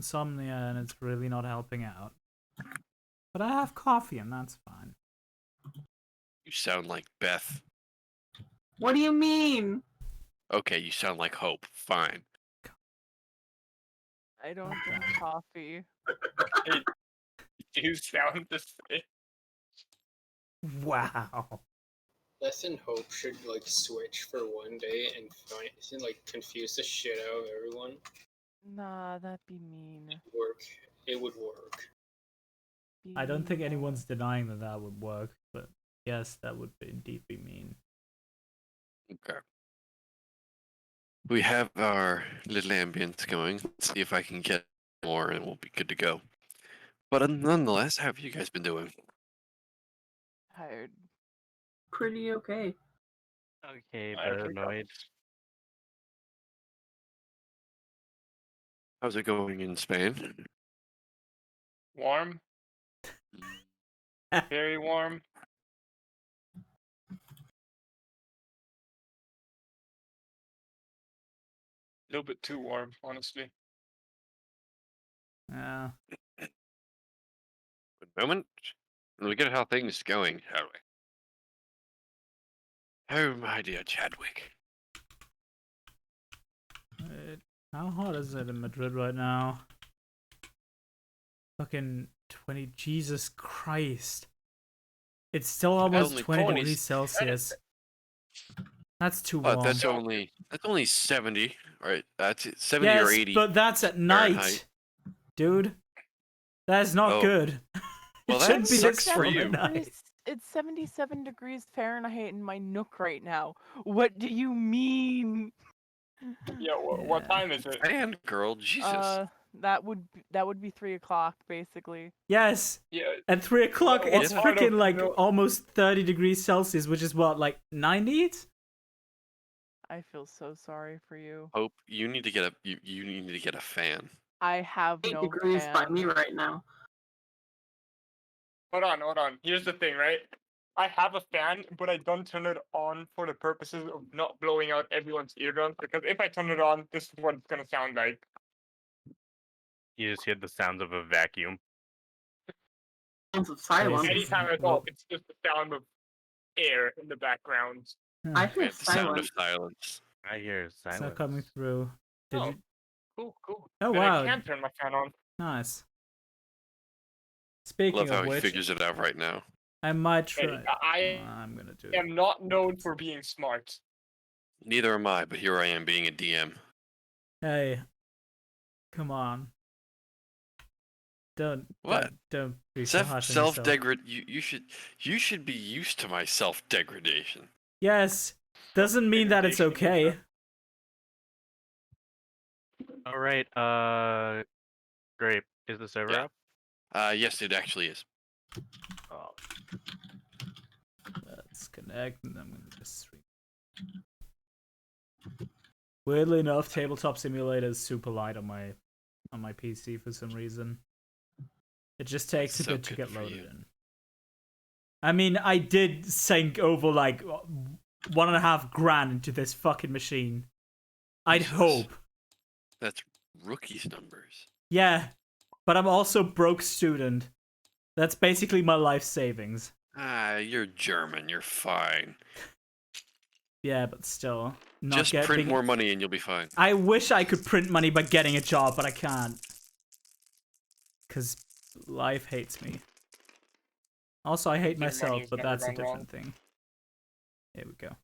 insomnia and it's really not helping out. But I have coffee and that's fine. You sound like Beth. What do you mean? Okay, you sound like Hope. Fine. I don't drink coffee. You sound the same. Wow. Beth and Hope should like switch for one day and confuse the shit out of everyone. Nah, that'd be mean. It would work. I don't think anyone's denying that that would work, but yes, that would indeed be mean. Okay. We have our little ambience going. Let's see if I can get more and we'll be good to go. But nonetheless, how have you guys been doing? Tired. Pretty okay. Okay, but annoyed. How's it going in Spain? Warm. Very warm. A little bit too warm, honestly. Yeah. Good moment. Look at how things are going, shall we? Oh, my dear Chadwick. How hot is it in Madrid right now? Fucking 20. Jesus Christ. It's still almost Only 20 20s. degrees Celsius. That's too warm. That's only 70, right? That's 70 or 80. But that's at night, Fahrenheit. dude. That's not Oh. good. Well, It that shouldn't be sucks this for warm you. at night. It's 77 degrees Fahrenheit in my nook right now. What do you mean? Yeah, what time is it? Man, girl, Jesus. That would be 3 o'clock basically. Yes. Yeah. At 3 o'clock, What it's part of freaking like no- almost 30 degrees Celsius, which is what, like 90? I feel so sorry for you. Hope you need to get a you need to get a fan. I have 8 no degrees by fan. me right now. Hold on. Here's the thing, right? I have a fan, but I don't turn it on for the purposes of not blowing out everyone's eardrums. Because if I turn it on, this is what it's gonna sound like. You just hear the sounds of a vacuum. Sounds of silence. Anytime I talk, it's just the sound of air in the background. I hear The sound of silence. silence. I hear It's silence. not coming through. Did Oh. you? Cool. Oh, And wow. I can turn my fan on. Nice. Speaking Love how of he which, figures it out right now. I might try. Hey, I'm gonna do I it. am not known for being smart. Neither am I, but here I am being a DM. Hey, come on. Don't be so harsh on Self yourself. degrade. You should be used to my self degradation. Yes, doesn't mean that it's okay. All right. Grape, is the server Yeah. up? Yes, it actually is. Oh, Let's connect, and I'm gonna just stream. Weirdly enough, Tabletop Simulator is super light on my PC for some reason. It just takes a So bit to good get for loaded you. in. I mean, I did sink over like $1.5 grand into this fucking machine. I'd Jesus. hope. That's rookie's numbers. Yeah, but I'm also broke student. That's basically my life savings. You're German. You're fine. Yeah, but still, not Just print getting. more money and you'll be fine. I wish I could print money by getting a job, but I can't. Because life hates me. Also, I hate myself, money's but never that's a gone different wrong. thing. Here we go.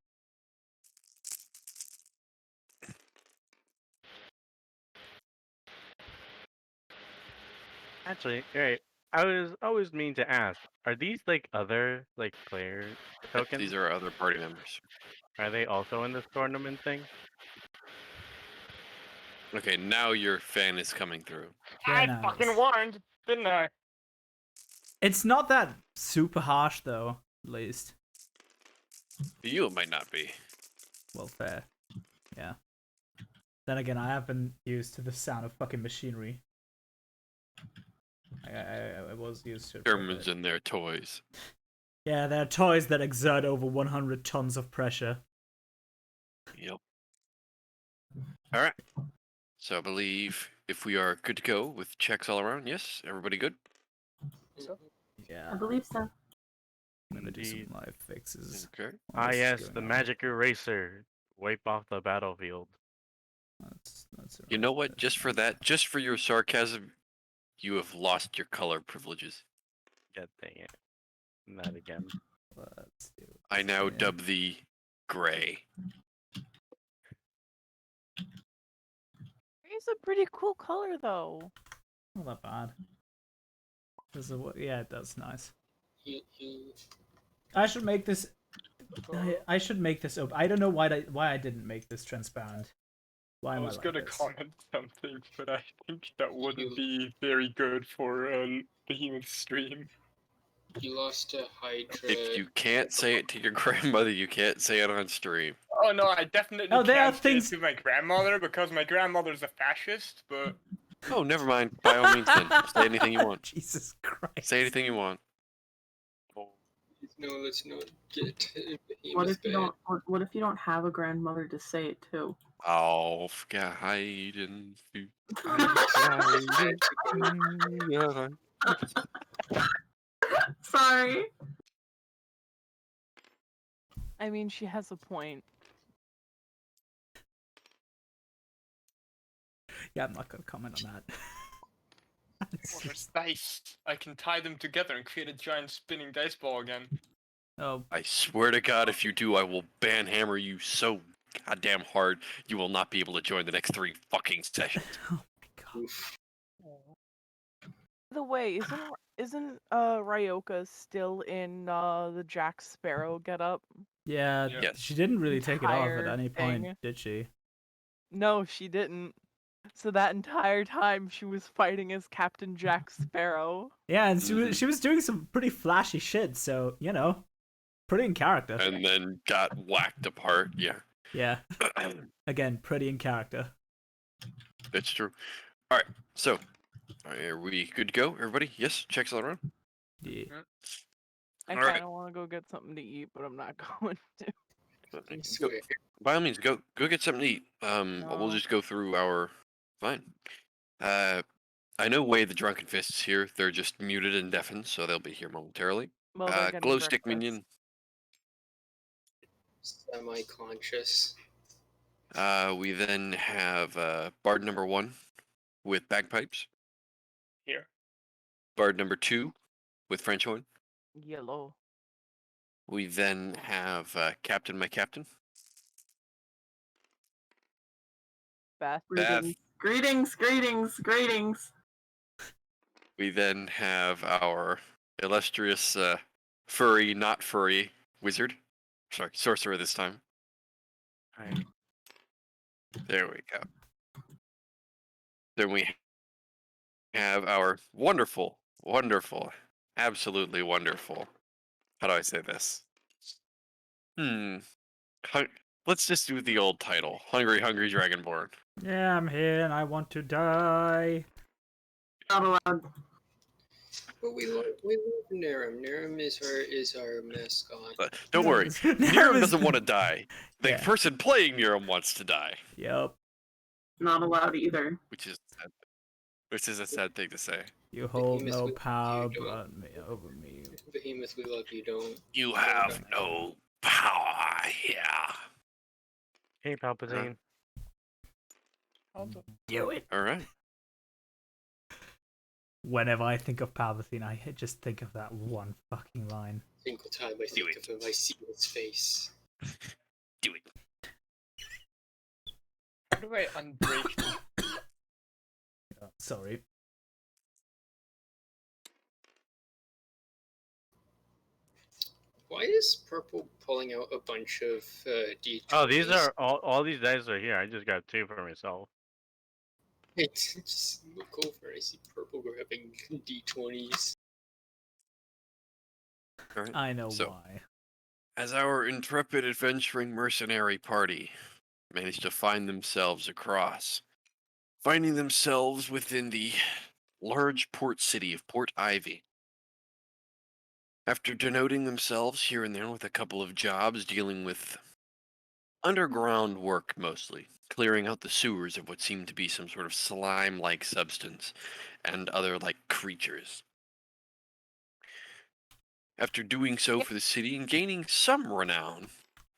actually, right. I was always mean to ask, are these like other like player tokens? These are other party members. Are they also in this tournament thing? Okay, now your fan is coming through. Yeah, I nice. fucking warned, didn't I? It's not that super harsh, though, at least. You it might not be. Well, fair. Yeah. Then again, I have been used to the sound of fucking machinery. I was used to it. for a Germans bit. and their toys. Yeah, they're toys that exert over 100 tons of pressure. Yep. All right. So I believe if we are good to go with checks all around, yes, everybody good? Yeah. I believe so. I'm gonna do some Indeed. live fixes. Okay. while Ah, this is yes, going the on. magic eraser. Wipe off the battlefield. That's You know what? Just for that, just for your sarcasm, you have lost your color privileges. God dang it. Not again. Let's do it. I now Yeah. dub thee gray. Gray's a pretty cool color, though. Not that bad. Yeah, that's nice. You I should make this. I should make this open. I don't know why I didn't make this transparent. Why I am I was like gonna this? comment something, but I think that wouldn't You- be very good for the human stream. you lost to Hydra. If you can't say it to your grandmother, you can't say it on stream. Oh no, I definitely Oh, there are can't say things- it to my grandmother because my grandmother's a fascist. But Oh, never mind. By all means, then say anything you want. Jesus Christ. Say anything you want. No, let's not get What Behemoth if you bad. don't? What if you don't have a grandmother to say it to? Oh, forget hiding. Sorry. I mean, she has a point. Yeah, I'm not gonna comment on that. It's oh, just- it's dice. I can tie them together and create a giant spinning dice ball again. oh, I swear to God, if you do, I will banhammer you so goddamn hard you will not be able to join the next 3 fucking sessions. oh my god. Oof. By the way, isn't Ryoka still in the Jack Sparrow getup? Yeah, Yeah. Yes. she didn't really take it off at Entire any point, thing. did she? No, she didn't. So that entire time she was fighting as Captain Jack Sparrow. Yeah, and she was doing some pretty flashy shit, so you know, pretty in character. And then got whacked apart. Yeah. Yeah, again, pretty in character. That's true. Alright, so are we good to go, everybody? Yes, checks all around. Yeah. I Alright. kind of want to go get something to eat, but I'm not going to. I Go, swear. by all means, go get something to eat. We'll No. just go through our fine. I know Way the Drunken Fist's here. They're just muted and deafened, so they'll be here momentarily. Well, they're getting Glow Stick breakfast. Minion. Semi-conscious. We then have Bard number 1 with bagpipes. Here. Bard number 2 with French horn. Yellow. We then have Captain My Captain. Beth. Beth. Greetings. We then have our illustrious furry, not furry wizard. Sorry, sorcerer this time. Alright. There we go. Then we have our wonderful, absolutely wonderful. How do I say this? Let's just do the old title. Hungry Dragonborn. Yeah, I'm here and I want to die. Not allowed. But we love Narum. Narum is our mascot. Don't worry. Nerum Niram doesn't want to die. The Yeah. person playing Niram wants to die, Yep. Not allowed either. which is a sad thing to say. You hold Behemoth no with power you, but me over me. Behemoth, we love you. Don't. You have no power here. Hey, Palpatine. Do it. All right. Whenever I think of Palpatine, I just think of that one fucking line. Single time I think of him, I see his face. Do it. How do I unbreak this? Oh, sorry. Why is Purple pulling out a bunch of D20s? Oh, these are all these dice are here. I just got 2 for myself. Just look over. I see Purple grabbing D20s. All right. I know So- why. As our intrepid adventuring mercenary party managed to find themselves finding themselves within the large port city of Port Ivy. After denoting themselves here and there with a couple of jobs dealing with underground work mostly, clearing out the sewers of what seemed to be some sort of slime-like substance and other like creatures. After doing so for the city and gaining some renown,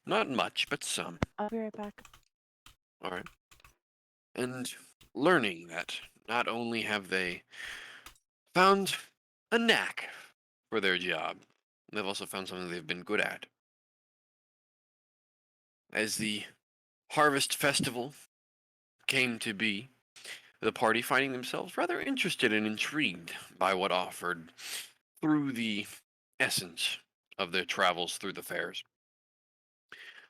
not much, but some. I'll be right back. All right. And learning that not only have they found a knack for their job, they've also found something they've been good at. As the Harvest Festival came to be, the party finding themselves rather interested and intrigued by what offered through the essence of their travels through the fairs.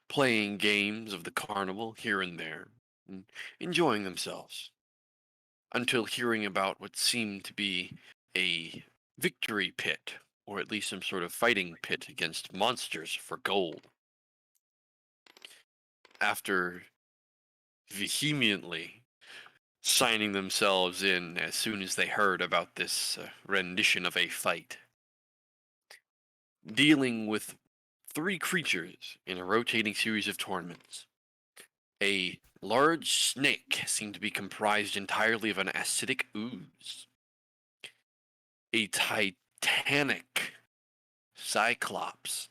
Playing games of the carnival here and there, and enjoying themselves, until hearing about what seemed to be a victory pit, or at least some sort of fighting pit against monsters for gold. After vehemently signing themselves in as soon as they heard about this rendition of a fight, dealing with 3 creatures in a rotating series of tournaments. A large snake seemed to be comprised entirely of an acidic ooze. A titanic cyclops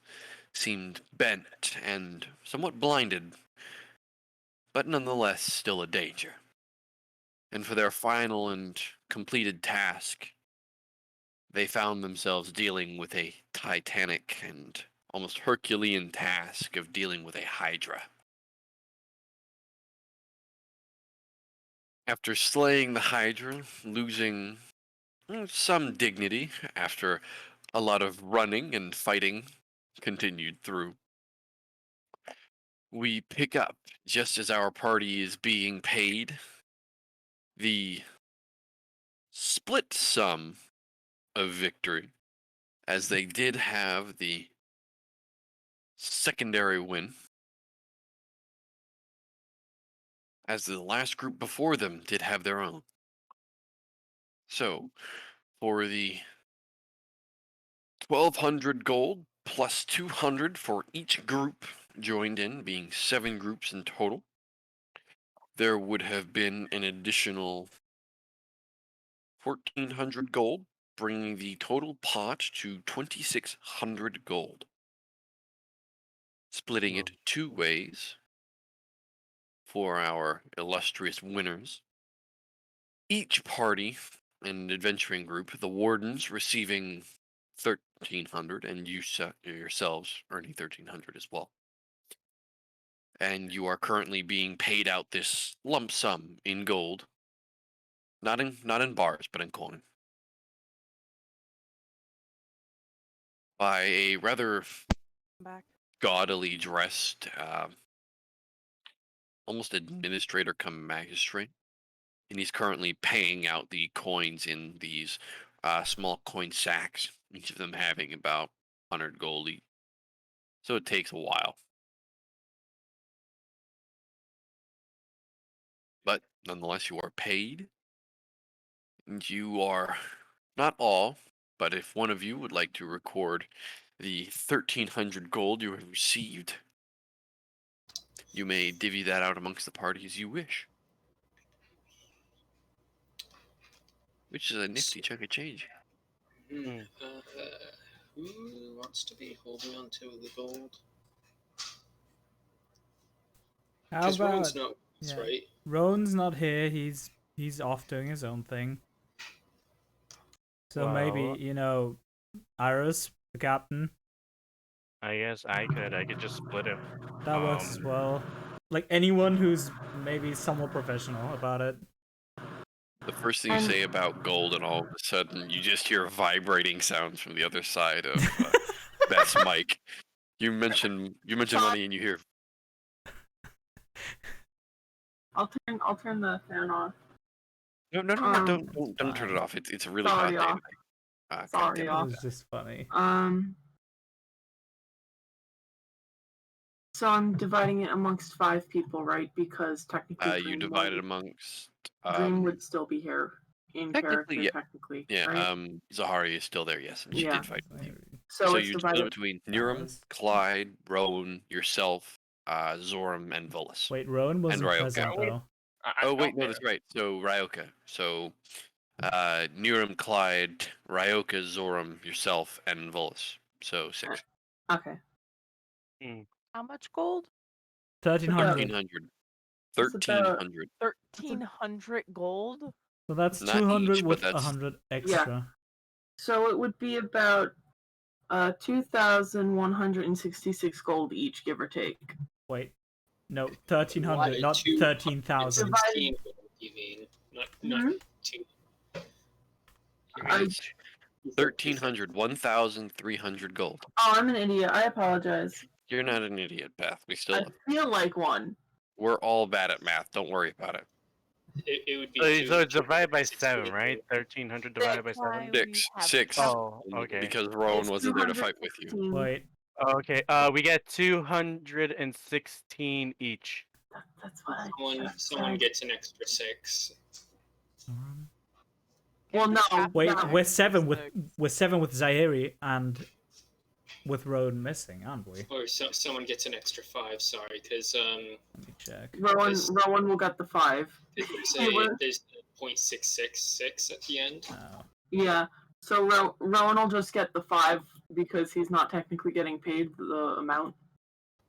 seemed bent and somewhat blinded, but nonetheless still a danger. And for their final and completed task, they found themselves dealing with a titanic and almost Herculean task of dealing with a Hydra. After slaying the Hydra, losing some dignity after a lot of running and fighting continued through, we pick up just as our party is being paid the split sum of victory, as they did have the secondary win, as the last group before them did have their own. So, for the 1,200 gold plus 200 for each group joined in, being 7 groups in total, there would have been an additional 1,400 gold, bringing the total pot to 2,600 gold. Splitting it 2 ways for our illustrious winners. Each party and adventuring group, the wardens receiving 1,300, and you yourselves earning 1,300 as well. And you are currently being paid out this lump sum in gold, not in bars, but in coin, by a rather Back. gaudily dressed, almost administrator come magistrate, and he's currently paying out the coins in these small coin sacks, each of them having about 100 gold each. So it takes a while. But nonetheless, you are paid. And you are not all, but if one of you would like to record the 1,300 gold you have received, you may divvy that out amongst the party as you wish. Which is a nifty chunk of change. Who wants to be holding on to the gold? How Because Rowan's about not with us, right? Rowan's not here. He's off doing his own thing. So maybe, Well- Iris, the captain. I guess I could just split it. That works as well. Like anyone who's maybe somewhat professional about it. The first thing you say about gold, and all of a sudden you just hear vibrating sounds from the other side of Beth's mic. You mention money, and you hear. I'll turn the fan off. No, don't turn it off. It's a really hot Sorry, day off. today. Sorry, It off. was just funny. So I'm dividing it amongst 5 people, right? Because technically, You divide it amongst. Dream would still be here in technically, character. yeah. Technically, Yeah, right? Zahari is still there, yes, and she Yeah. did fight with you. So it's you split divided between Niram, Alice. Clyde, Rowan, yourself, Zoram, and Volus. Wait, Rowan wasn't Ryoka. present Wait. though. Oh wait, no, that's right. So Ryoka. So Niram, Clyde, Ryoka, Zoram, yourself, and Volus. So 6. Okay. How much gold? 1300. 1300. It's about- 1300. 1,300 gold. So that's Not 200 each, but with that's- 100 extra. So it would be about 2,166 gold each, give or take. Wait. No, 1300, What? not Two- 13,000. 16 gold, you mean? Not Mhm. 2. It's 1300, 1,300 gold. Oh, I'm an idiot. I apologize. You're not an idiot, Beth. We still I feel like one. we're all bad at math. Don't worry about it. It would be. So it's divided by 216 7, right? 1,300 divided by 7. Why we 6. have 6. Oh, okay. Because Rowan It's wasn't there to fight with you. 216. Wait. Okay. We get 216 each. That's what I Someone said. gets an extra 6. Well, no. Wait, no. we're 7 with Zairi and with Rowan missing, aren't we? Or someone gets an extra 5. Sorry, because Let me check. Rowan will get the 5. there's 0.666 at the end. Oh. Yeah. So Rowan will just get the 5 because he's not technically getting paid the amount.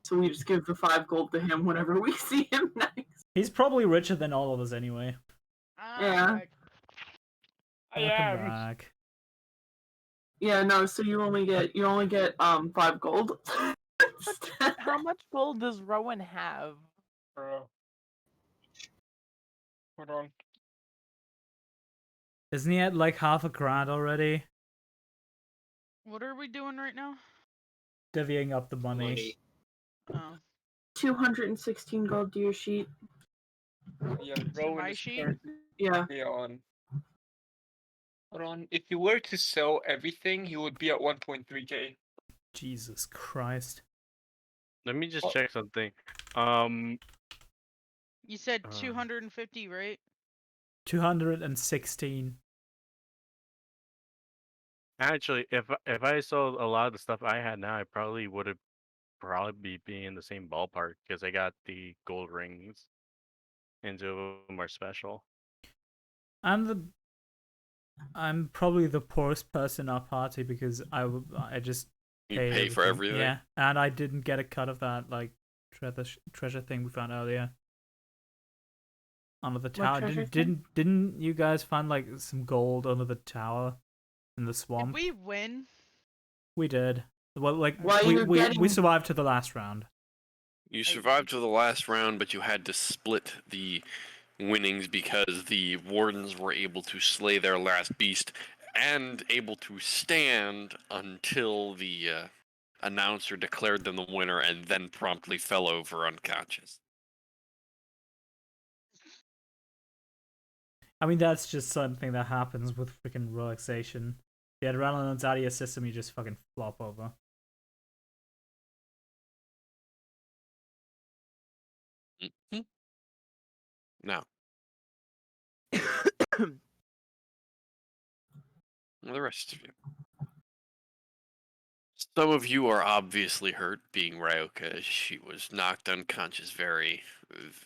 So we just give the 5 gold to him whenever we see him next. He's probably richer than all of us anyway. Yeah. I Welcome am. back. Yeah, no, so you only get 5 gold. How much gold does Rowan have? Hold on. Isn't he at like half a grand already? What are we doing right now? Divvying up the money. Oh. 216 gold to your sheet. Yeah, To Rowan my is sheet? Yeah. currently on. Hold on. If you were to sell everything, you would be at 1.3k. Jesus Christ. Let me just Oh. check something. You said Uh. 250, right? 216. Actually, if I sold a lot of the stuff I had now, I probably would have be in the same ballpark because I got the gold rings, and 2 of them are special. I'm probably the poorest person in our party because I just You paid pay for everything. Yeah, and I didn't get a cut of that like treasure thing we found earlier. Under the tower. treasure Didn't you guys find like some gold under the tower in the Did swamp? we win? We did. Well, like Why we, you're we getting- survived to the last round. You survived to the last round, but you had to split the winnings because the wardens were able to slay their last beast and able to stand until the announcer declared them the winner and then promptly fell over unconscious. I mean, that's just something that happens with freaking relaxation. You had Rallon's out of your system, you just fucking flop over. Mhm. Now, the rest of you. Some of you are obviously hurt, being Ryoka, as she was knocked unconscious very,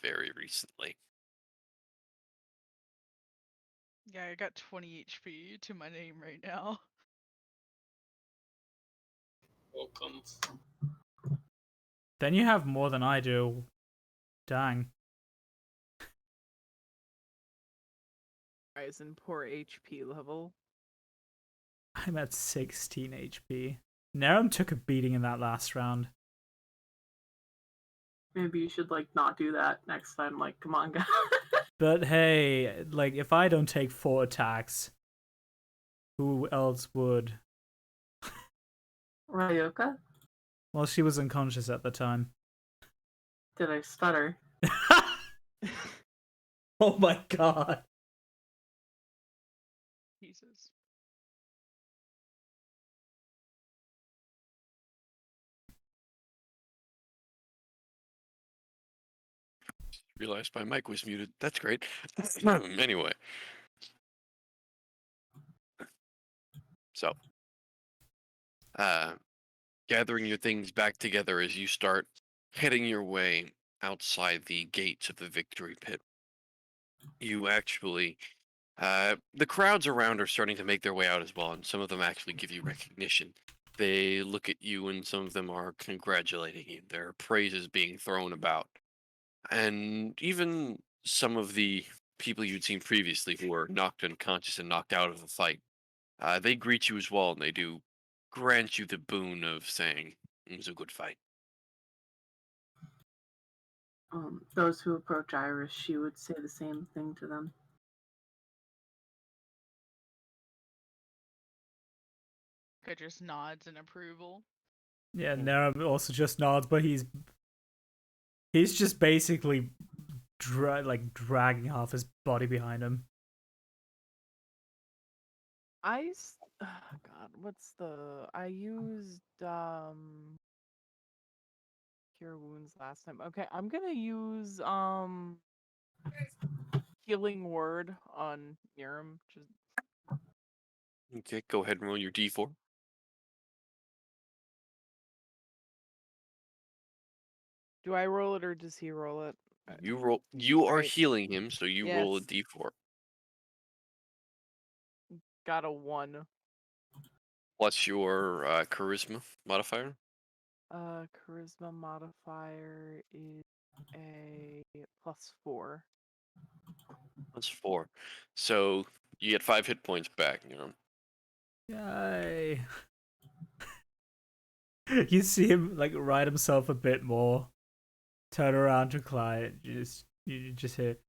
very recently. Yeah, I got 20 HP to my name right now. Welcome. Then you have more than I do. Dang. Rise in poor HP level. I'm at 16 HP. Narum took a beating in that last round. Maybe you should like not do that next time. Like, come on, guys. But hey, like if I don't take 4 attacks, who else would? Ryoka? Well, she was unconscious at the time. Did I stutter? Oh my god. Jesus. Realized my mic was muted. That's great. Anyway. So, gathering your things back together as you start heading your way outside the gates of the victory pit, you actually the crowds around are starting to make their way out as well, and some of them actually give you recognition. They look at you, and some of them are congratulating you. There are praises being thrown about. And even some of the people you'd seen previously who were knocked unconscious and knocked out of the fight, they greet you as well, and they do grant you the boon of saying it was a good fight. Those who approach Iris, she would say the same thing to them. It just nods in approval. Yeah, Nera also just nods, but he's just basically dragging half his body behind him. God, what's the? I used cure wounds last time. Okay, I'm gonna use healing word on Miram. Just Okay, go ahead and roll your d4. do I roll it or does he roll it? You roll. You are Right. healing him, so you roll a Yes. d4 Got a 1. plus your charisma modifier. Charisma modifier is a +4. That's 4. So you get 5 hit points back. You know. Yay! You see him like ride himself a bit more, turn around to Clyde. You just hear,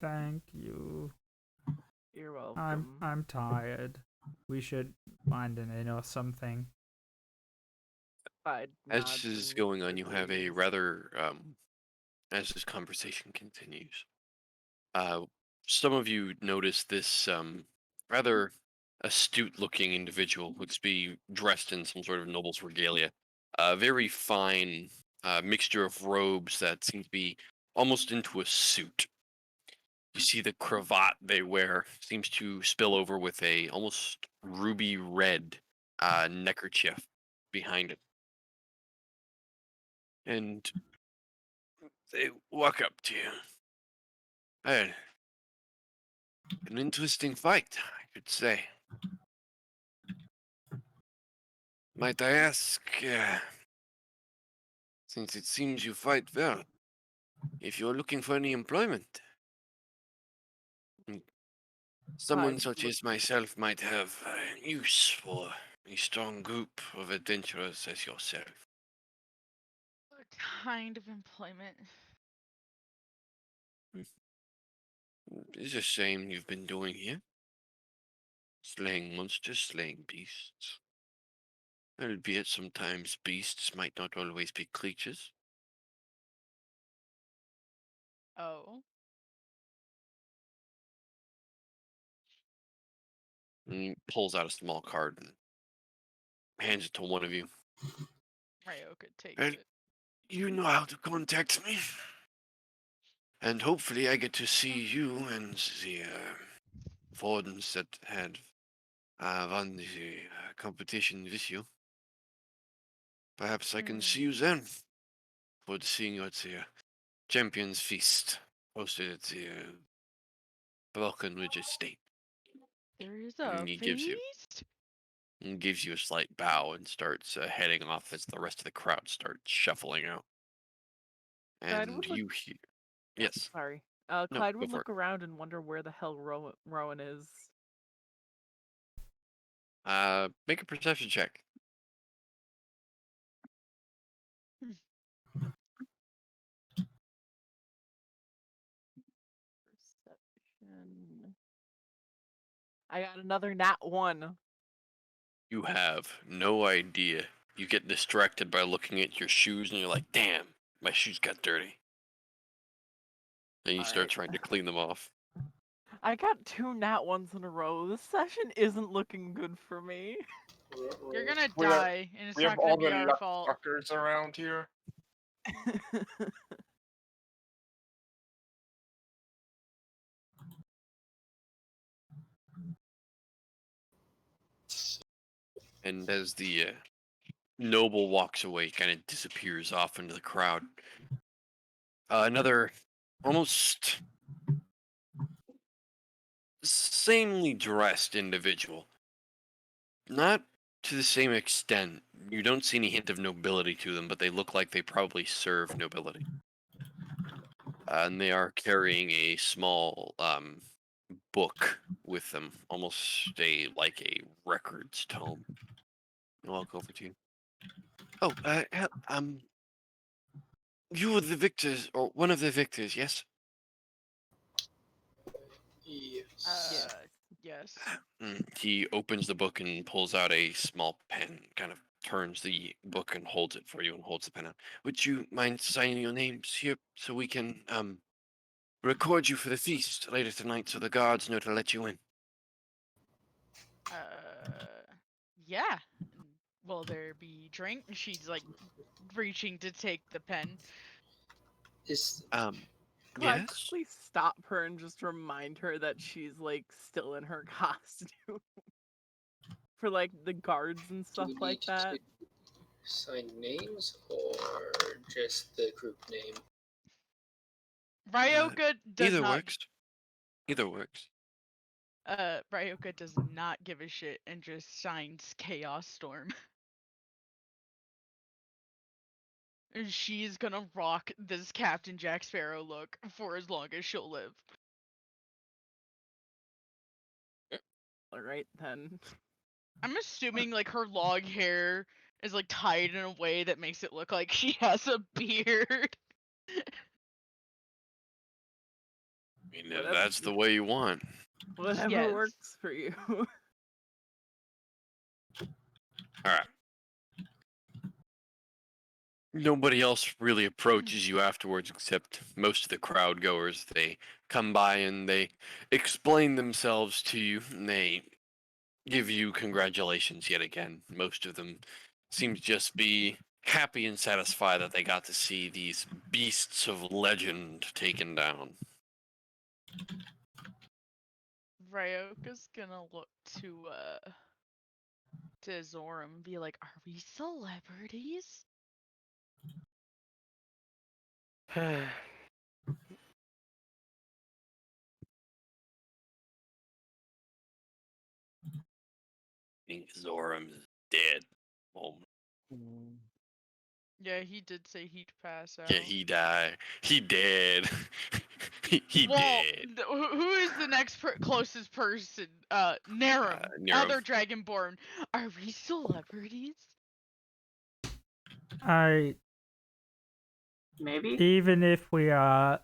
"Thank you. You're welcome. I'm tired. We should find an inn or something." Clyde As nods this is and going on, you have a agrees. rather as this conversation continues. Some of you notice this rather astute-looking individual looks to be dressed in some sort of noble's regalia. A very fine mixture of robes that seem to be almost into a suit. You see the cravat they wear seems to spill over with a almost ruby red neckerchief behind it. And they walk up to you. Well, an interesting fight, I could say. Might I ask, since it seems you fight well, if you're looking for any employment? Someone Clyde, such as myself might have use for a strong group of adventurers as yourself. What kind of employment? It's a shame you've been doing here. Slaying monsters, slaying beasts. Albeit sometimes beasts might not always be creatures. Oh. And he pulls out a small card and hands it to one of you. Ryoka takes Well, it. you know how to contact me. And hopefully I get to see you and the Vordens that had run the competition with you. Perhaps I can see you then. For seeing you at the Champions Feast hosted at the Broken Ridge Estate. There is a And he feast? gives you a slight bow and starts heading off as the rest of the crowd starts shuffling out. Clyde And would look. you hear, yes, Sorry. no, Clyde go would for look it. around and wonder where the hell Rowan is. Make a perception check. Perception. I got another nat 1. You have no idea. You get distracted by looking at your shoes, and you're like, "Damn, my shoes got dirty." And you start Alright. trying to clean them off. I got 2 nat 1s in a row. This session isn't looking good for me. You're gonna We have- die, and it's We not have gonna all be the our luck fault. fuckers around here. And as the noble walks away, kind of disappears off into the crowd. Another almost samely dressed individual. Not to the same extent. You don't see any hint of nobility to them, but they look like they probably serve nobility. And they are carrying a small book with them, almost like a records tome. I'll walk over to you. Oh, you were the victors, or one of the victors, yes? Yes. Yes. He opens the book and pulls out a small pen, kind of turns the book and holds it for you and holds the pen out. Would you mind signing your names here so we can record you for the feast later tonight so the guards know to let you in? Yeah. Will there be drink? She's like reaching to take the pen. Is Could I Yes? quickly stop her and just remind her that she's like still in her costume for like the guards and do stuff we need like that? to sign names or just the group name? Ryoka does Either not. works. Either works. Ryoka does not give a shit and just signs Chaos Storm. She's gonna rock this Captain Jack Sparrow look for as long as she'll live. All right then. I'm assuming like her long hair is like tied in a way that makes it look like she has a beard. I mean, if Whatever. that's the way you want. Whatever Yes. works for you. All right. Nobody else really approaches you afterwards except most of the crowd goers. They come by and they explain themselves to you and they give you congratulations yet again. Most of them seem to just be happy and satisfied that they got to see these beasts of legend taken down. Ryoka's gonna look to Zoram and be like, "Are we celebrities?" I think Zoram is dead. Oh, Yeah, he did say he'd pass out. yeah, he died. He dead. he well, dead. Who is the next closest person? Narum, Nero. other Dragonborn. Are we celebrities? Maybe. Even if we are,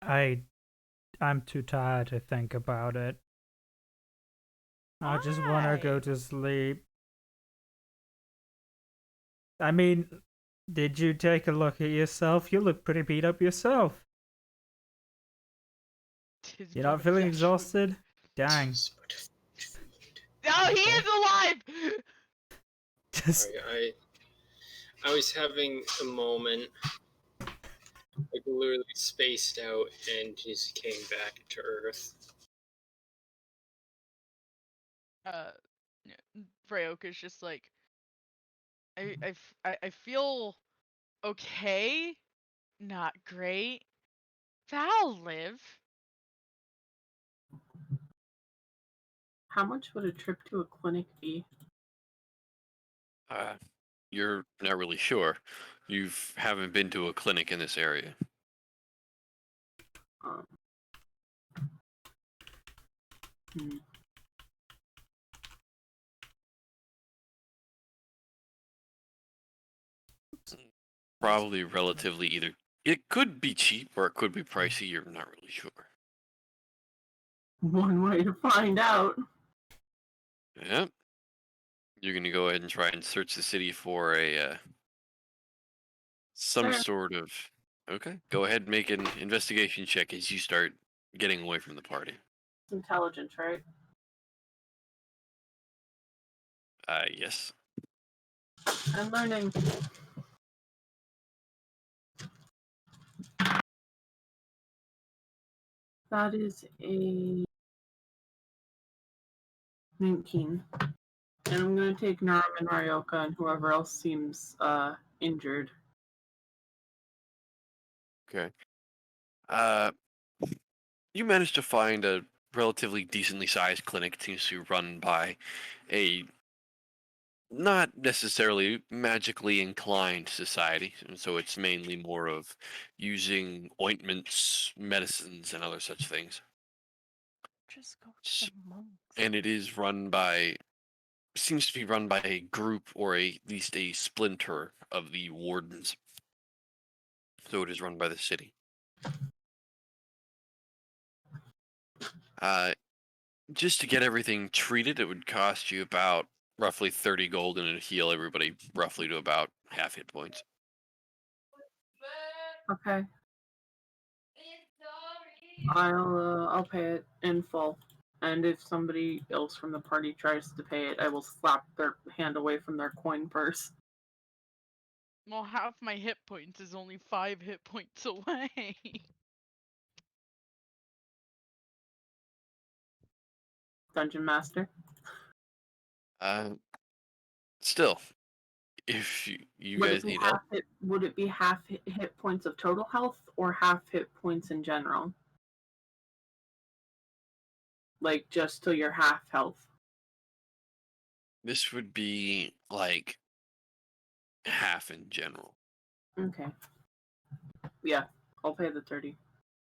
I'm too tired to think about it. I just want to go Why? to sleep. I mean, did you take a look at yourself? You look pretty beat up yourself. Tis You're but not a feeling flesh exhausted? Dang. Oh, he is alive! Just Sorry, I was having a moment, like literally spaced out, and just came back to Earth. Ryoka's just like, I feel okay, not great. I'll live. How much would a trip to a clinic be? You're not really sure. You haven't been to a clinic in this area. Um, hmm. Probably relatively either. It could be cheap or it could be pricey. You're not really sure. One way to find out. Yep. You're gonna go ahead and try and search the city for a some Sure. sort of. Okay. Go ahead and make an investigation check as you start getting away from the party. It's intelligence, right? Yes. I'm learning. That is a 19. And I'm gonna take Narum and Ryoka and whoever else seems injured. Okay. You managed to find a relatively decently sized clinic. It seems to be run by a not necessarily magically inclined society, and so it's mainly more of using ointments, medicines, and other such things. Just go S- to the monks. And it is run by, seems to be run by a group or at least a splinter of the wardens. So it is run by the city. Just to get everything treated, it would cost you about roughly 30 gold, and it'd heal everybody roughly to about half hit points. Okay. I'll pay it in full. And if somebody else from the party tries to pay it, I will slap their hand away from their coin purse. Well, half my hit points is only 5 hit points away. Dungeon Master. Still, if you Would it guys be need help, would it be half hit points of total health or half hit points in general? Like just till you're half health. this would be like half in general. Okay. Yeah, I'll pay the 30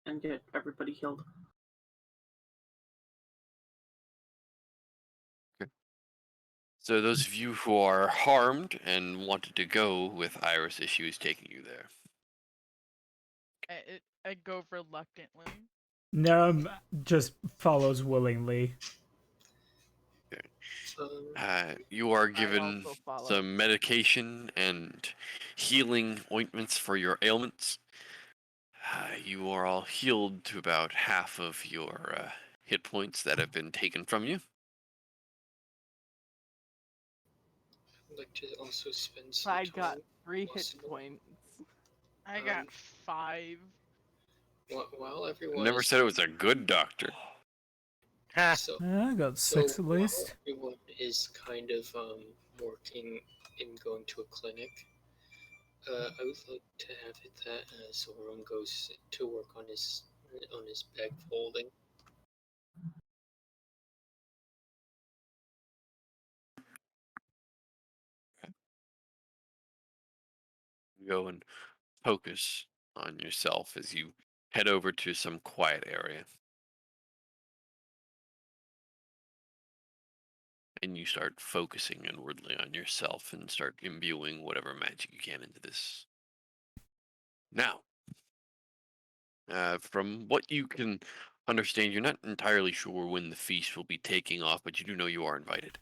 and get everybody healed. So those of you who are harmed and wanted to go with Iris, she was taking you there. I go reluctantly. Narum just follows willingly. You are I given also follow. some medication and healing ointments for your ailments. You are all healed to about half of your hit points that have been taken from you. I'd like to also spend some I time. got 3 hit possible. points. I got 5. While I everyone never is said it was a good doctor. Ha! so, I got 6 at while least. everyone is kind of working and going to a clinic, I would like to have it that Zoran goes to work on his bag folding. Go and focus on yourself as you head over to some quiet area. And you start focusing inwardly on yourself and start imbuing whatever magic you can into this. Now, from what you can understand, you're not entirely sure when the feast will be taking off, but you do know you are invited.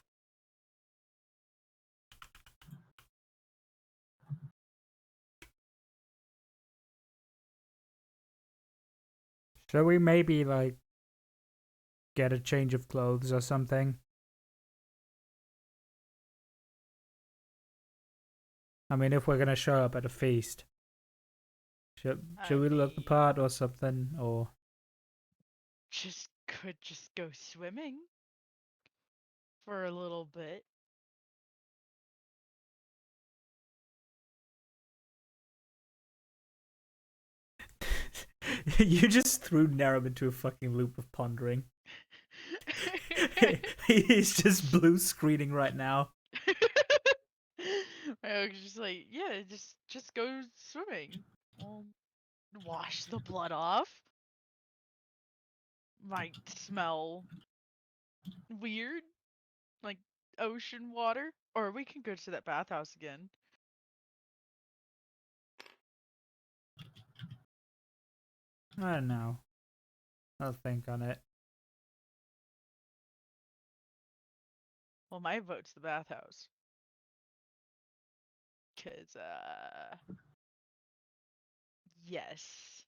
Shall we maybe, like, get a change of clothes or something? I mean, if we're gonna show up at a feast. Should we look the part or something? Or Could just go swimming for a little bit. you just threw Narum into a fucking loop of pondering. He's just blue screening right now. I was just like, yeah, just go swimming. Well, wash the blood off. Might smell weird, like ocean water. Or we can go to that bathhouse again. I don't know. I'll think on it. Well, my vote's the bathhouse. 'Cause, yes.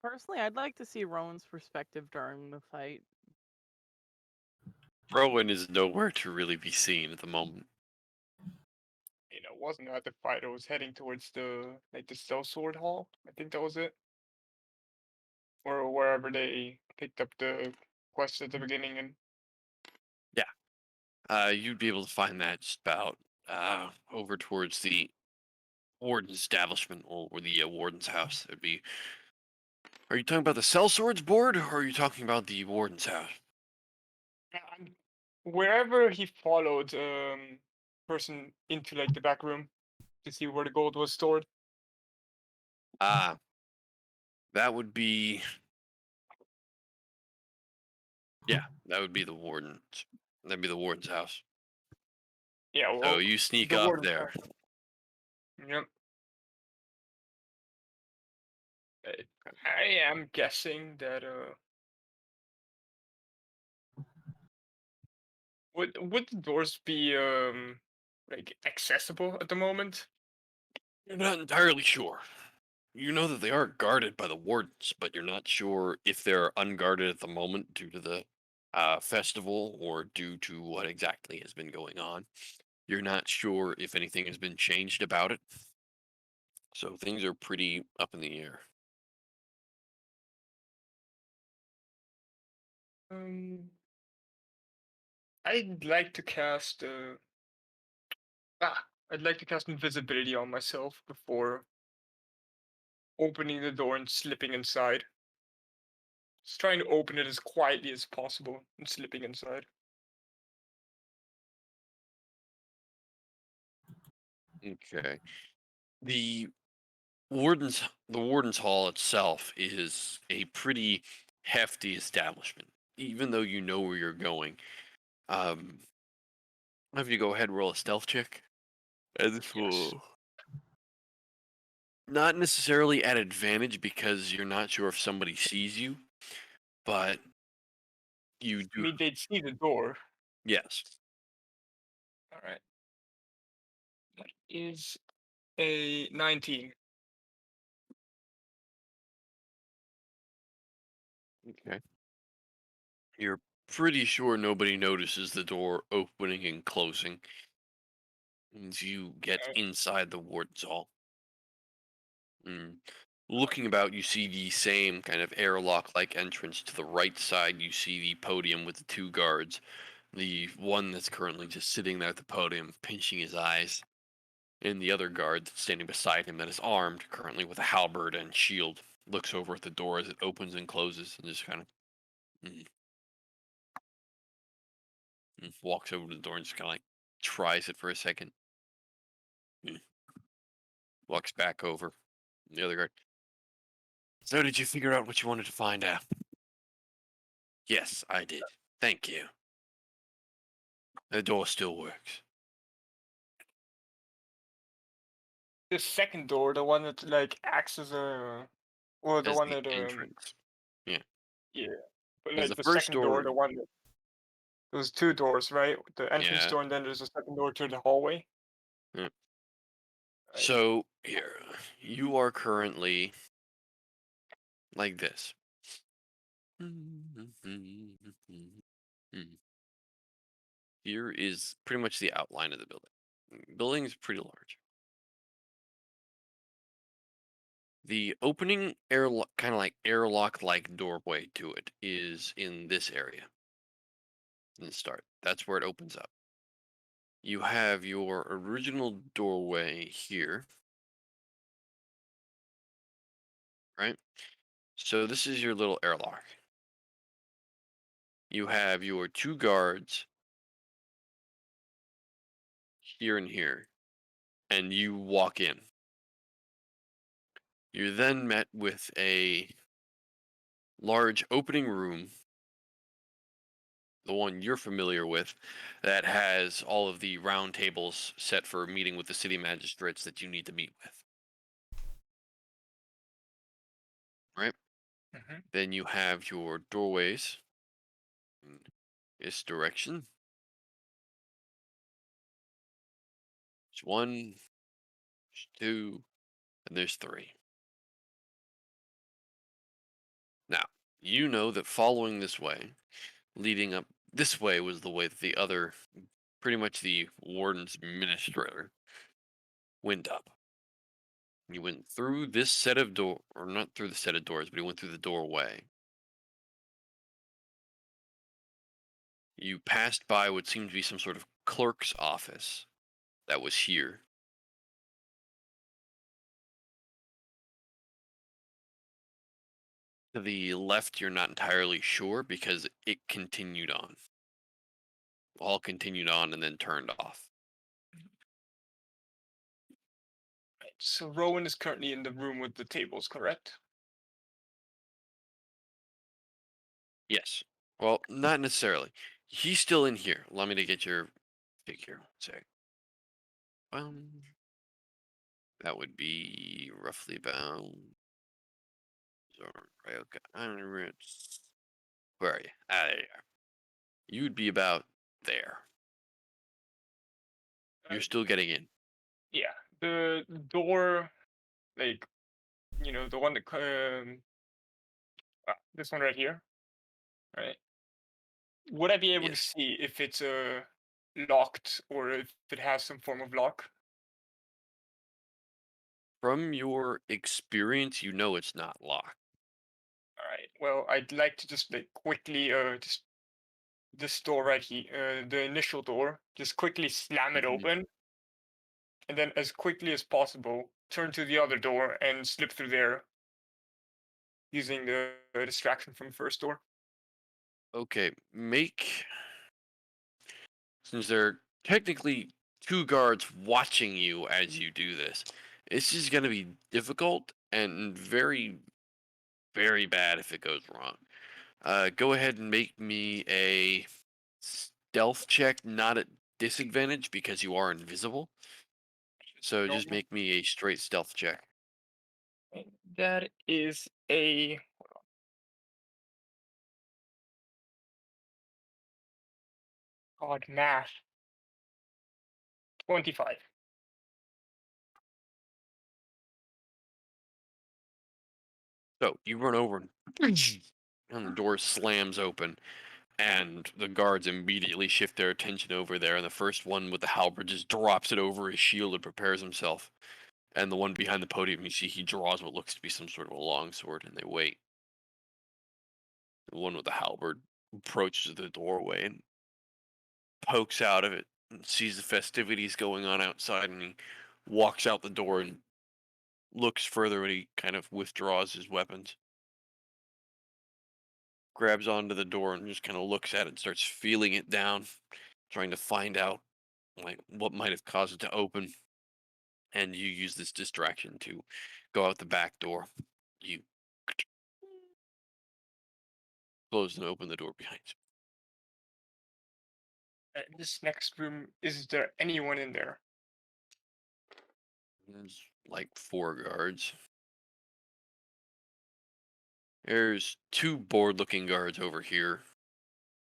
Personally, I'd like to see Rowan's perspective during the fight. Rowan is nowhere to really be seen at the moment. Wasn't at the fight. I was heading towards the Cell Sword Hall. I think that was it, or wherever they picked up the quest at the beginning, and You'd be able to find that just about over towards the warden's establishment or the warden's house. It'd be. Are you talking about the sellswords board, or are you talking about the warden's house? wherever he followed person into like the back room to see where the gold was stored. Ah, that would be. Yeah, that would be the warden's. That'd be the warden's house. Yeah, So well, you sneak the up warden's there. house. Yep. I am guessing that would the doors be like accessible at the moment? You're not entirely sure. You know that they are guarded by the wardens, but you're not sure if they're unguarded at the moment due to the festival or due to what exactly has been going on. You're not sure if anything has been changed about it. So things are pretty up in the air. Um, I'd like to cast I'd like to cast invisibility on myself before opening the door and slipping inside. Just trying to open it as quietly as possible and slipping inside. Okay. The warden's hall itself is a pretty hefty establishment. Even though you know where you're going. Um have you go ahead and roll a stealth check? And this Yes. will not necessarily at advantage because you're not sure if somebody sees you, but you I do. mean, they'd see the door. Yes. All right. That is a 19. Okay. You're pretty sure nobody notices the door opening and closing as you get Okay. inside the warden's hall. Looking about, you see the same kind of airlock-like entrance. To the right side, you see the podium with the two guards. The one that's currently just sitting there at the podium, pinching his eyes, and the other guard that's standing beside him that is armed, currently with a halberd and shield, looks over at the door as it opens and closes, and just kind of walks over to the door and just kind of like tries it for a second. Walks back over. The other guard. So, did you figure out what you wanted to find out? Yes, I did. Thank you. The door still works. The second door, the one that like acts as a, or the As one the that entrance. yeah, but As like the the first second door, door. the one that there's two doors, right? The entrance Yeah. door, and then there's a second door to the hallway. Yeah. Right. So, here. You are currently like this. Here is pretty much the outline of the building. The building is pretty large. The opening airlock, kind of like airlock-like doorway to it, is in this area. In the start, that's where it opens up. You have your original doorway here, right? So this is your little airlock. You have your two guards here and here, and you walk in. You're then met with a large opening room, the one you're familiar with, that has all of the round tables set for meeting with the city magistrates that you need to meet with. Right? Mhm. Then you have your doorways in this direction. There's one, there's two, and there's three. Now, you know that following this way, leading up this way was the way that the other, pretty much the warden's administrator, went up. He went through this set of door, or not through the set of doors, but he went through the doorway. You passed by what seemed to be some sort of clerk's office that was here. To the left, you're not entirely sure because it continued on. All continued on and then turned off. Right, so Rowan is currently in the room with the tables, correct? Yes. Well, not necessarily. He's still in here. Allow me to get your figure. Say, that would be roughly about. Right, okay. Where are you? Ah, there you are. You would be about there. You're still getting in. Yeah, the door, like, the one that this one right here, right? Would I be able to Yes. see if it's locked or if it has some form of lock? From your experience, you know it's not locked. All right. Well, I'd like to just like quickly just this door right here, the initial door, just quickly slam it Mhm. open, and then as quickly as possible turn to the other door and slip through there using the distraction from the first door. Okay, since there are technically two guards watching you as you do this, this is going to be difficult and very, very bad if it goes wrong. Go ahead and make me a stealth check, not at disadvantage because you are invisible. So just make me a straight stealth check. That is a odd math. 25. So you run over and the door slams open, and the guards immediately shift their attention over there. And the first one with the halberd just drops it over his shield and prepares himself. And the one behind the podium, you see he draws what looks to be some sort of a longsword, and they wait. The one with the halberd approaches the doorway and pokes out of it and sees the festivities going on outside, and he walks out the door and looks further, and he kind of withdraws his weapons, grabs onto the door and just kind of looks at it and starts feeling it down, trying to find out like what might have caused it to open. And you use this distraction to go out the back door. You close and open the door behind In this next room, is there anyone in there? you. There's like 4 guards. There's 2 bored looking guards over here.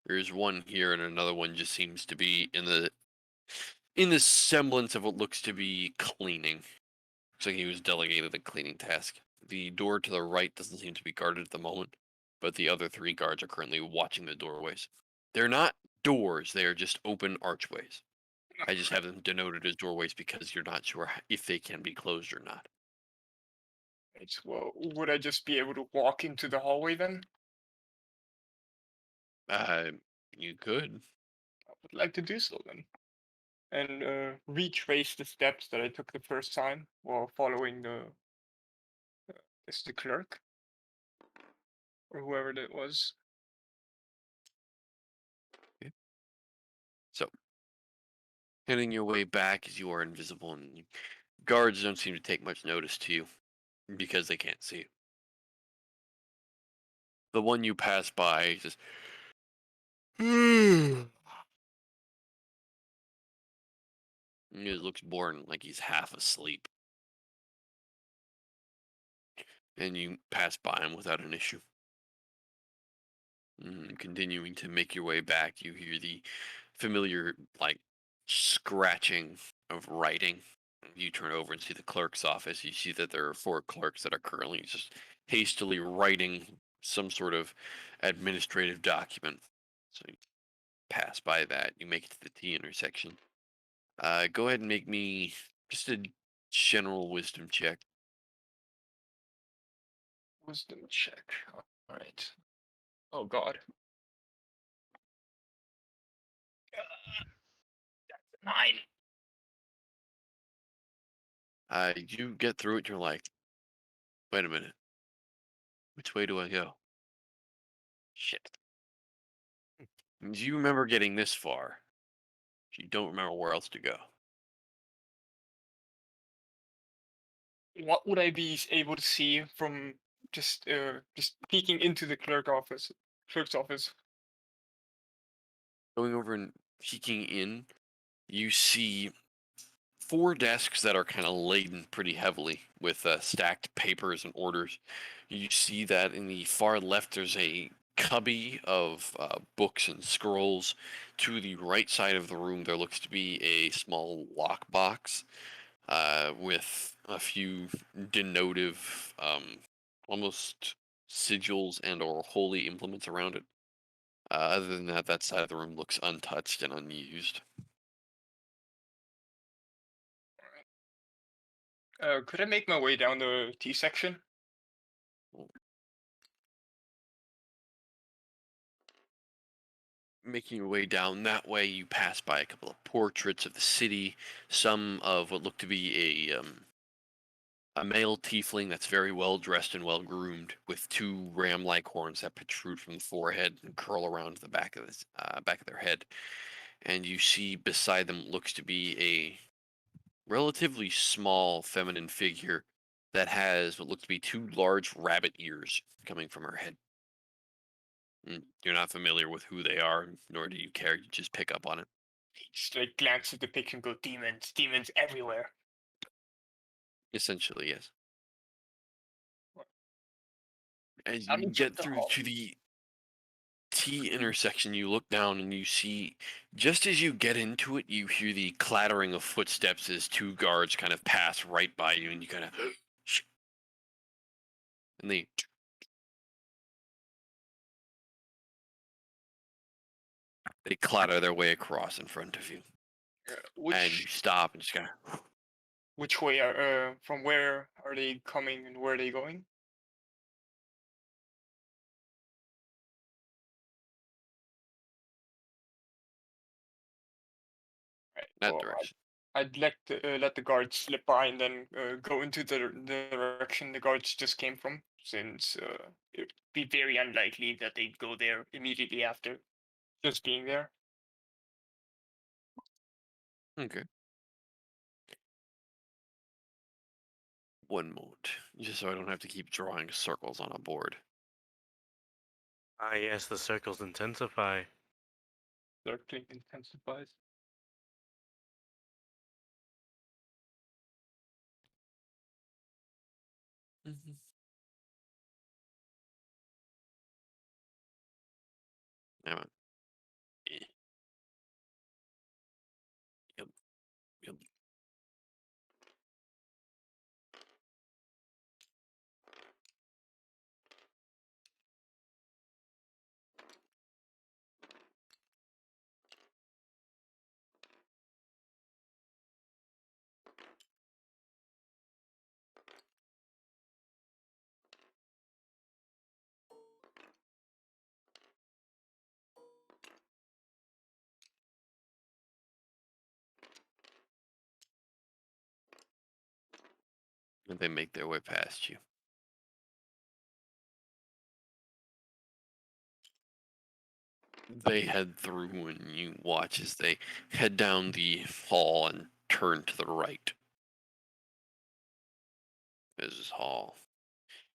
There's one here, and another one just seems to be in the semblance of what looks to be cleaning. Looks like he was delegated a cleaning task. The door to the right doesn't seem to be guarded at the moment, but the other 3 guards are currently watching the doorways. They're not doors, they are just open archways. I just have them denoted as doorways because you're not sure if they can be closed or not. Right, well, would I just be able to walk into the hallway then? Uh, you could. I would like to do so then. And retrace the steps that I took the first time while following the clerk or whoever that was. So, heading your way back as you are invisible, and guards don't seem to take much notice to you because they can't see you. The one you pass by just he looks bored, like he's half asleep. And you pass by him without an issue. Continuing to make your way back, you hear the familiar, like, scratching of writing. You turn over and see the clerk's office. You see that there are 4 clerks that are currently just hastily writing some sort of administrative document. So you pass by that. You make it to the T intersection. Go ahead and make me just a general wisdom check. Wisdom check. All right. Oh God. Mine. You get through it. You're like, wait a minute. Which way do I go? Shit. Do you remember getting this far? You don't remember where else to go. What would I be able to see from just peeking into the clerk's office? Going over and peeking in, you see 4 desks that are kind of laden pretty heavily with stacked papers and orders. You see that in the far left there's a cubby of books and scrolls. To the right side of the room there looks to be a small lockbox with a few denotive, almost sigils and or holy implements around it. Other than that, that side of the room looks untouched and unused. Could I make my way down the T section? Making your way down that way, you pass by a couple of portraits of the city, some of what look to be a male tiefling that's very well dressed and well groomed, with 2 ram-like horns that protrude from the forehead and curl around the back of back of their head. And you see beside them looks to be a relatively small feminine figure that has what looks to be 2 large rabbit ears coming from her head. You're not familiar with who they are, nor do you care. You just pick up on it. He just like glance at the picture and go, demons, demons everywhere. Essentially, yes. As Down you into get the through hall. to the T intersection, you look down and you see, just as you get into it, you hear the clattering of footsteps as 2 guards kind of pass right by you, and you kind of, and they clatter their way across in front of you, and you stop and just kind of. Which way are from where are they coming and where are they going? Right, That well, direction. I'd let the guards slip by and then go into the direction the guards just came from, since it'd be very unlikely that they'd go there immediately after just being there. Okay. One moment, just so I don't have to keep drawing circles on a board. Ah, yes, the circles intensify. Circling intensifies. Now, yep, yep. And they make their way past you. They head through, and you watch as they head down the hall and turn to the right. This hall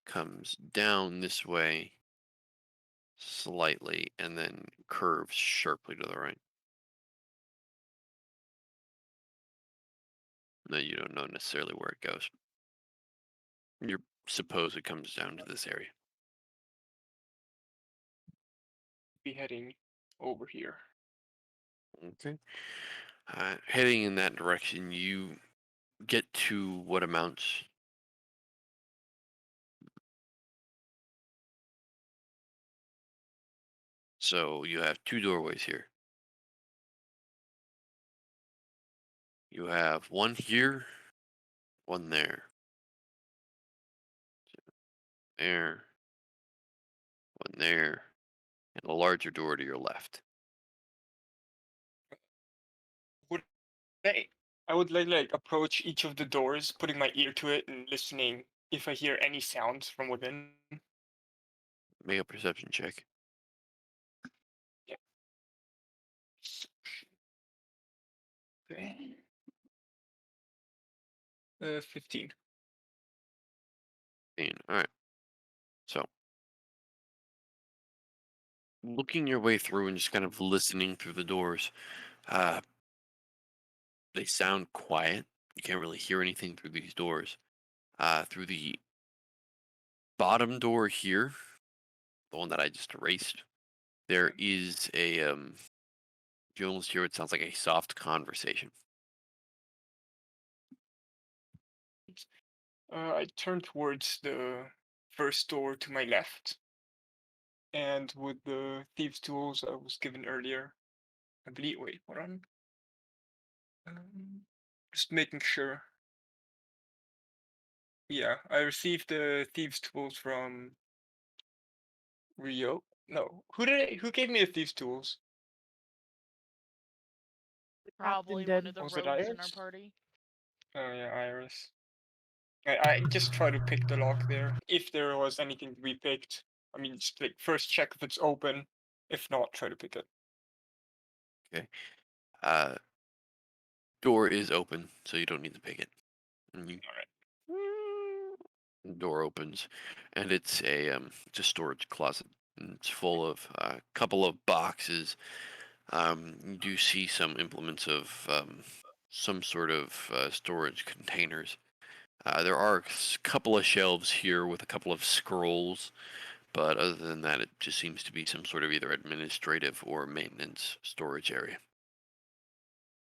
comes down this way slightly and then curves sharply to the right. No, you don't know necessarily where it goes. You suppose it comes down to this area. Be heading over here. Okay. Heading in that direction, you get to what amounts. So you have 2 doorways here. You have one here, one there. There, one there, and a larger door to your left. Hey, I would like approach each of the doors, putting my ear to it and listening if I hear any sounds from within. Make a perception check. Yeah. Okay. 15. All right. So, looking your way through and just kind of listening through the doors, uh, they sound quiet. You can't really hear anything through these doors. Through the bottom door here, the one that I just erased, there is a you almost hear it sounds like a soft conversation. I turn towards the first door to my left, and with the thieves' tools I was given earlier, I believe. Wait, hold on. Just making sure. Yeah, I received the thieves' tools from Rio. No, who gave me the thieves' tools? Probably did. one of the Was it rogues in our Iris? party. Oh yeah, Iris. I just try to pick the lock there. If there was anything to be picked, I mean, just like first check if it's open. If not, try to pick it. Okay. Uh, Door is open, so you don't need to pick it. And you door opens, and it's a storage closet. And it's full of a couple of boxes. You do see some implements of some sort of storage containers. There are a couple of shelves here with a couple of scrolls, but other than that, it just seems to be some sort of either administrative or maintenance storage area.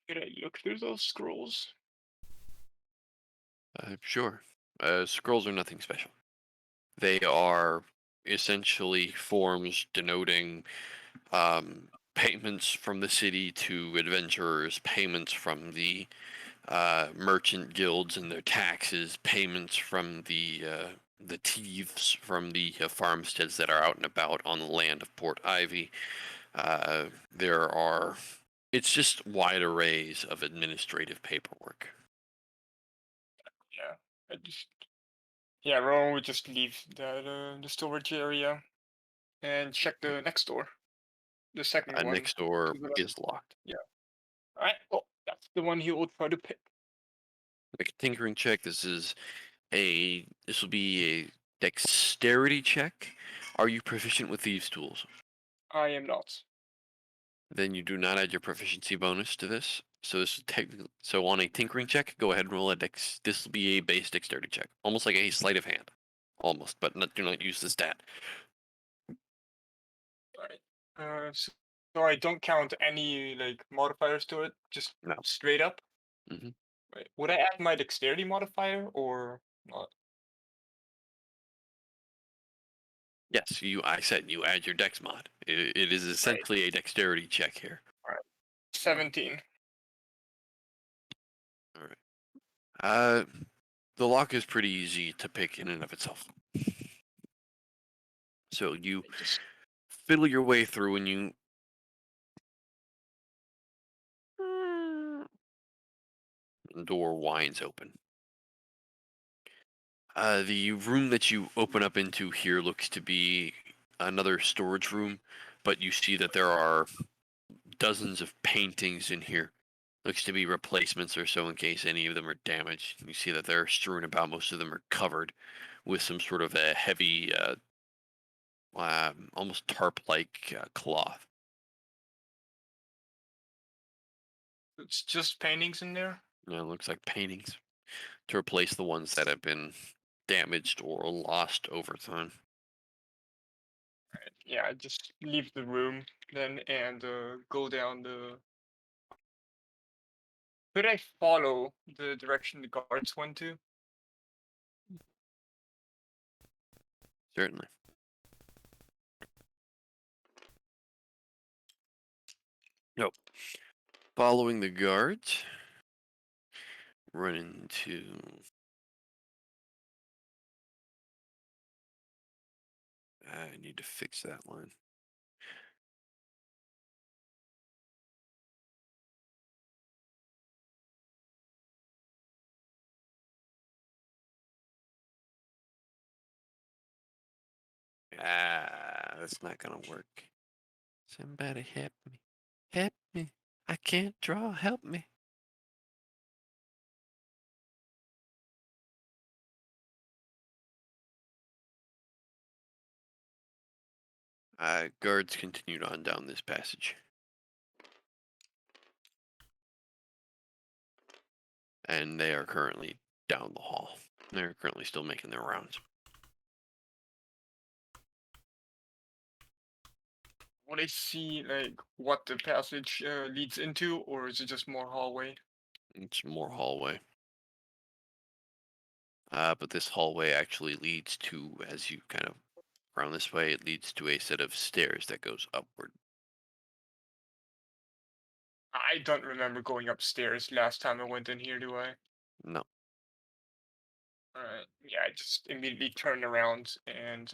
Could I look through those scrolls? Sure. Scrolls are nothing special. They are essentially forms denoting payments from the city to adventurers, payments from the merchant guilds and their taxes, payments from the thieves from the farmsteads that are out and about on the land of Port Ivy. There are, it's just wide arrays of administrative paperwork. Yeah, I just yeah, Rowan would just leave the storage area and check the next door, the second one Next door to the left. is locked. Yeah. All right. Well, that's the one he will try to pick. Make a tinkering check. This will be a dexterity check. Are you proficient with thieves' tools? I am not. Then you do not add your proficiency bonus to this. So this is technically so on a tinkering check, go ahead and roll a dex. This will be a base dexterity check, almost like a sleight of hand, almost, but do not use the stat. All right. So I don't count any like modifiers to it, just No. straight up. Mhm. Right. Would I add my dexterity modifier or not? Yes, I said you add your dex mod. It is essentially a dexterity check here. 17. All right. The lock is pretty easy to pick in and of itself. So you Just fiddle your way through and door winds open. The room that you open up into here looks to be another storage room, but you see that there are dozens of paintings in here. Looks to be replacements or so in case any of them are damaged. You see that they're strewn about. Most of them are covered with some sort of a heavy, almost tarp-like cloth. it's just paintings in there. It looks like paintings to replace the ones that have been damaged or lost over time. Right. Yeah, I just leave the room then and go down the. Could I follow the direction the guards went to? Certainly. Nope. Following the guards, run into. I need to fix that line. That's not gonna work. Somebody help me. Help me. I can't draw. Help me. Guards continued on down this passage. And they are currently down the hall. They're currently still making their rounds. Will I see like what the passage leads into, or is it just more hallway? It's more hallway. But this hallway actually leads to, as you kind of round this way, it leads to a set of stairs that goes upward. I don't remember going upstairs last time I went in here, do I? No. Alright, yeah, I just immediately turn around and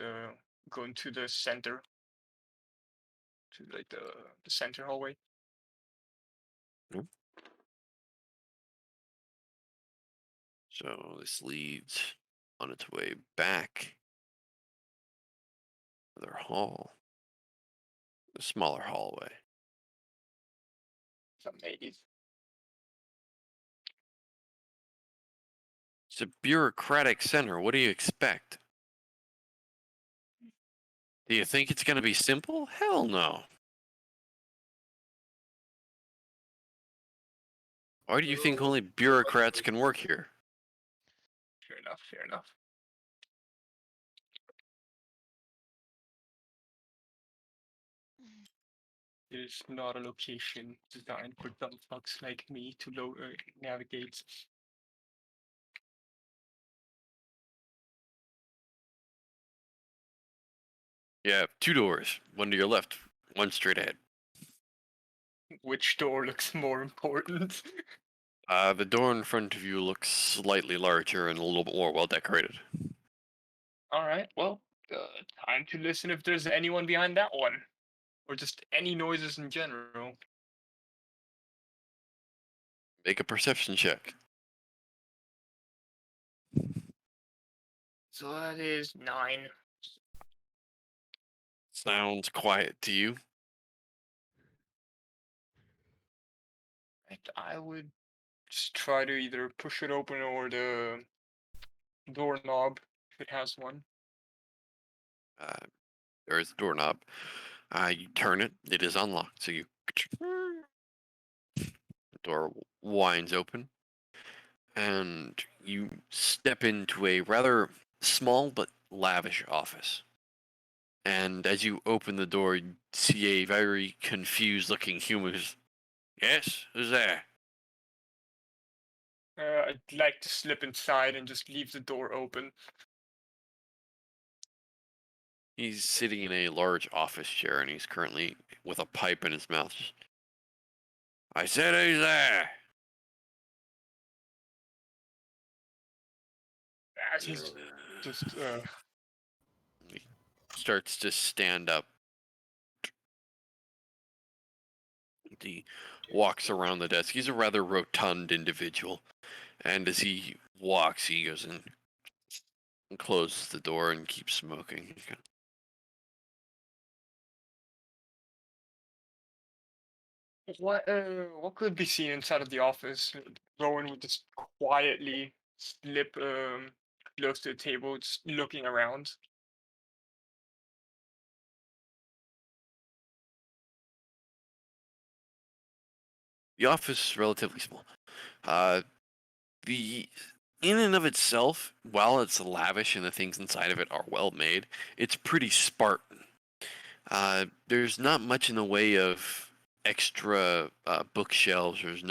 go into the center. To like the center hallway. So this leads on its way back. Another hall. A smaller hallway. Some ladies. It's a bureaucratic center. What do you expect? Do you think it's going to be simple? Hell no. Why do you think only bureaucrats can work here? Fair enough, fair enough. It is not a location designed for dumb fucks like me to navigate. Yeah, 2 doors. One to your left, one straight ahead. Which door looks more important? The door in front of you looks slightly larger and a little bit more well decorated. Alright, well, time to listen if there's anyone behind that one. Or just any noises in general. Make a perception check. So that is 9. Sounds quiet to you. Right, I would just try to either push it open or the doorknob if it has one. There is a doorknob. You turn it. It is unlocked. So you the door winds open, and you step into a rather small but lavish office. And as you open the door, you see a very confused-looking human. Yes, who's there? I'd like to slip inside and just leave the door open. He's sitting in a large office chair, and he's currently with a pipe in his mouth. I said, who's there? As he's just He starts to stand up. He walks around the desk. He's a rather rotund individual. And as he walks, he goes in and closes the door and keeps smoking. what could be seen inside of the office? Rowan would just quietly slip close to the table, just looking around. The office is relatively small. The in and of itself, while it's lavish and the things inside of it are well made, it's pretty Spartan. There's not much in the way of extra bookshelves. There's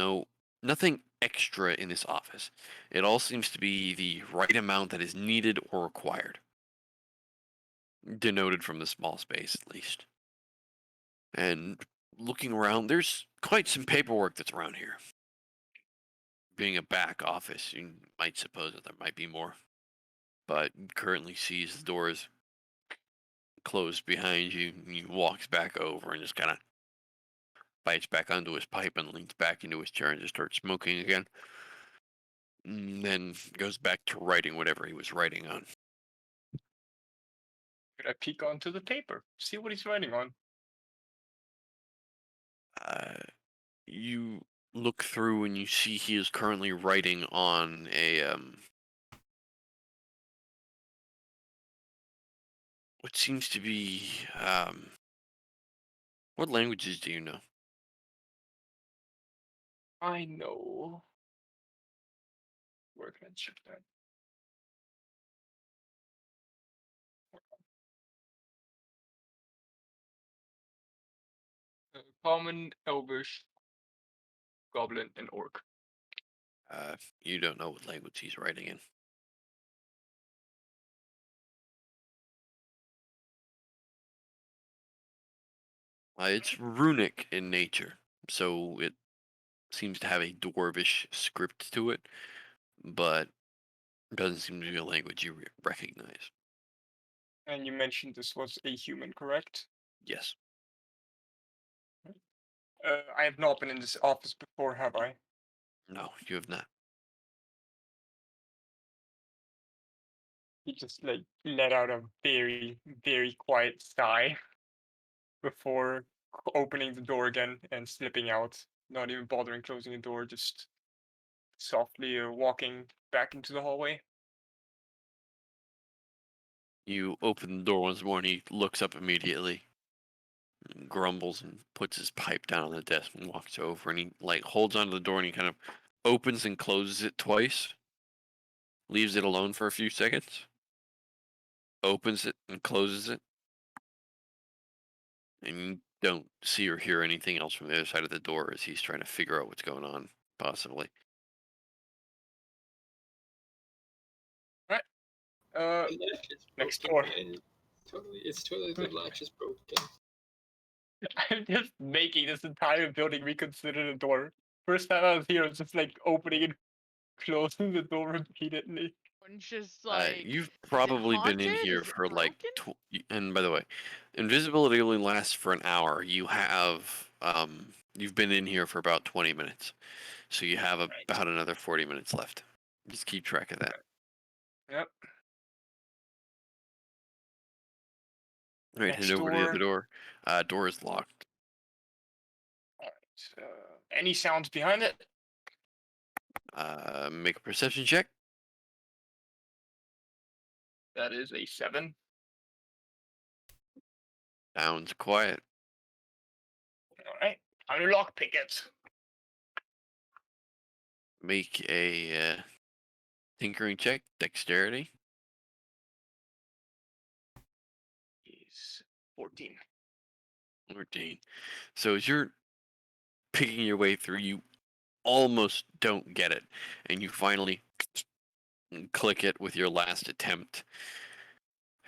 nothing extra in this office. It all seems to be the right amount that is needed or required, denoted from the small space at least. And looking around, there's quite some paperwork that's around here. Being a back office, you might suppose that there might be more, but currently sees the doors closed behind you. And he walks back over and just kind of bites back onto his pipe and leans back into his chair and just starts smoking again. And then goes back to writing whatever he was writing on. I peek onto the paper, see what he's writing on. You look through and you see he is currently writing on a what seems to be what languages do you know? I know. Where can I check that? Common, Elvish, Goblin, and Orc. You don't know what language he's writing in. It's runic in nature, so it seems to have a dwarvish script to it, but it doesn't seem to be a language you recognize. And you mentioned this was a human, correct? Yes. I have not been in this office before, have I? No, you have not. He just like let out a very, very quiet sigh before opening the door again and slipping out, not even bothering closing the door, just softly walking back into the hallway. You open the door once more and he looks up immediately, and grumbles and puts his pipe down on the desk and walks over and he like holds onto the door and he kind of opens and closes it twice, leaves it alone for a few seconds, opens it and closes it, and you don't see or hear anything else from the other side of the door as he's trying to figure out what's going on, possibly. Right. The latch is Next broken, door. man. It's totally the latch is broken. I'm just making this entire building reconsider the door. First time I was here, I was just like opening and closing the door repeatedly. And just like, You've is it probably been in haunted? here Is it for like, broken? and by the way, invisibility only lasts for an hour. You've been in here for about 20 minutes, so you have about another 40 minutes left. Just keep track of that. Yep. All right, Next head over to the other door. door. Door is locked. Alright. Any sounds behind it? Make a perception check. That is a 7. Sounds quiet. Alright. I'm gonna lockpick it. Make a tinkering check, dexterity. Is 14. 14. So as you're picking your way through, you almost don't get it, and you finally click it with your last attempt,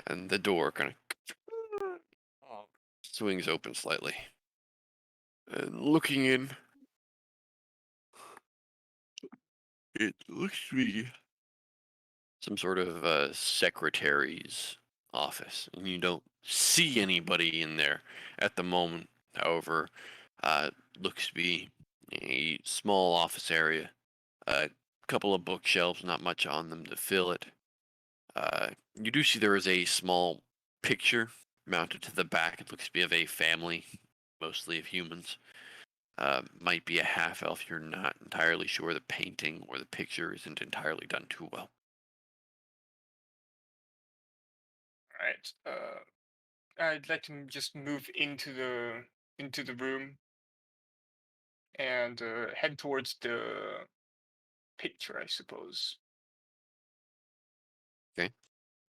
and the door kind of swings open slightly. And looking in, it looks to be some sort of secretary's office, and you don't see anybody in there at the moment. However, looks to be a small office area, a couple of bookshelves, not much on them to fill it. You do see there is a small picture mounted to the back. It looks to be of a family, mostly of humans. Might be a half elf. You're not entirely sure. The painting or the picture isn't entirely done too well. Alright. I'd like to just move into the room and head towards the picture, I suppose.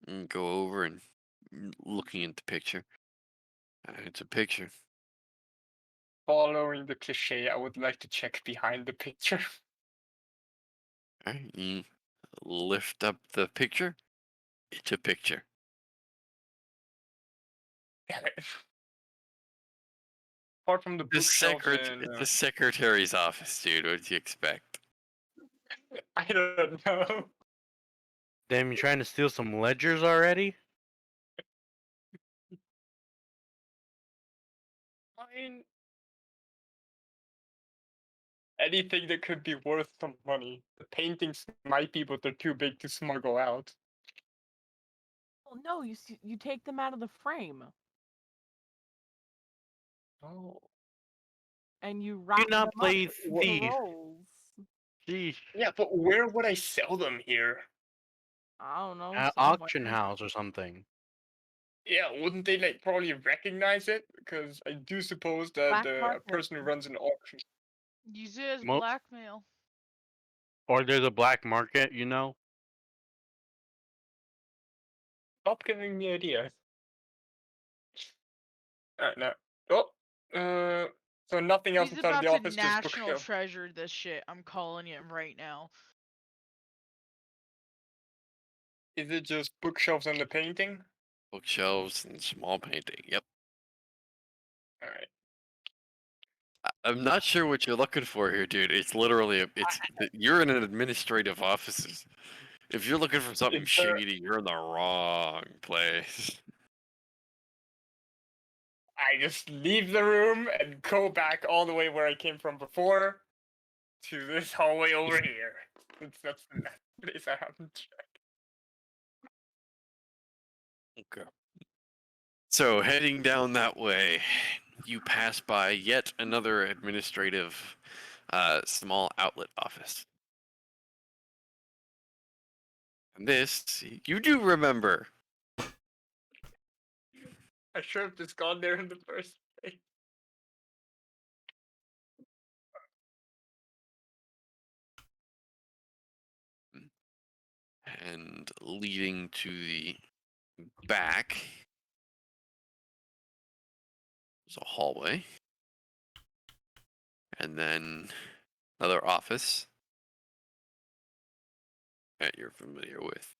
And go over and looking at the picture. It's a picture. Following the cliche, I would like to check behind the picture. Alright, you lift up the picture. It's a picture. Damn it. Apart from the bookshelves and It's the secretary's office, dude. What do you expect? I don't know. Damn, you trying to steal some ledgers already? I mean, anything that could be worth some money. The paintings might be, but they're too big to smuggle out. Well, no, you take them out of the frame Oh. and you Do wrap them not up play with thief. scrolls. Sheesh. Yeah, but where would I sell them here? I don't know. Auction somewhere. house or something. Yeah, wouldn't they like probably recognize it? Because I do suppose that Black a market. person who runs an auction. Use it as Mo- blackmail. Or there's a black market, you know? Stop giving me ideas. No. Oh, so nothing else He's inside of about the to office, just national bookshelf. treasure this shit. I'm calling it right now. Is it just bookshelves and the painting? Bookshelves and small painting. Yep. All right. I'm not sure what you're looking for here, dude. It's literally you're in an administrative offices. If you're looking for something Is there- shady, you're in the wrong place. I just leave the room and go back all the way where I came from before to this hallway over here. That's the next place I haven't checked. Okay. So heading down that way, you pass by yet another administrative small outlet office. And this you do remember. I should have just gone there in the first place. And leading to the back is a hallway. And then another office that you're familiar with.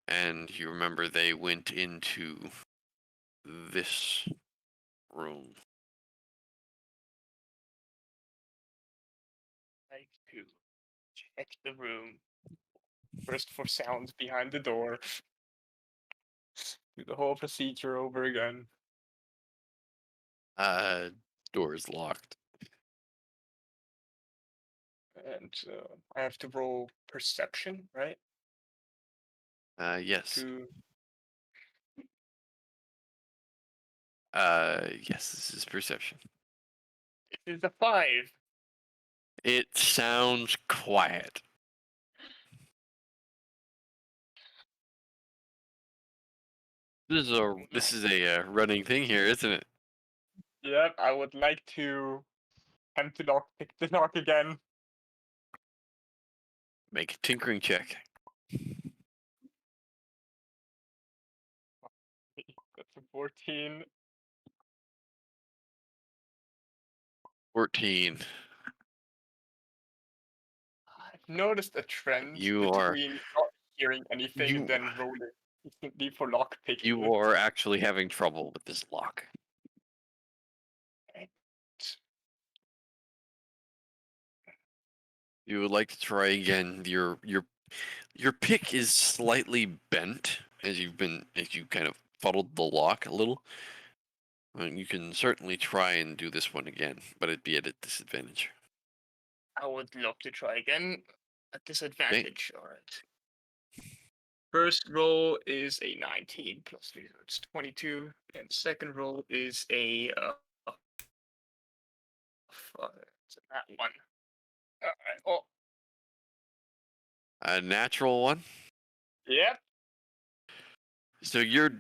And you remember they went into this room. Like to check the room. First for sounds behind the door. Do the whole procedure over again. Door is locked. And I have to roll perception, right? Yes. To Yes, this is perception. it is a 5. It sounds quiet. This is a running thing here, isn't it? Yep, I would like to attempt to pick the lock again. Make a tinkering check. That's a 14. 14. I've noticed a trend You are between not hearing anything you and then rolling instantly for lock picking. you are actually having trouble with this lock. You would like to try again. Your pick is slightly bent as you kind of fuddled the lock a little. You can certainly try and do this one again, but it'd be at a disadvantage. I would love to try again. At disadvantage, alright. First roll is a 19 plus 3, so it's 22. And second roll is a that one. Alright, oh, A natural one. yep. So you're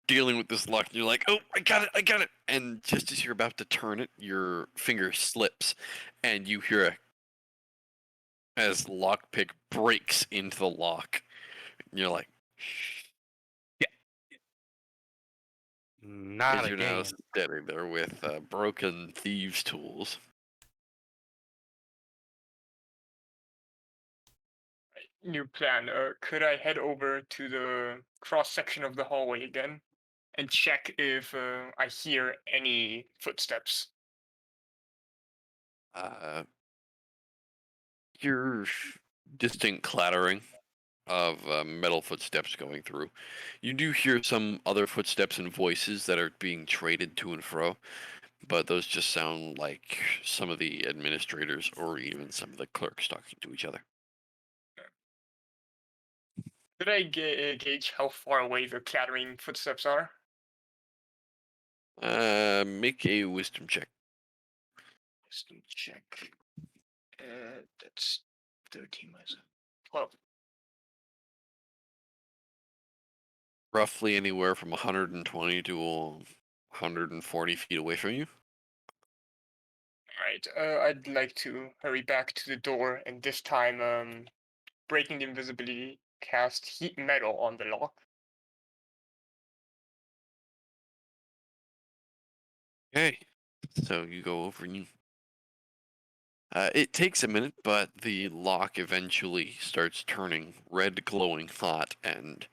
dealing with this lock, and you're like, "Oh, I got it!" And just as you're about to turn it, your finger slips, and you hear as lockpick breaks into the lock. And you're like, Not as you're now again. standing there with broken thieves' tools. New plan. Could I head over to the cross section of the hallway again and check if I hear any footsteps? Your distinct clattering of metal footsteps going through. You do hear some other footsteps and voices that are being traded to and fro, but those just sound like some of the administrators or even some of the clerks talking to each other. Could I gauge how far away the clattering footsteps are? Make a wisdom check. Wisdom check. That's 13 minus 12. Roughly anywhere from 120 to 140 feet away from you. Alright, I'd like to hurry back to the door and this time, breaking the invisibility, cast heat metal on the lock. Okay, so you go over and you. It takes a minute, but the lock eventually starts turning red, glowing hot, and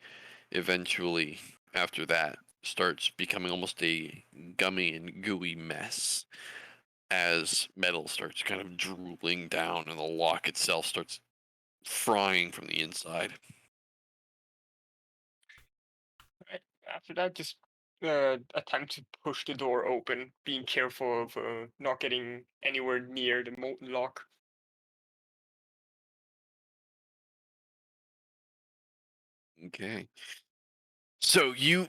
eventually, after that, starts becoming almost a gummy and gooey mess as metal starts kind of drooling down and the lock itself starts frying from the inside. Right. After that, just attempt to push the door open, being careful of not getting anywhere near the molten lock. Okay. So you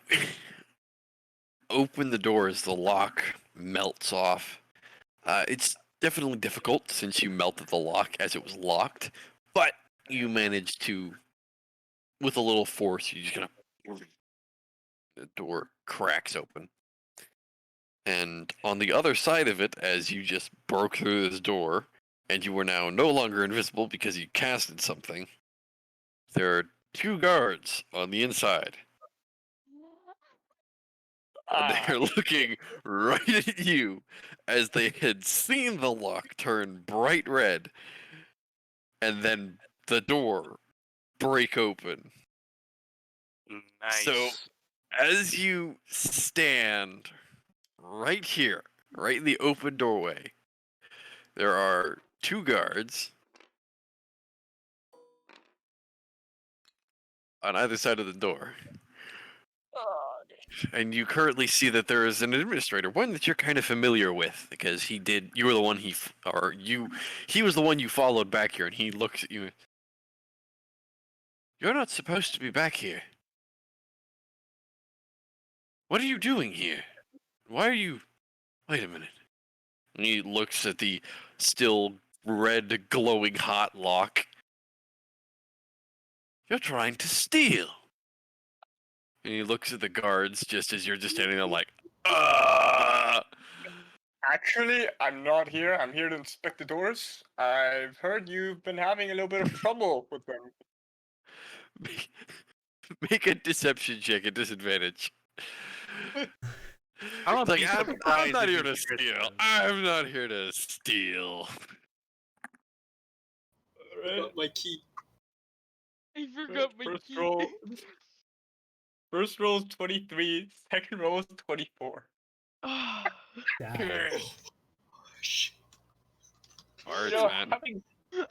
open the door as the lock melts off. It's definitely difficult since you melted the lock as it was locked, but you managed to, with a little force, you just kind of the door cracks open. And on the other side of it, as you just broke through this door, and you were now no longer invisible because you casted something, there are two guards on the inside. And they're looking right at you as they had seen the lock turn bright red and then the door break open. Nice. So, as you stand right here, right in the open doorway, there are two guards on either side of the door. And you currently see that there is an administrator, one that you're kind of familiar with, because you were the one he was the one you followed back here, and he looks at you. You're not supposed to be back here. What are you doing here? Why are you... Wait a minute. And he looks at the still red, glowing hot lock. You're trying to steal. And he looks at the guards just as you're just standing there like, ah! Actually, I'm not here. I'm here to inspect the doors. I've heard you've been having a little bit of trouble with them. Make a deception check at disadvantage. I don't Like, be I'm surprised not if here you to figure it steal. out. I'm not here to steal. Got my key. I forgot my First key. roll. First roll is 23. Second roll is 24. Ah. Damn. Shit. Cards, You know, man.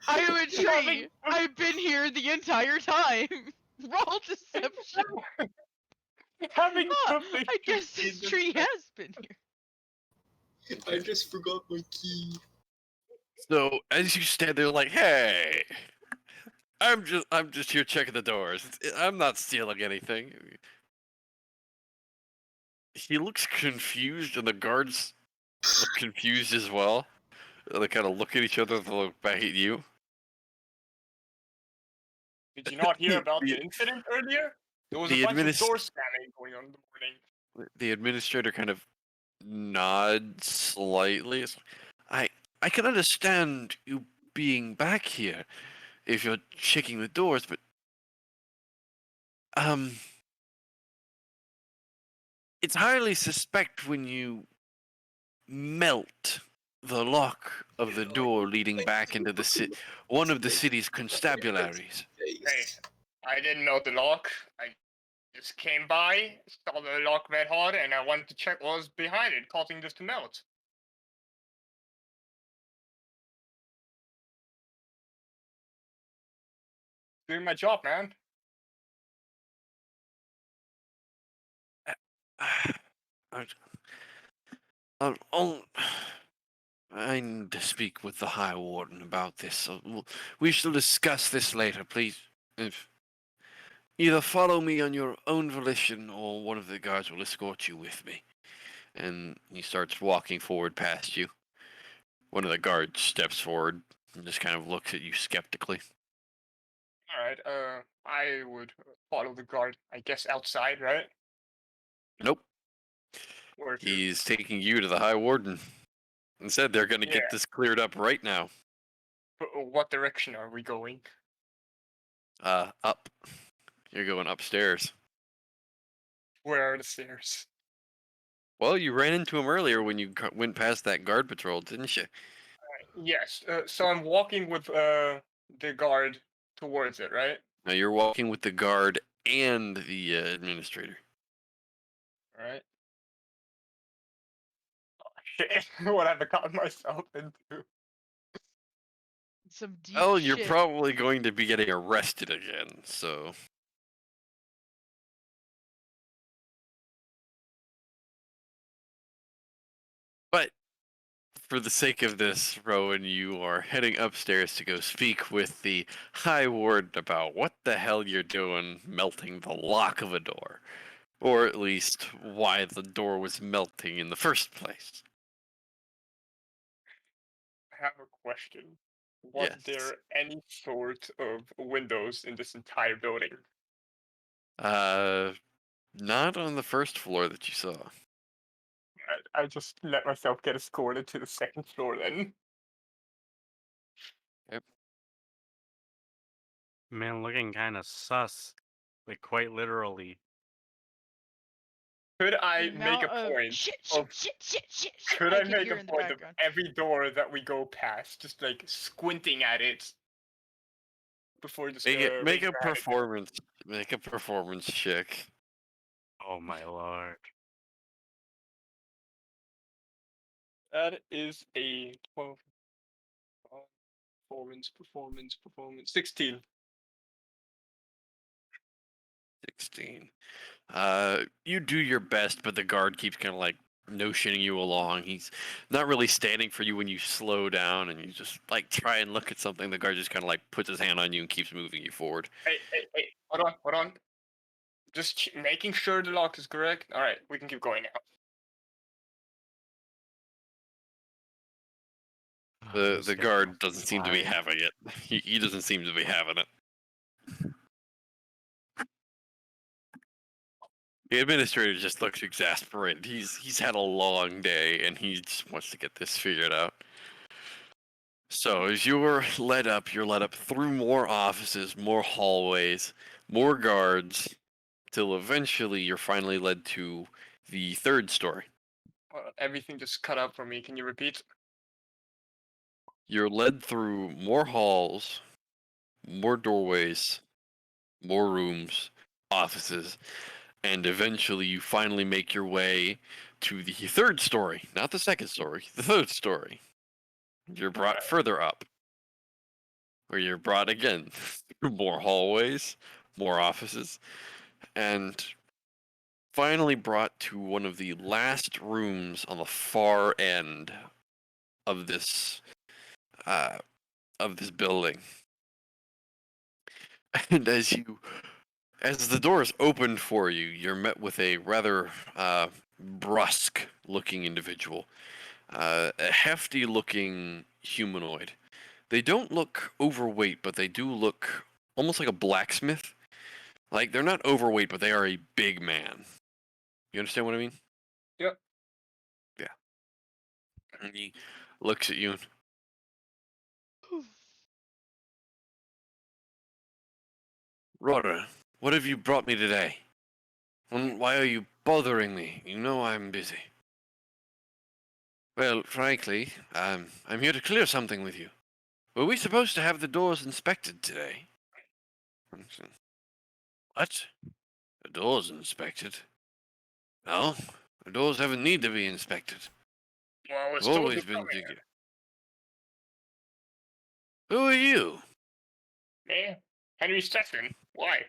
I am a tree. I've been here the entire time. Roll deception. Having Ah, perfect I guess in this the- tree has been here. I just forgot my key. So as you stand there, like, hey, I'm just here checking the doors. I'm not stealing anything. He looks confused, and the guards look confused as well. They kind of look at each other, and look back at you. Did you not hear about The- the incident earlier? There was the a bunch of adminis- door spamming going on in the morning. The administrator kind of nods slightly. It's like, I can understand you being back here if you're checking the doors, but it's highly suspect when you melt the lock of the door leading back into the one of the city's constabularies. Hey, I didn't know the lock. I just came by, saw the lock red hot, and I wanted to check what was behind it, causing this to melt. Doing my job, man. I need to speak with the High Warden about this. So we shall discuss this later, please. If either follow me on your own volition, or one of the guards will escort you with me. And he starts walking forward past you. One of the guards steps forward and just kind of looks at you skeptically. All right. I would follow the guard. I guess outside, right? Nope. Where to? He's taking you to the High Warden. And said they're going to Yeah. get this cleared up right now. But what direction are we going? Up. You're going upstairs. Where are the stairs? Well, you ran into him earlier when you went past that guard patrol, didn't you? Yes. So I'm walking with the guard towards it, right? Now you're walking with the guard and the administrator. All right. Oh, shit! What have I gotten myself into? Some deep Oh, you're shit. probably going to be getting arrested again, so. But for the sake of this, Rowan, you are heading upstairs to go speak with the High Warden about what the hell you're doing melting the lock of a door. Or at least why the door was melting in the first place. I have a question. Was Yes. there any sort of windows in this entire building? Not on the first floor that you saw. I just let myself get escorted to the second floor then. Man, looking kind of sus. Like, quite literally. Could The I make a amount of point shit, of shit could I I can make hear a in the point of background. every door that we go past, just like squinting at it before just Make a raising our hand? performance. Make a performance check. Oh my lord. That is a 12. Performance. 16. 16. You do your best, but the guard keeps kind of like notioning you along. He's not really standing for you when you slow down, and you just like try and look at something. The guard just kind of like puts his hand on you and keeps moving you forward. Hey, hold on. Just making sure the lock is correct. All right, we can keep going now. The guard doesn't seem to be having it. He doesn't seem to be having it. The administrator just looks exasperated. He's had a long day and he just wants to get this figured out. So as you're led up through more offices, more hallways, more guards, till eventually you're finally led to the third story. Everything just cut out for me. Can you repeat? You're led through more halls, more doorways, more rooms, offices, and eventually you finally make your way to the third story. Not the second story, the third story. You're brought further up, where you're brought again through more hallways, more offices, and finally brought to one of the last rooms on the far end of this building. And as the doors open for you, you're met with a rather brusque-looking individual, a hefty-looking humanoid. They don't look overweight, but they do look almost like a blacksmith. Like, they're not overweight, but they are a big man. You understand what I mean? Yep. Yeah. And he looks at you. Rora, what have you brought me today? And why are you bothering me? You know I'm busy. Well, frankly, I'm here to clear something with you. Were we supposed to have the doors inspected today? What? The doors inspected? No, the doors haven't need to be inspected. Well, I was I've told always to been come here. thinking. Who are you? Me? Henry Session. Why?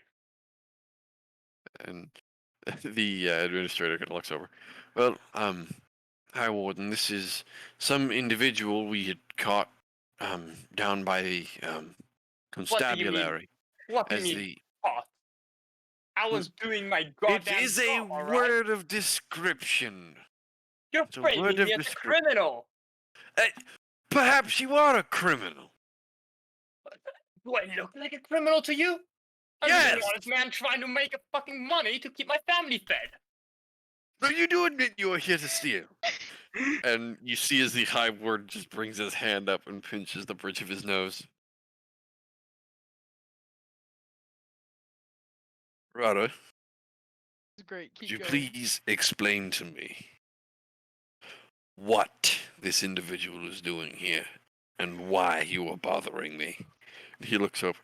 And the administrator kind of looks over. Well, Hi Warden, this is some individual we had caught down by the constabulary What do you as mean? the Caught? I was doing my It goddamn is a job, all right? word of description. You're It's a framing word of me as a description. criminal. Perhaps you are a criminal. Do I look like a criminal to you? I'm just an Yes. honest man trying to make a fucking money to keep my family fed. So you do admit you are here to steal. And you see as the High Ward just brings his hand up and pinches the bridge of his nose. Rada, It's great. could Keep you going. please explain to me what this individual is doing here and why you are bothering me? He looks up.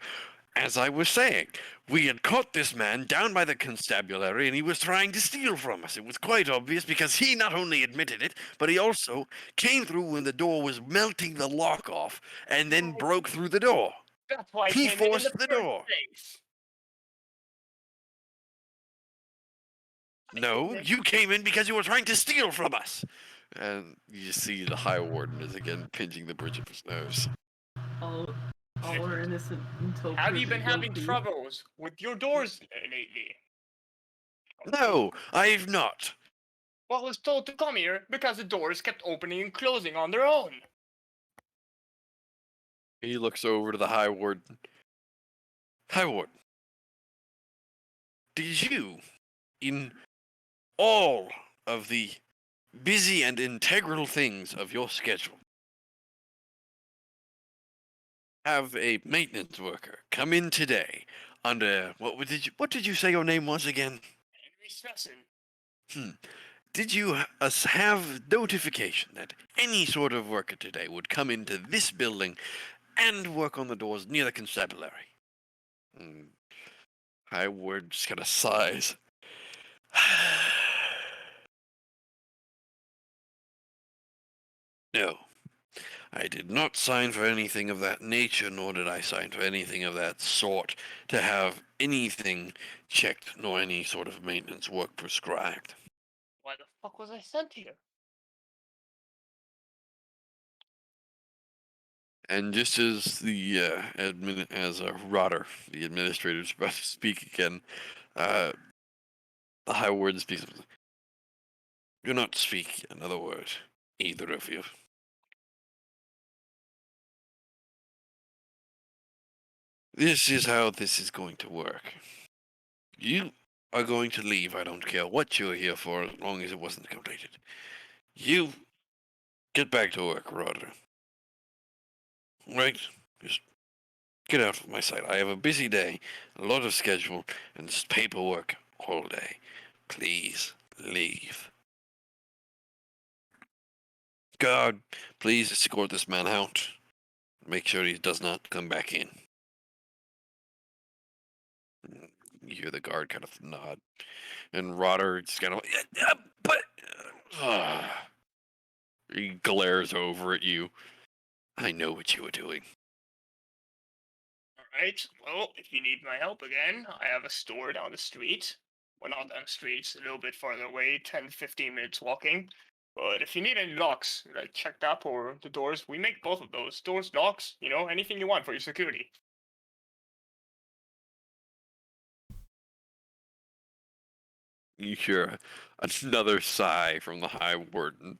As I was saying, we had caught this man down by the constabulary and he was trying to steal from us. It was quite obvious because he not only admitted it, but he also came through when the door was melting the lock off and then broke through the door. That's why I He came in forced the the first door. place. No, you came in because you were trying to steal from us. And you see the High Warden is again pinching the bridge of his nose. All are innocent until Have you been proven having guilty. troubles with your doors lately? No, I've not. Well, I was told to come here because the doors kept opening and closing on their own. He looks over to the High Warden. High Warden, did you, in all of the busy and integral things of your schedule, have a maintenance worker come in today under what did you say your name was again? Henry Session. Did you have notification that any sort of worker today would come into this building and work on the doors near the constabulary? High Ward just kind of sighs. No, I did not sign for anything of that nature, nor did I sign for anything of that sort to have anything checked, nor any sort of maintenance work prescribed. Why the fuck was I sent here? And just as the Rodder, the administrator, is about to speak again, the High Ward speaks. Do not speak another word, either of you. This is how this is going to work. You are going to leave. I don't care what you're here for, as long as it wasn't completed. You get back to work, Rodder. Right? Just get out of my sight. I have a busy day, a lot of schedule, and just paperwork all day. Please leave. Guard, please escort this man out. Make sure he does not come back in. You hear the guard kind of nod, and Rodder just kind of, but he glares over at you. I know what you were doing. Alright, well, if you need my help again, I have a store down the street. Well, not down the street, it's a little bit farther away, 10-15 minutes walking. But if you need any locks, like checked up or the doors, we make both of those. Doors, locks, anything you want for your security. You hear another sigh from the High Warden,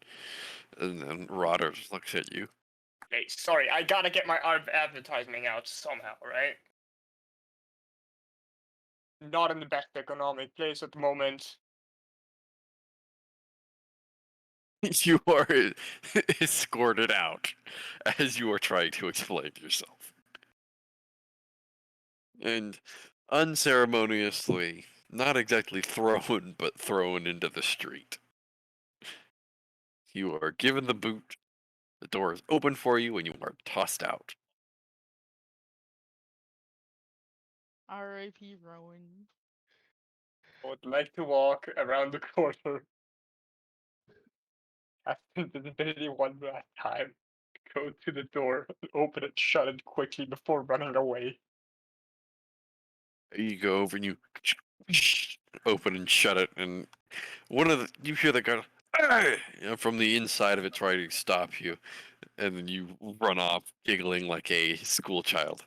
and then Rodder just looks at you. Hey, sorry, I gotta get my advertising out somehow, right? Not in the best economic place at the moment. You are escorted out as you are trying to explain yourself. And unceremoniously, not exactly thrown, but thrown into the street. You are given the boot, the door is open for you, and you are tossed out. R.I.P. Rowan. I would like to walk around the corner. Have invisibility one last time. Go to the door, open it, shut it quickly before running away. You go over and you open and shut it, and you hear the guy from the inside of it trying to stop you, and then you run off giggling like a school child.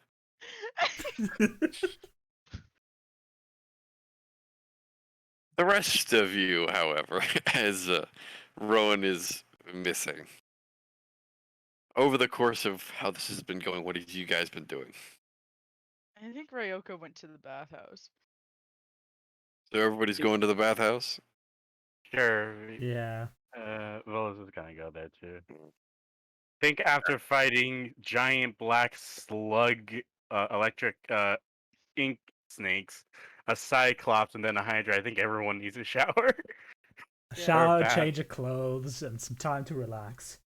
The rest of you, however, as Rowan is missing. Over the course of how this has been going, what have you guys been doing? I think Ryoka went to the bathhouse. So everybody's going to the bathhouse? Sure. Yeah. Willis is gonna go there too. Think after fighting giant black slug, electric ink snakes, a cyclops, and then a hydra, I think everyone needs a shower. A Yeah. shower, bath. change of clothes, and some time to relax.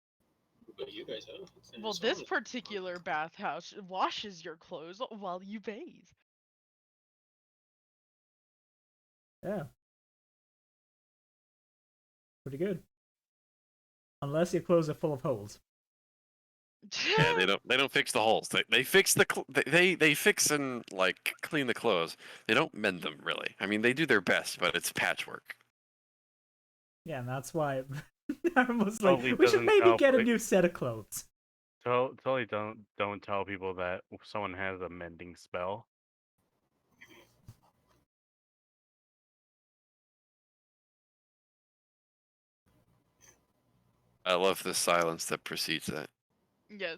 But you guys have. Well, this particular bathhouse washes your clothes while you bathe. Yeah. Pretty good. Unless your clothes are full of holes. Yeah, they don't fix the holes. They fix the they fix and like clean the clothes. They don't mend them really. I mean, they do their best, but it's patchwork. Yeah, and that's why Aaron was like, Totally we should doesn't maybe help, get a like- new set of clothes. Totally don't tell people that someone has a mending spell. I love the silence that precedes that. Yes.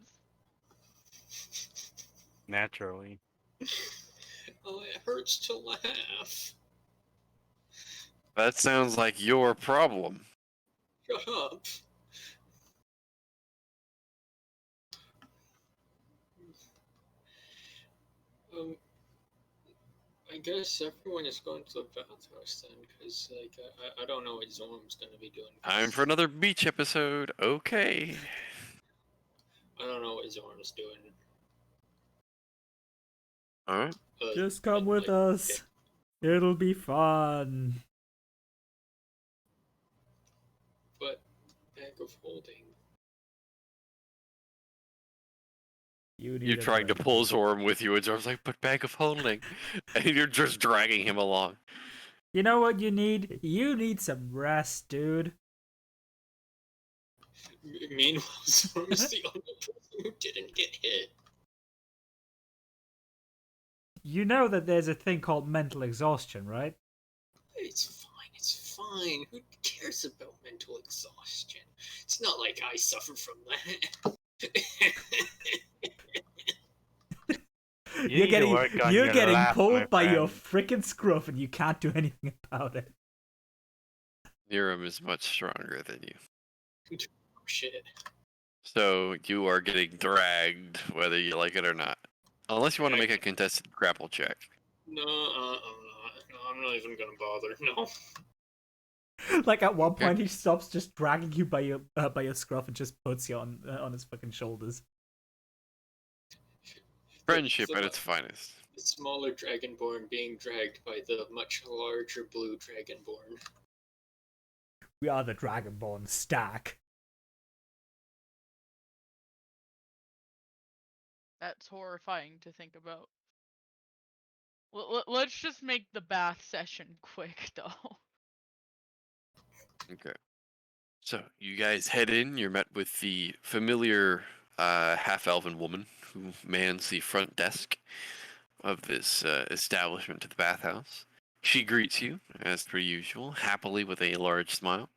Naturally. Oh, it hurts to laugh. That sounds like your problem. Shut up. I guess everyone is going to the bathhouse then, because like I don't know what Zorm's gonna be doing. Time for another beach episode. Okay. I don't know what Zorm's doing. All right. Just come but, with like, us. It'll be fun. But bag of holding. You need You're a trying to break. pull Zorm with you, and Zorm's like, "But bag of holding," and you're just dragging him along. You know what you need? You need some rest, dude. Meanwhile, Zorm's the only person who didn't get hit. You know that there's a thing called mental exhaustion, right? It's fine. It's fine. Who cares about mental exhaustion? It's not like I suffer from that. You need to work on you're your getting laugh, pulled my by your friend. freaking scruff and you can't do anything about it. Niram is much stronger than you. Oh, shit. So you are getting dragged, whether you like it or not. Unless you want to make a contested grapple check. No, I'm not. No, I'm not even gonna bother. No. Like at one Okay. point he stops just dragging you by your scruff and just puts you on his fucking shoulders. Friendship The- at its finest. The smaller dragonborn being dragged by the much larger blue dragonborn. We are the Dragonborn stack. That's horrifying to think about. Let's just make the bath session quick, though. Okay. So you guys head in. You're met with the familiar half-elven woman who mans the front desk of this establishment to the bathhouse. She greets you, as per usual, happily with a large smile.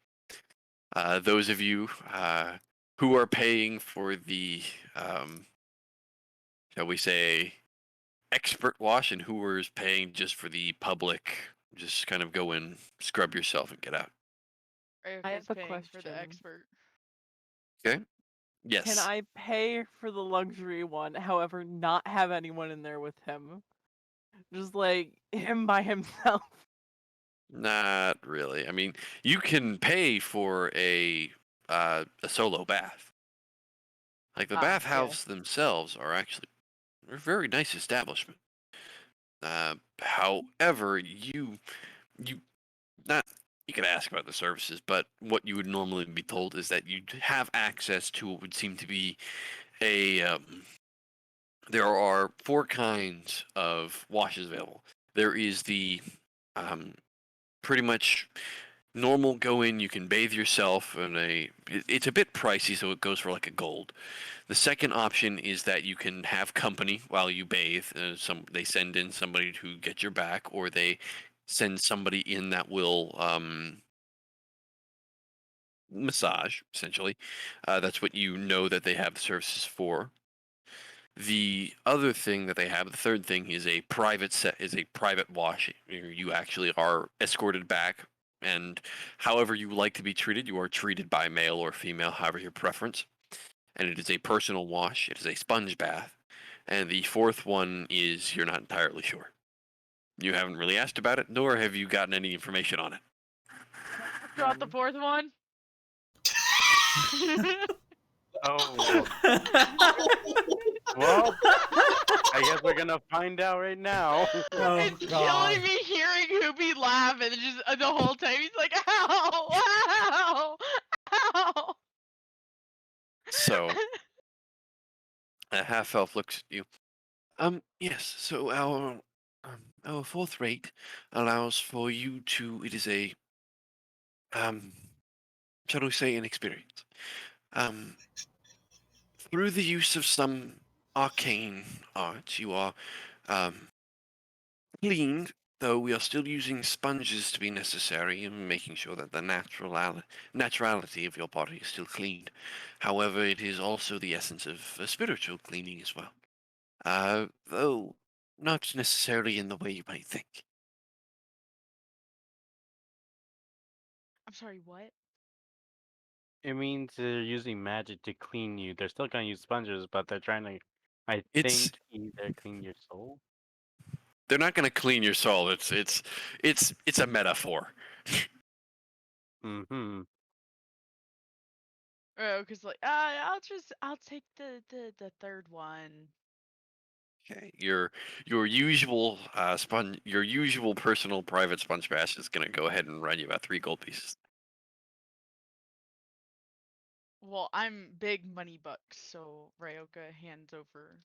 Those of you who are paying for the, shall we say, expert wash, and who is paying just for the public, just kind of go in, scrub yourself, and get out. I have a paying for the question. expert. Yes. Can I pay for the luxury one, however, not have anyone in there with him? Just like him by himself. Not really. I mean, you can pay for a solo bath. Like the Ah, bathhouse themselves are actually a very nice establishment. However, you not you can ask about the services, but what you would normally be told is that you have access to what would seem to be a there are 4 kinds of washes available. There is the pretty much normal go in, you can bathe yourself in it's a bit pricey, so it goes for like a gold. The second option is that you can have company while you bathe. They send in somebody to get your back, or they send somebody in that will massage, essentially. That's what you know that they have the services for. The other thing that they have, the third thing, is a private wash. You actually are escorted back, and however you like to be treated, you are treated by male or female, however your preference. And it is a personal wash. It is a sponge bath. And the fourth one is you're not entirely sure. You haven't really asked about it, nor have you gotten any information on it. Drop the fourth one. Oh, well, I guess we're gonna find out right now. Oh, It's God. killing me hearing Hoopy laugh and just the whole time he's like, ow, ow, ow. So, a half elf looks at you. Yes. So our fourth rate allows for you to. It is a shall we say, an experience. Um, through the use of some arcane art, you are cleaned. Though we are still using sponges to be necessary and making sure that the naturality of your body is still cleaned. However, it is also the essence of a spiritual cleaning as well. Though not necessarily in the way you might think. I'm sorry, what? It means they're using magic to clean you. They're still gonna use sponges, but they're trying to, I It's think, either clean your soul. they're not going to clean your soul. It's a metaphor. Mm-hmm. Oh, cause like, I'll take the third one. Okay, your usual your usual personal private sponge bash is going to go ahead and run you about 3 gold pieces. Well, I'm big money bucks, so Ryoka hands over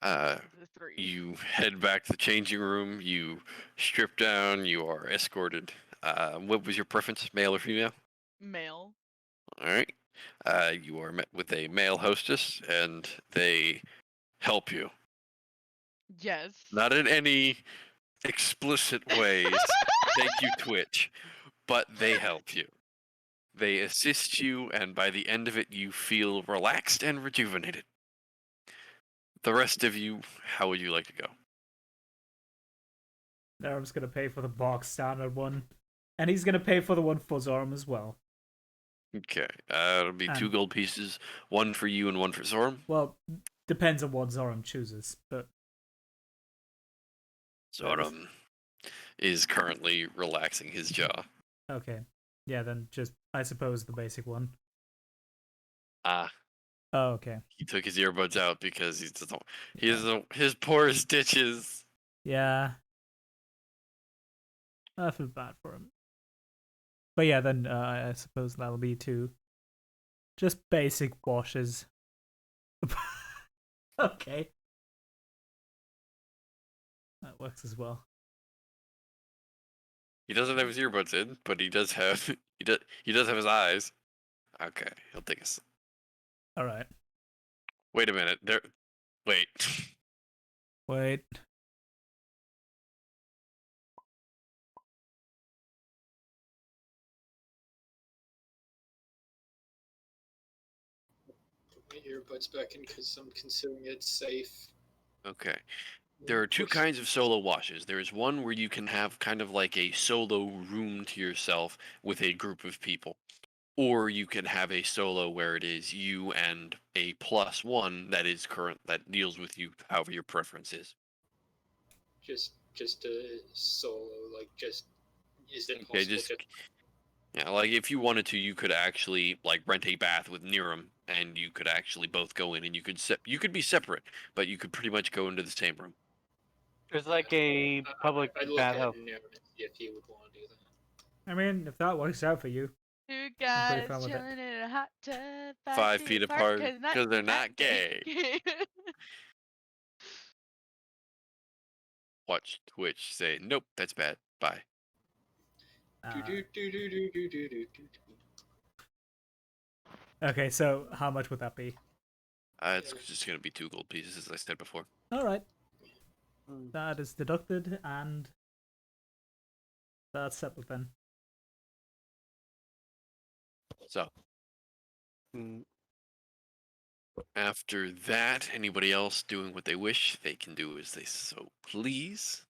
Uh, the 3. you head back to the changing room. You strip down. You are escorted. What was your preference, male or female? Male. All right. You are met with a male hostess, and they help you. Yes. Not in any explicit ways. Thank you, Twitch. But they help you. They assist you, and by the end of it, you feel relaxed and rejuvenated. The rest of you, how would you like to go? Darum's gonna pay for the box standard one. And he's gonna pay for the one for Zoram as well. Okay, it'll be 2 And- gold pieces, 1 for you and 1 for Zoram. Well, depends on what Zoram chooses, but Zoram is currently relaxing his jaw. okay. Yeah, then just, I suppose, the basic one. Ah, Oh, okay. he took his earbuds out because his poor stitches. Yeah. I feel bad for him. But yeah, then I suppose that'll be 2. Just basic washes. Okay. That works as well. He doesn't have his earbuds in, but he does have he does have his eyes. Okay, he'll take us. Alright. Wait a minute. Wait. Wait. Put my earbuds back in because I'm considering it safe. Okay. There are 2 kinds of solo washes. There is one where you can have kind of like a solo room to yourself with a group of people. Or you can have a solo where it is you and a +1 that deals with you however your preference is. Just a solo, like just is it Okay, possible yeah, like if you wanted to, you could actually like rent a bath with Niram, and you could actually both go in, and you could be separate, but you could pretty much go into the same room. There's like a public I'd look bathhouse. at Niram and see if he would want to do that. I mean, if that works out for you. 2 pretty guys fine with it. chilling in a hot tub 5 feet apart, 'cause they're not gay. Watch Twitch say, nope, that's bad. Bye. Okay, so how much would that be? It's just gonna be 2 gold pieces, as I said before. Alright. That is deducted, and That's settled then. So Mm, after that, anybody else doing what they wish, they can do as they so please.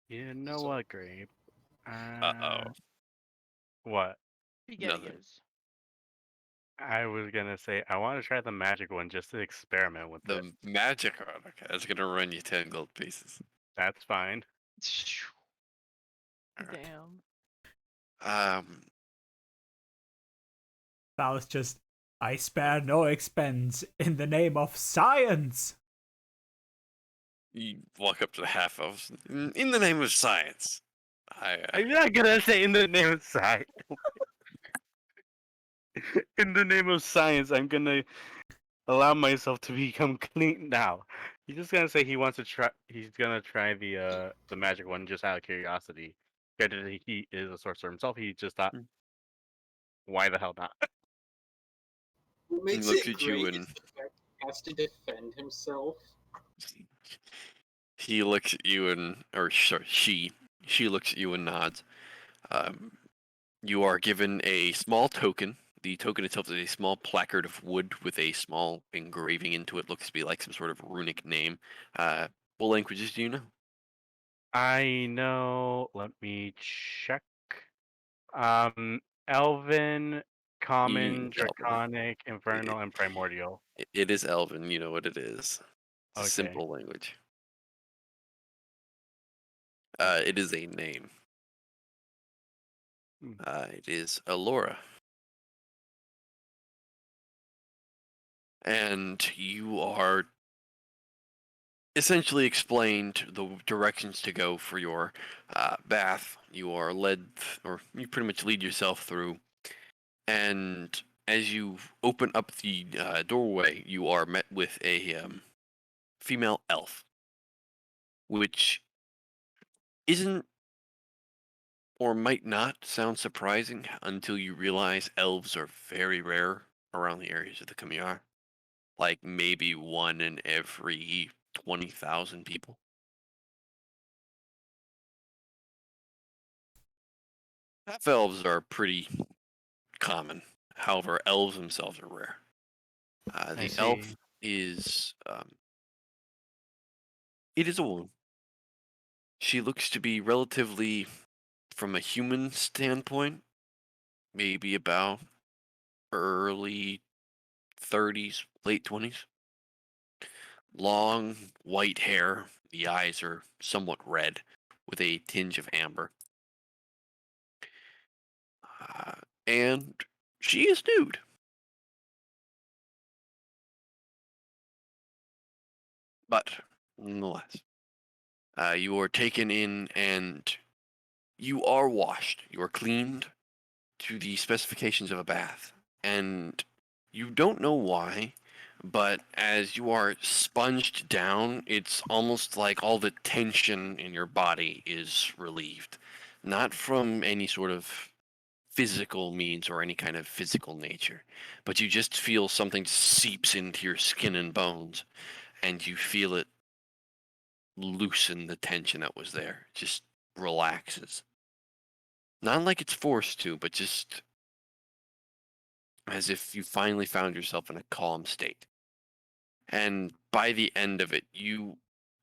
You know So- what, Grape? Uh-oh. What? Nothing. Spaghettios. I was gonna say I want to try the magic one just to experiment with it. The magic one, okay, that's gonna run you 10 gold pieces. That's fine. Alright. Damn. That was just, I spare no expense in the name of science. You walk up to the half elves. In the name of science. I'm not gonna say in the name of science. In the name of science, I'm gonna allow myself to become clean now. He's just gonna say he wants to try. He's gonna try the magic one just out of curiosity. Granted, he is a sorcerer himself. He just thought, why the hell not? What makes looks it at you great and- is the fact he has to defend himself. He looks at you and, or sorry, she looks at you and nods. You are given a small token. The token itself is a small placard of wood with a small engraving into it. Looks to be like some sort of runic name. What languages do you know? I know. Let me check. Elven, Common, Elven. Draconic, Infernal, and Primordial. It is Elven. You know what it is. It's a Okay. simple language. It is a name. Hmm. It is Alora. And you are essentially explained the directions to go for your bath. You are led, or you pretty much lead yourself through. And as you open up the doorway, you are met with a female elf, which isn't or might not sound surprising until you realize elves are very rare around the areas of the Khmer. Like maybe one in every 20,000 people. Half elves are pretty common. However, elves themselves are rare. The elf see. is it is a woman. She looks to be relatively, from a human standpoint, maybe about early 30s, late 20s. Long white hair. The eyes are somewhat red with a tinge of amber. And she is nude. But nonetheless, you are taken in and you are washed. You are cleaned to the specifications of a bath. And you don't know why, but as you are sponged down, it's almost like all the tension in your body is relieved. Not from any sort of physical means or any kind of physical nature, but you just feel something seeps into your skin and bones, and you feel it loosen the tension that was there. It just relaxes. Not like it's forced to, but just as if you finally found yourself in a calm state. And by the end of it, you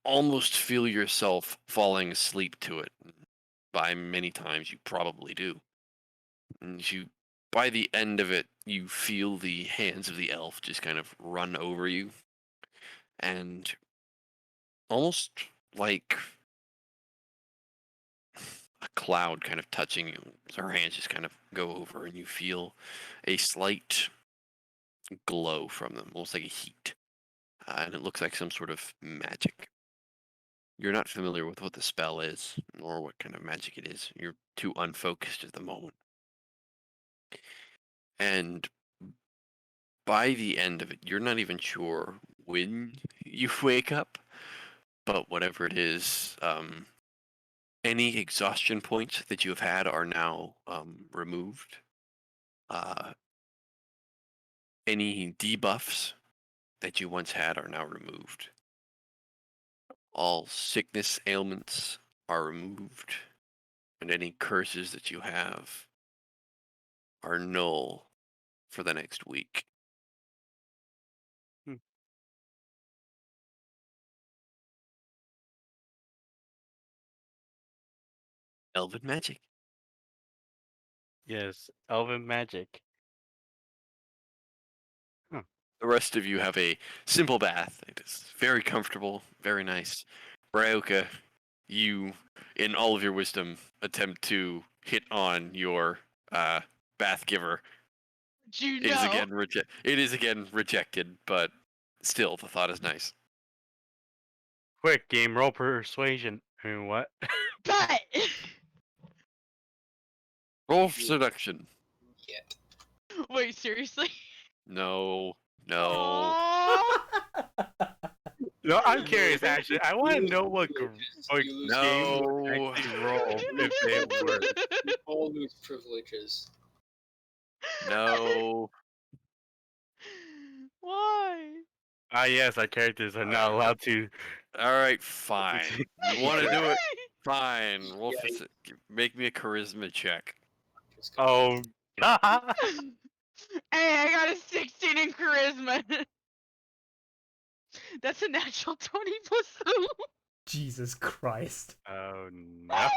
almost feel yourself falling asleep to it. By many times, you probably do. And by the end of it, you feel the hands of the elf just kind of run over you. And almost like a cloud kind of touching you. So her hands just kind of go over, and you feel a slight glow from them, almost like a heat. And it looks like some sort of magic. You're not familiar with what the spell is, nor what kind of magic it is. You're too unfocused at the moment. And by the end of it, you're not even sure when you wake up, but whatever it is, any exhaustion points that you have had are now removed. Any debuffs that you once had are now removed. All sickness ailments are removed. and any curses that you have are null for the next week. Elven magic. Yes, elven magic. The rest of you have a simple bath. It is very comfortable, very nice. Ryoka, you, in all of your wisdom, attempt to hit on your bath giver. Do you It is know? again It is again rejected, but still, the thought is nice. Quick game roll persuasion. What? Bet. Roll for seduction. Yet. Wait, seriously? No. Aw. No, I'm curious. Actually, I want to know what game No. would actually roll if they were. You all lose privileges. No. Why? Ah, yes, our characters are not allowed to. All right, fine. You want to do it? Fine. Roll Yeah, for make me a charisma check. Just go- Oh, God. Hey, I got a 16 in charisma. That's a natural 20 plus 2. Jesus Christ. Oh, no.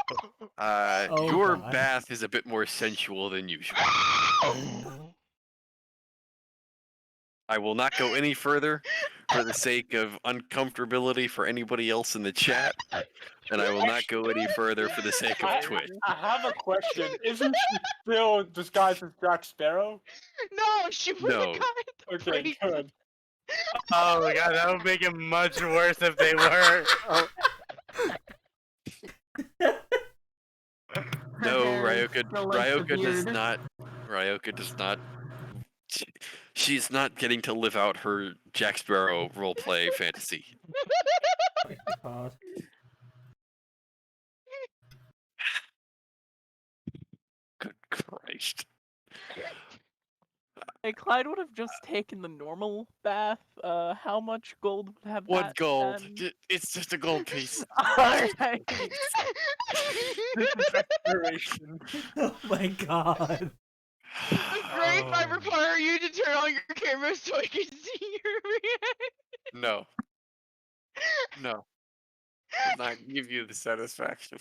Oh, Your God. bath is a bit more sensual than usual. I will not go any further for the sake of uncomfortability for anybody else in the chat, and I will not go any further for the sake of Twitch. I have a question. Isn't she still disguised as Jack Sparrow? No, she was No. a guy at the Okay, place. good. Oh my God, that would make it much worse if they were. Oh. No, Her hair is Ryoka. still like the Ryoka does beard. not. Ryoka does not. She's not getting to live out her Jack Sparrow roleplay fantasy. God. Good Christ. Hey, Clyde would have just taken the normal bath. How much gold would have One that gold. been? It's just a gold piece. Alright. This is exploration. Oh my God. I'm great if I require you to turn on your camera so I can see your reaction. No. No. Does not give you the satisfaction.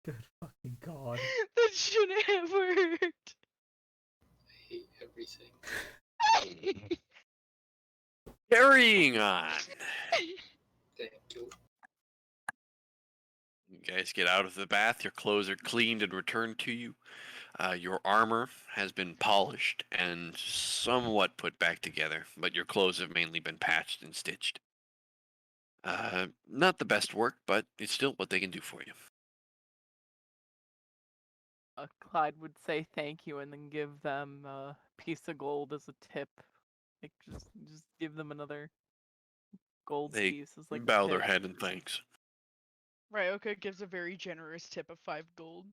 Good fucking God. That shouldn't have worked. I hate everything. Carrying on. Thank you. You guys get out of the bath. Your clothes are cleaned and returned to you. Your armor has been polished and somewhat put back together, but your clothes have mainly been patched and stitched. Not the best work, but it's still what they can do for you. Clyde would say thank you and then give them a piece of gold as a tip. Like just give them another gold They piece as like a bow their tip. head in thanks. Ryoka gives a very generous tip of 5 gold.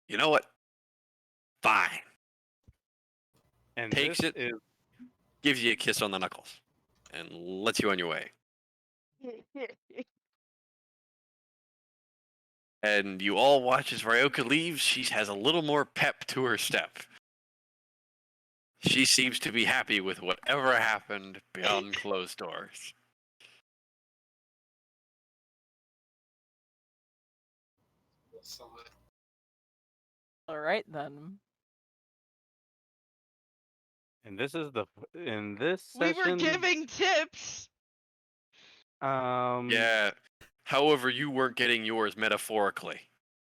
You know what? Fine. And Takes this it, is gives you a kiss on the knuckles, and lets you on your way. And you all watch as Ryoka leaves. She has a little more pep to her step. She seems to be happy with whatever happened beyond closed doors. Well thought. Alright then. and this is the in this We session. were giving tips. Yeah. However, you weren't getting yours metaphorically.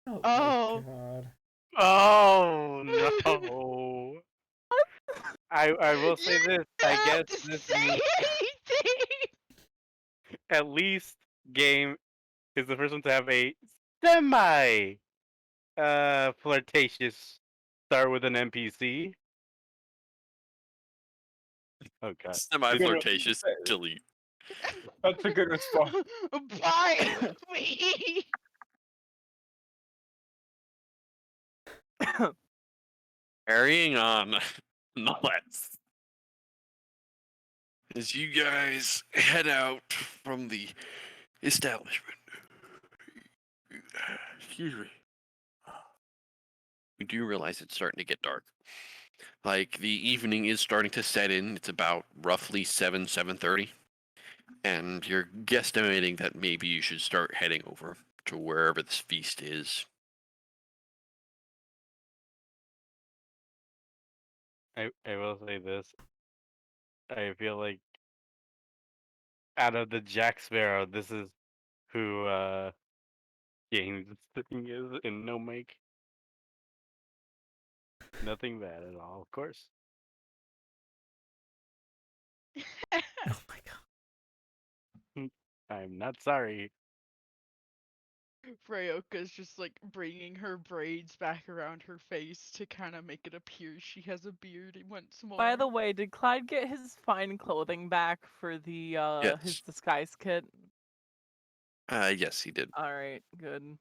Oh, Oh. my God. Oh no. I will say You this. didn't I have guess to this say means anything. at least game is the first one to have a semi flirtatious start with an NPC. Oh God. Semi-flirtatious. Delete. That's a good response. Bye me. Carrying on, nonetheless. As you guys head out from the establishment, excuse me, you do realize it's starting to get dark. Like the evening is starting to set in. It's about roughly 7:30, and you're guesstimating that maybe you should start heading over to wherever this feast is. I will say this. I feel like out of the Jack Sparrow, this is who James thing is in no make. Nothing bad at all, of course. Oh my god. I'm not sorry. Ryoka's just like bringing her braids back around her face to kind of make it appear she has a beard once more. By the way, did Clyde get his fine clothing back for the his Yes. disguise kit? Yes, he did. Alright, good.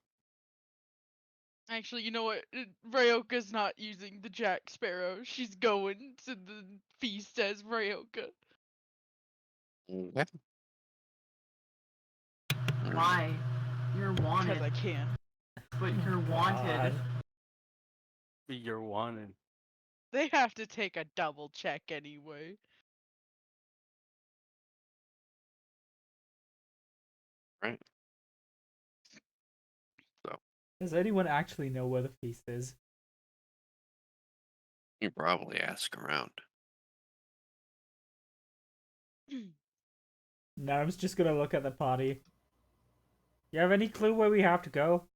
Actually, you know what? Ryoka's not using the Jack Sparrow. She's going to the feast as Ryoka. Okay. Why? You're Because wanted, I can. but you're wanted. God. You're wanted. They have to take a double check anyway. Right. So Does anyone actually know where the feast is? you probably ask around. Narum's just gonna look at the party. You have any clue where we have to go?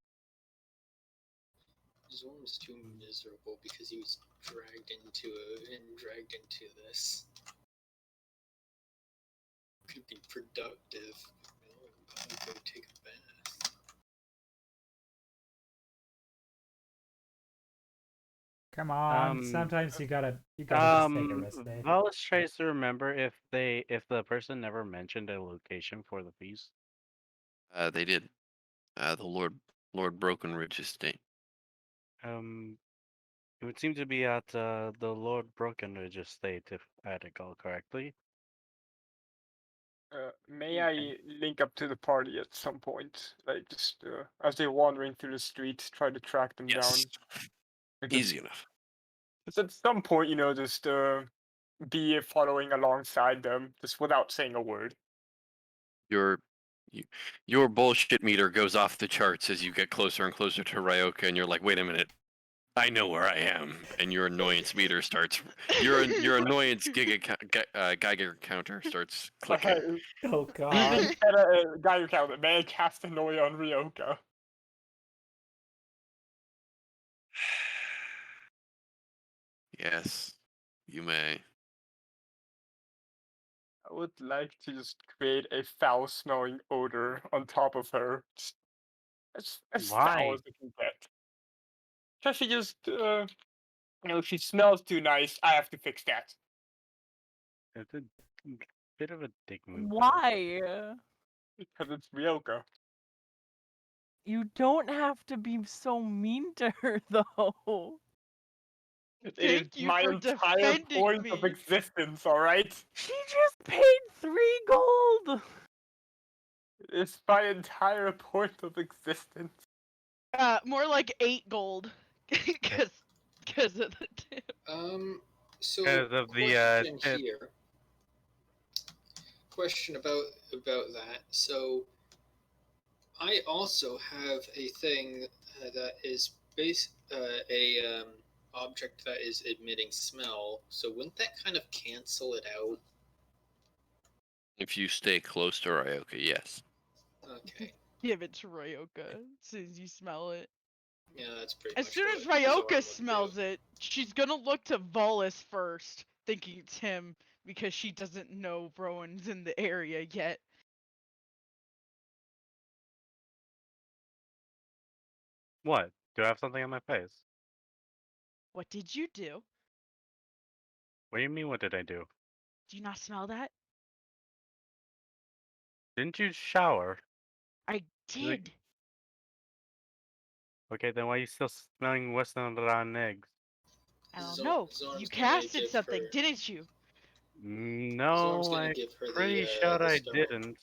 Zorm's too miserable because he was dragged into this. Could be productive. Go take a bath. Come on, sometimes you gotta just take a rest day. Valis tries to remember if the person never mentioned a location for the feast. They did. The Lord Brokenridge estate. It would seem to be at the Lord Brokenridge estate, if I recall correctly. May I link up to the party at some point? Like just as they're wandering through the street, try to track them Yes. down. Because Easy enough. it's at some point, just be following alongside them, just without saying a word. Your bullshit meter goes off the charts as you get closer and closer to Ryoka, and you're like, wait a minute, I know where I am, and your annoyance meter starts. Your annoyance Geiger counter starts clicking. Oh Even god. at a Geiger counter, may I cast Annoy on Ryoka? Yes, you may. I would like to just create a foul-smelling odor on top of her. Just as foul Why? as it can get. Because she just, she smells too nice. I have to fix that. It's a bit of a dick move. Why? Because it's Ryoka. You don't have to be so mean to her, though. It is Thank you my for entire defending point of me. existence, alright? She just paid 3 gold! It's my entire point of existence. More like 8 gold. Cause of the tip. So Because of the question tip. here. Question about that. So I also have a thing that is object that is emitting smell. So wouldn't that kind of cancel it out? If you stay close to Ryoka, yes. Okay. Give it to Ryoka as soon as you smell it. Yeah, that's pretty As much soon what as Zoran Ryoka would smells do. it, she's gonna look to Volus first, thinking it's him, because she doesn't know Rowan's in the area yet. What? Do I have something on my face? What did you do? What do you mean? What did I do? Do you not smell that? Didn't you shower? I Like- did. Okay, then why are you still smelling Western rotten eggs? I don't Zor- know. Zorn's You gonna casted give something, her- didn't you? Zorn's No, gonna I'm give her pretty sure the I star. didn't.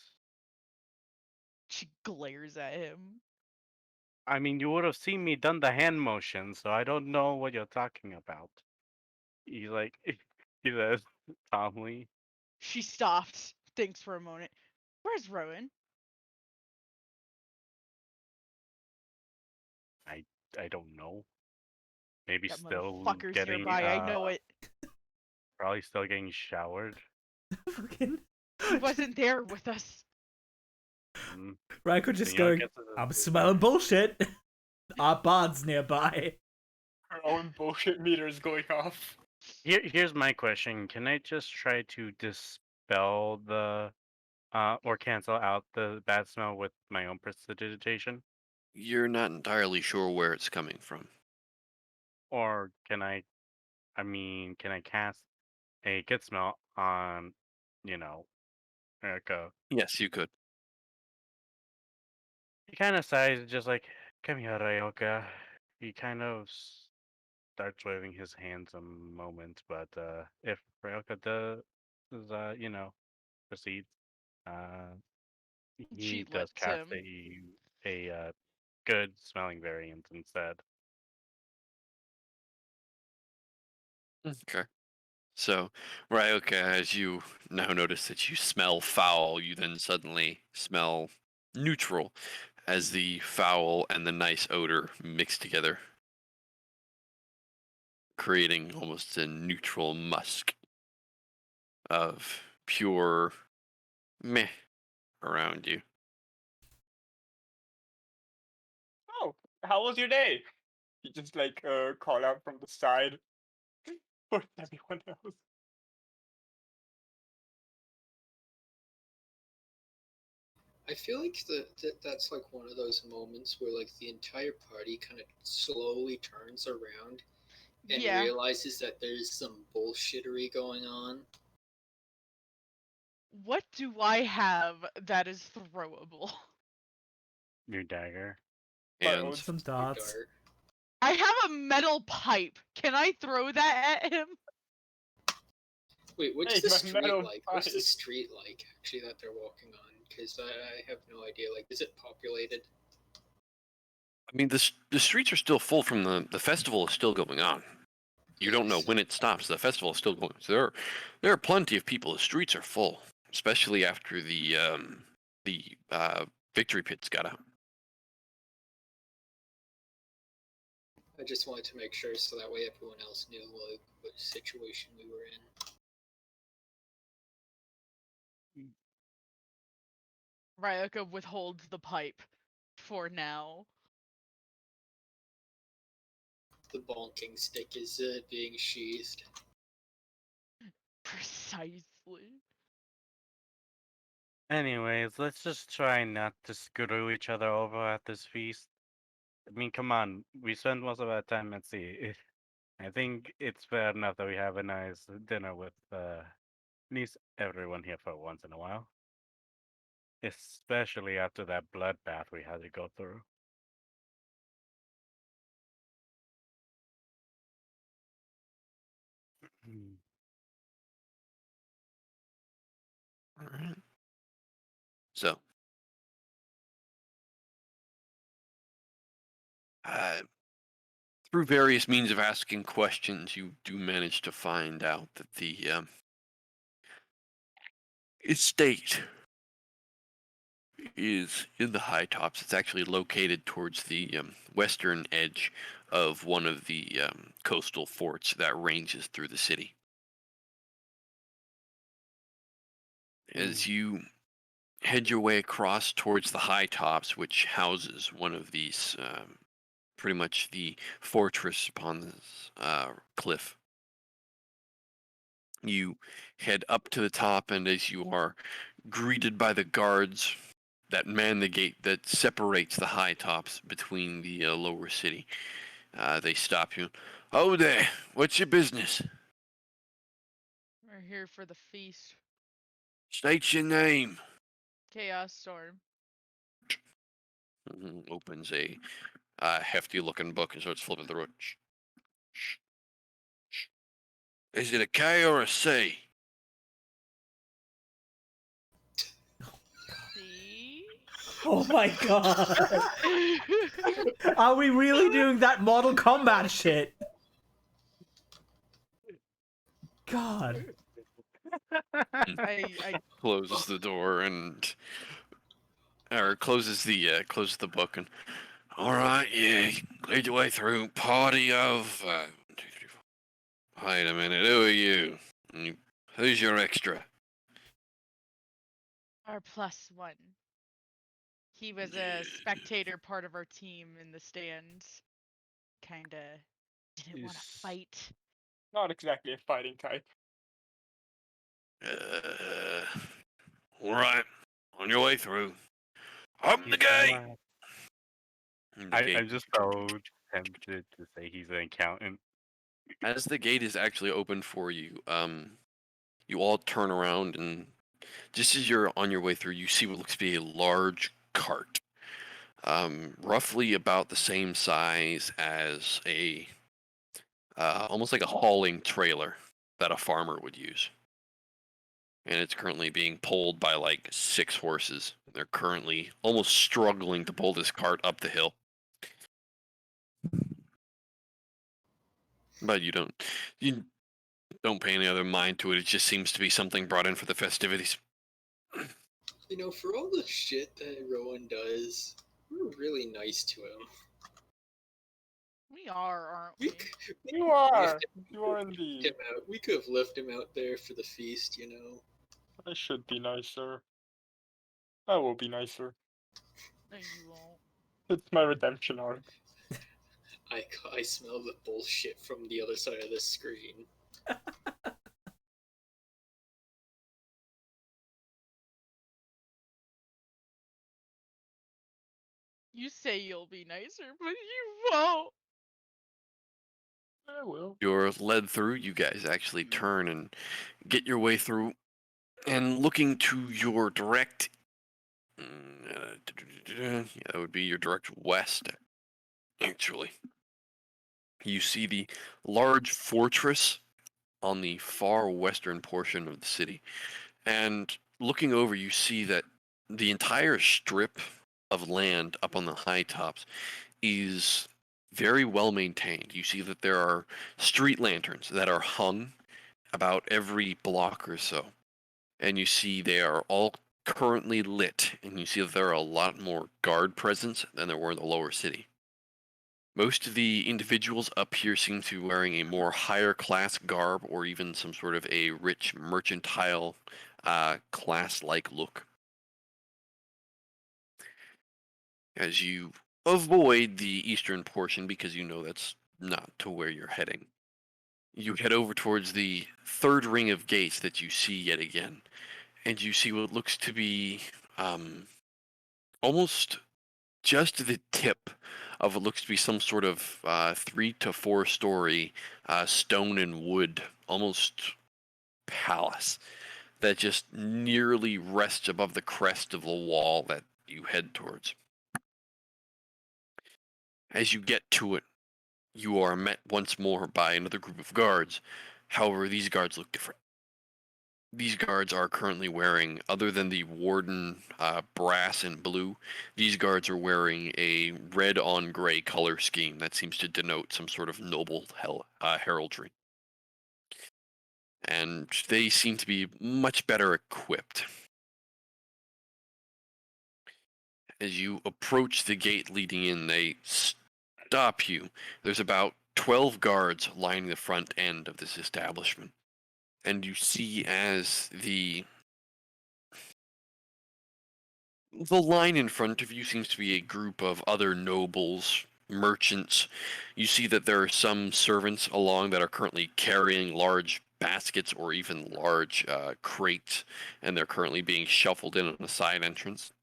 She glares at him. I mean, you would have seen me done the hand motion, so I don't know what you're talking about. He's like, he says calmly. She stopped, thinks for a moment. Where's Rowan? I don't know. Maybe That still motherfucker's getting nearby. I know it. probably still getting showered. Fucking. He wasn't there with us. Mm. Raiko just Then you don't going, get to the- I'm smelling bullshit. Our bard's nearby. Her own bullshit meter is going off. Here's my question: can I just try to dispel the or cancel out the bad smell with my own prestidigitation, You're not entirely sure where it's coming from. or can I? I mean, can I cast a good smell on, you know, Erica? Yes, you could. He kind of sighs, just like, "Come here, Ryoka." He kind of starts waving his hands a moment, but if Ryoka does, you know, proceed, uh, She he does lets cast him. a good smelling variant instead. Okay. So, Ryoka, as you now notice that you smell foul, you then suddenly smell neutral as the foul and the nice odor mix together, creating almost a neutral musk of pure meh around you. Oh, how was your day? You just like call out from the side for everyone else. I feel like that's like one of those moments where like the entire party kind of slowly turns around and Yeah. realizes that there's some bullshittery going on. What do I have that is throwable? New dagger. My And own Some Your darts. dart. I have a metal pipe. Can I throw that at him? Wait, what's Hey, the my street metal like? What's the pipe. street like actually that they're walking on? Because I have no idea. Like, is it populated? I mean, the streets are still full from the festival is still going on. You don't know Yes. when it stops. The festival is still going. So there are plenty of people. The streets are full, especially after the victory pits got out. I just wanted to make sure so that way everyone else knew what situation we were in. Ryoka withholds the pipe for now. The bonking stick is being sheathed. Precisely. Anyways, let's just try not to screw each other over at this feast. I mean, come on, we spend most of our time at sea. I think it's fair enough that we have a nice dinner with at least everyone here for once in a while. Especially after that bloodbath we had to go through. Hmm. All right. So, through various means of asking questions, you do manage to find out that the estate is in the high tops. It's actually located towards the western edge of one of the coastal forts that ranges through the city. As you head your way across towards the high tops, which houses one of these, pretty much the fortress upon this cliff, you head up to the top, and as you are greeted by the guards that man the gate that separates the high tops between the lower city, they stop you. Oh there, what's your business? We're here for the feast. State your name. Chaos Storm. Opens a hefty-looking book and starts flipping through it. Is it a K or a C? See? Oh my god. Are we really doing that Mortal Kombat shit? God. I Closes the door and closes the book and all right, yeah, lead your way through. Party of 1, 2, 3, 4. Wait a minute, who are you? Who's your extra? our +1. He was a spectator part of our team in the stands. Kinda didn't want to Is- fight. Not exactly a fighting type. All right, on your way through. Open the he's gate. not- And the I'm gate, just so tempted to say he's an accountant. as the gate is actually open for you, you all turn around and just as you're on your way through, you see what looks to be a large cart, roughly about the same size as a almost like a hauling trailer that a farmer would use. And it's currently being pulled by like 6 horses. They're currently almost struggling to pull this cart up the hill. But you don't pay any other mind to it. It just seems to be something brought in for the festivities. You know, for all the shit that Rowan does, we're really nice to him. We are, aren't we? You are. You are indeed. Him out. We could have left him out there for the feast, you know. I should be nicer. I will be nicer. No, you won't. It's my redemption arc. I smell the bullshit from the other side of the screen. You say you'll be nicer, but you won't. I will. You're led through. You guys actually turn and get your way through. And looking to your direct, yeah, that would be your direct west, actually. You see the large fortress on the far western portion of the city. And looking over, you see that the entire strip of land up on the high tops is very well maintained. You see that there are street lanterns that are hung about every block or so. And you see they are all currently lit, and you see that there are a lot more guard presence than there were in the lower city. Most of the individuals up here seem to be wearing a more higher class garb or even some sort of a rich mercantile class-like look. As you avoid the eastern portion because you know that's not to where you're heading, you head over towards the third ring of gates that you see yet again, and you see what looks to be almost just the tip of what looks to be some sort of 3 to 4 story stone and wood, almost palace that just nearly rests above the crest of the wall that you head towards. As you get to it, you are met once more by another group of guards. However, these guards look different. These guards are currently wearing, other than the warden brass and blue, these guards are wearing a red on gray color scheme that seems to denote some sort of noble heraldry. And they seem to be much better equipped. As you approach the gate leading in, they stop you. There's about 12 guards lining the front end of this establishment. And you see as the line in front of you seems to be a group of other nobles, merchants. You see that there are some servants along that are currently carrying large baskets or even large crates, and they're currently being shuffled in on the side entrance.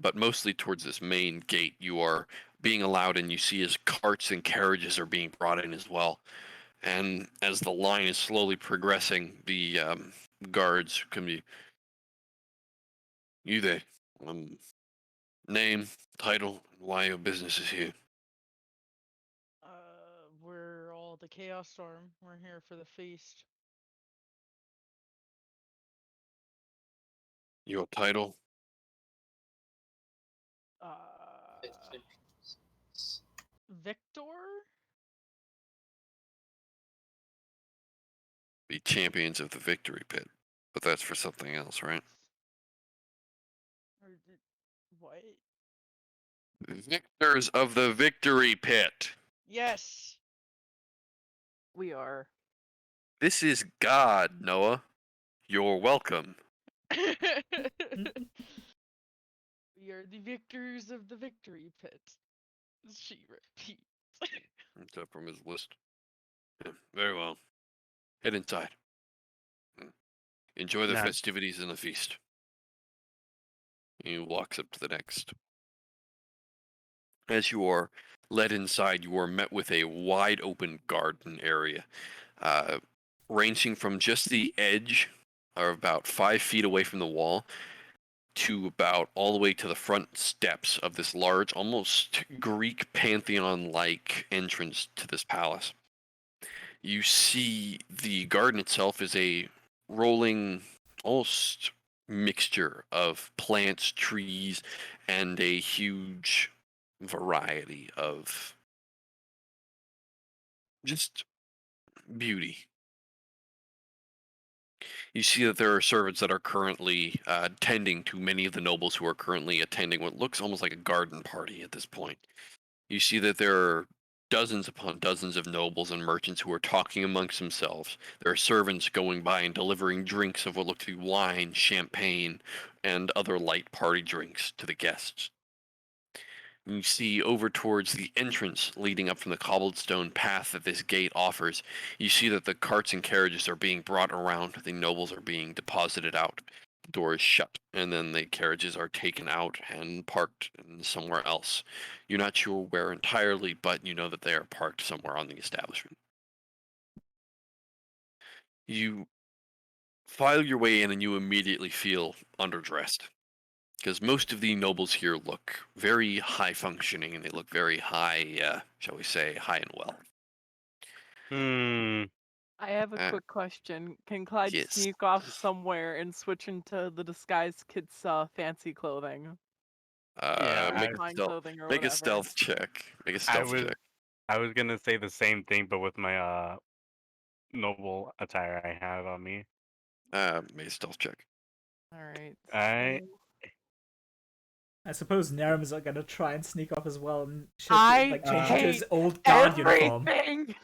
But mostly towards this main gate, you are being allowed, and you see as carts and carriages are being brought in as well. And as the line is slowly progressing, the guards can be, you there, Name, title, and why your business is here. We're all the Chaos Storm. We're here for the feast. Your title. I think Victor? Be champions of the victory pit. But that's for something else, right? What? Victors of the victory pit. Yes. We are. This is God, Noah. You're welcome. We are the victors of the victory pit. She repeats. That's up from his list. Yeah, very well. Head inside. Enjoy the Nah. festivities and the feast. He walks up to the next. As you are led inside, you are met with a wide open garden area, ranging from just the edge, or about 5 feet away from the wall, to about all the way to the front steps of this large, almost Greek pantheon-like entrance to this palace. You see the garden itself is a rolling, almost mixture of plants, trees, and a huge variety of just beauty. You see that there are servants that are currently tending to many of the nobles who are currently attending what looks almost like a garden party at this point. You see that there are dozens upon dozens of nobles and merchants who are talking amongst themselves. There are servants going by and delivering drinks of what look to be wine, champagne, and other light party drinks to the guests. You see over towards the entrance leading up from the cobblestone path that this gate offers, you see that the carts and carriages are being brought around, the nobles are being deposited out. The door is shut, and then the carriages are taken out and parked somewhere else. You're not sure where entirely, but you know that they are parked somewhere on the establishment. You file your way in and you immediately feel underdressed. Because most of the nobles here look very high functioning and they look very high, shall we say, high and well. I have a Uh, quick question. Can Clyde yes. sneak off somewhere and switch into the disguise kid's fancy clothing? Yeah, Make Fine a clothing or make a whatever. stealth check. Make a I stealth was check. I was gonna say the same thing, but with my noble attire I have on me. Make a stealth check. Alright. I I suppose Narum is like gonna try and sneak off as well and I change into his hate old guard uniform. everything!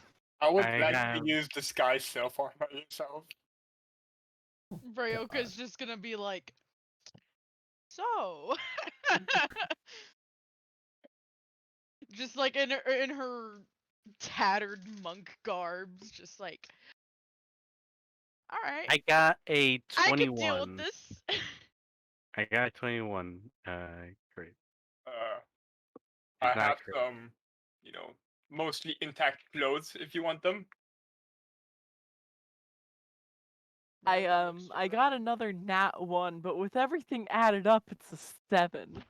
I would I like have- to use disguise self armor yourself. Bryoka's just gonna be like, so. Just like in her tattered monk garbs, just like, all right, I got a I can deal with 21. this. I got a 21. Great. I It's not have great. some, mostly intact clothes if you want them. I got another nat 1, but with everything added up, it's a 7.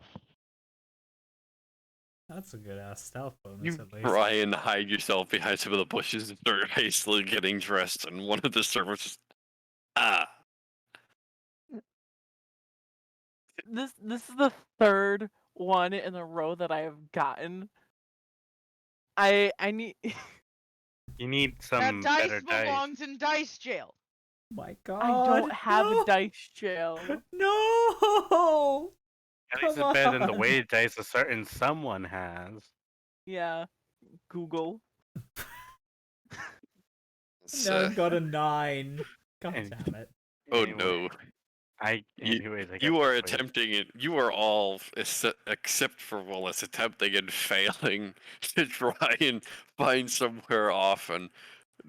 That's a good ass stealth bonus You at least. try and hide yourself behind some of the bushes and start hastily getting dressed, and one of the servants just This is the third one in a row that I have gotten. I need You need That some dice better dice. belongs in dice jail. My God. I don't have no! a dice jail. No! At least Come it's better than the on. weighted dice a certain someone has. Yeah. Google. Narum got a 9. God And- damn it. oh Anyway, no. Anyways, I got You are this way. attempting it. You are all, except for Wallace, attempting and failing to try and find somewhere off and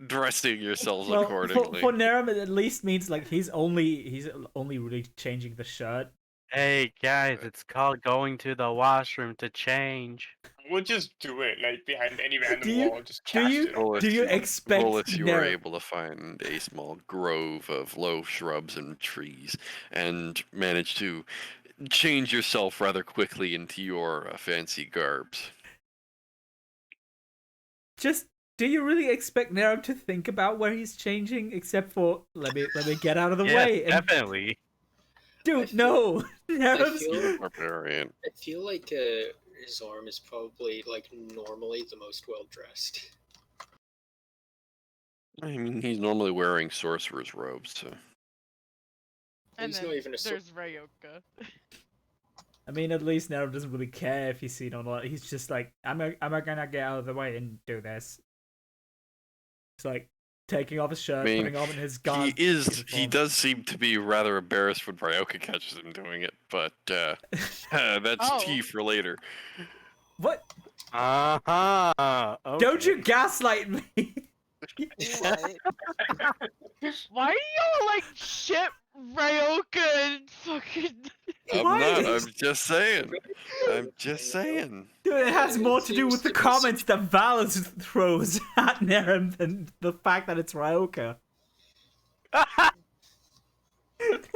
dressing yourselves Well, accordingly. for Narum, it at least means like he's only really changing the shirt. Hey guys, it's called going to the washroom to change. We'll just do it, like, behind any random Do you- wall. Just do cast you- it. Roll Do you expect Rollus, you are Narum? able to find a small grove of low shrubs and trees and manage to change yourself rather quickly into your fancy garbs. Just, do you really expect Nerem to think about where he's changing, except for let me get out of the Yeah, way? And, definitely. dude, feel- no, I Nerem's feel Barbarian. like Zorm is probably like normally the most well dressed. I mean, he's normally wearing sorcerer's robes, so. And He's then not even a there's Ryoka. I mean, at least Nerem doesn't really care if he's seen or not. He's just like, I'm gonna get out of the way and do this. It's like taking off his shirt, I mean, putting on his guard. He uniform. does seem to be rather embarrassed when Ryoka catches him doing it, but that's Oh. tea for later. What? Uh-huh. Okay. Don't you gaslight me? Why do y'all like ship Ryoka and fucking? I'm Why? not. I'm just saying. I'm just saying. Dude, it has It more to do seems with the to be comments that Valus throws at Nerem than the fact that it's Ryoka.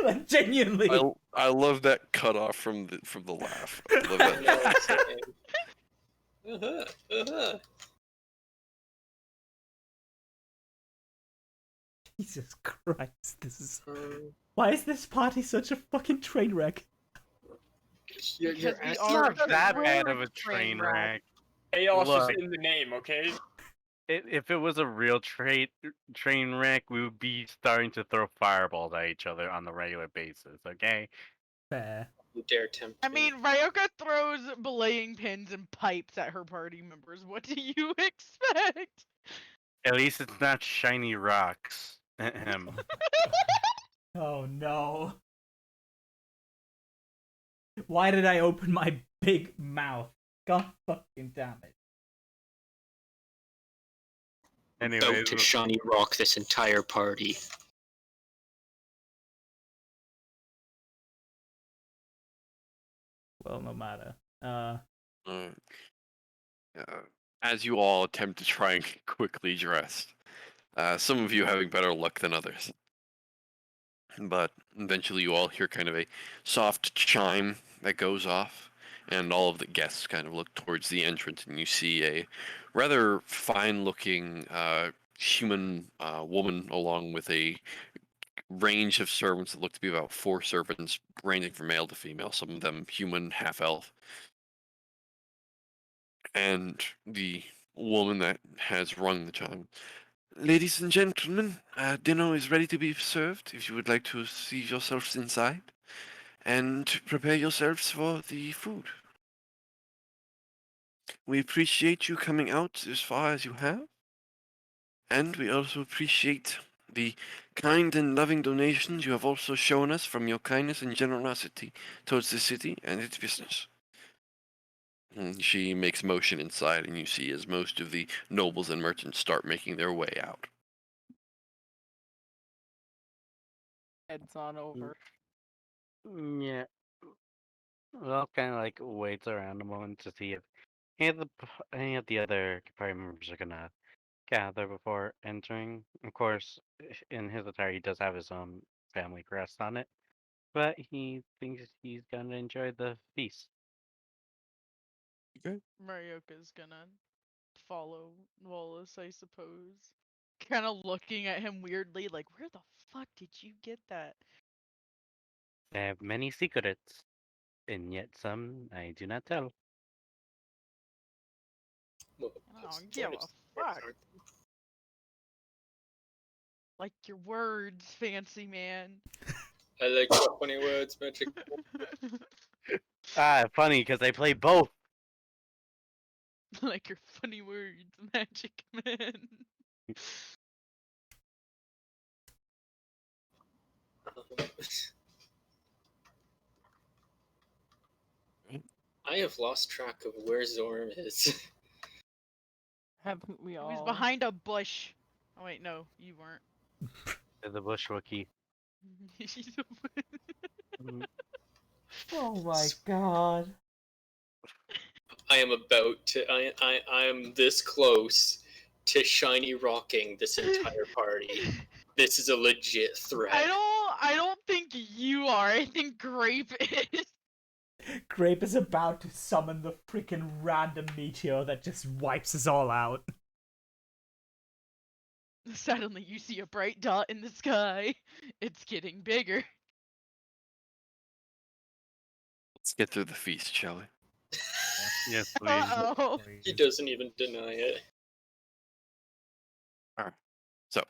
Like, genuinely. I love that cutoff from the laugh. I love that. Jesus Christ, this is... Why is this party such a fucking train wreck? You're Because we It's are not that bad of a a train wreck. wreck. Chaos Look. is in the name, okay? If it was a real train wreck, we would be starting to throw fireballs at each other on a regular basis, okay? Fair. You dare tempt I me. mean, Ryoka throws belaying pins and pipes at her party members. What do you expect? At least it's not shiny rocks. Ahem. Oh no. Why did I open my big mouth? God fucking damn it. Anyways, About to shiny rock this entire party. Well, no matter. As you all attempt to try and get quickly dressed, some of you having better luck than others. But eventually you all hear kind of a soft chime that goes off, and all of the guests kind of look towards the entrance, and you see a rather fine-looking human woman along with a range of servants that look to be about 4 servants, ranging from male to female, some of them human, half-elf. And the woman that has rung the chime. Ladies and gentlemen, dinner is ready to be served. If you would like to seat yourselves inside and prepare yourselves for the food. We appreciate you coming out as far as you have. And we also appreciate the kind and loving donations you have also shown us from your kindness and generosity towards the city and its business. And she makes motion inside, and you see as most of the nobles and merchants start making their way out. Heads on over. yeah. Well, kind of like waits around a moment to see if any of the other party members are gonna gather before entering. Of course, in his attire, he does have his own family crest on it, but he thinks he's gonna enjoy the feast. Marioka's gonna follow Wallace, I suppose. Kind of looking at him weirdly, like, where the fuck did you get that? I have many secrets, and yet some I do not tell. Well, I that's don't give one a of the fuck. aren't Like your words, fancy man. they? I like your funny words, magic. Funny because I play both. Like your funny words, magic man. I have lost track of where Zorm is. Haven't we all? He was behind a bush. Oh wait, no, you weren't. The bushwookie. He's a- Oh my god. I am about to. I am this close to shiny rocking this entire party. This is a legit threat. I don't think you are. I think Grape is. Grape is about to summon the freaking random meteor that just wipes us all out. Suddenly you see a bright dot in the sky. It's getting bigger. Let's get through the feast, shall we? Yes, please. Uh-oh. He doesn't even deny it. Alright. So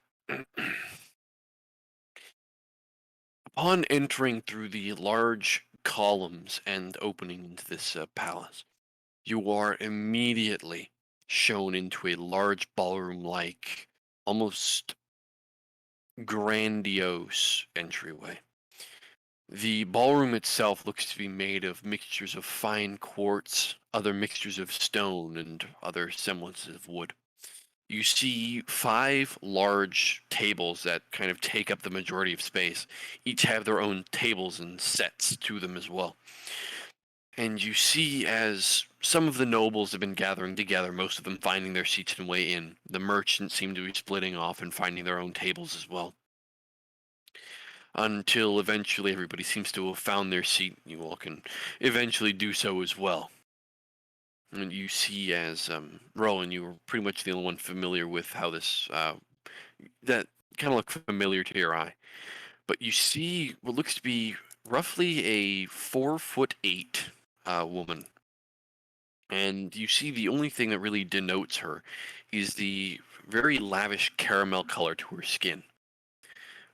upon entering through the large columns and opening into this palace, you are immediately shown into a large ballroom-like, almost grandiose entryway. The ballroom itself looks to be made of mixtures of fine quartz, other mixtures of stone, and other semblances of wood. You see 5 large tables that kind of take up the majority of space. Each have their own tables and sets to them as well. And you see as some of the nobles have been gathering together, most of them finding their seats and way in. The merchants seem to be splitting off and finding their own tables as well. Until eventually everybody seems to have found their seat. You all can eventually do so as well. And you see as, Rowan, you were pretty much the only one familiar with how this, that kind of looked familiar to your eye. But you see what looks to be roughly a 4'8" woman. And you see the only thing that really denotes her is the very lavish caramel color to her skin.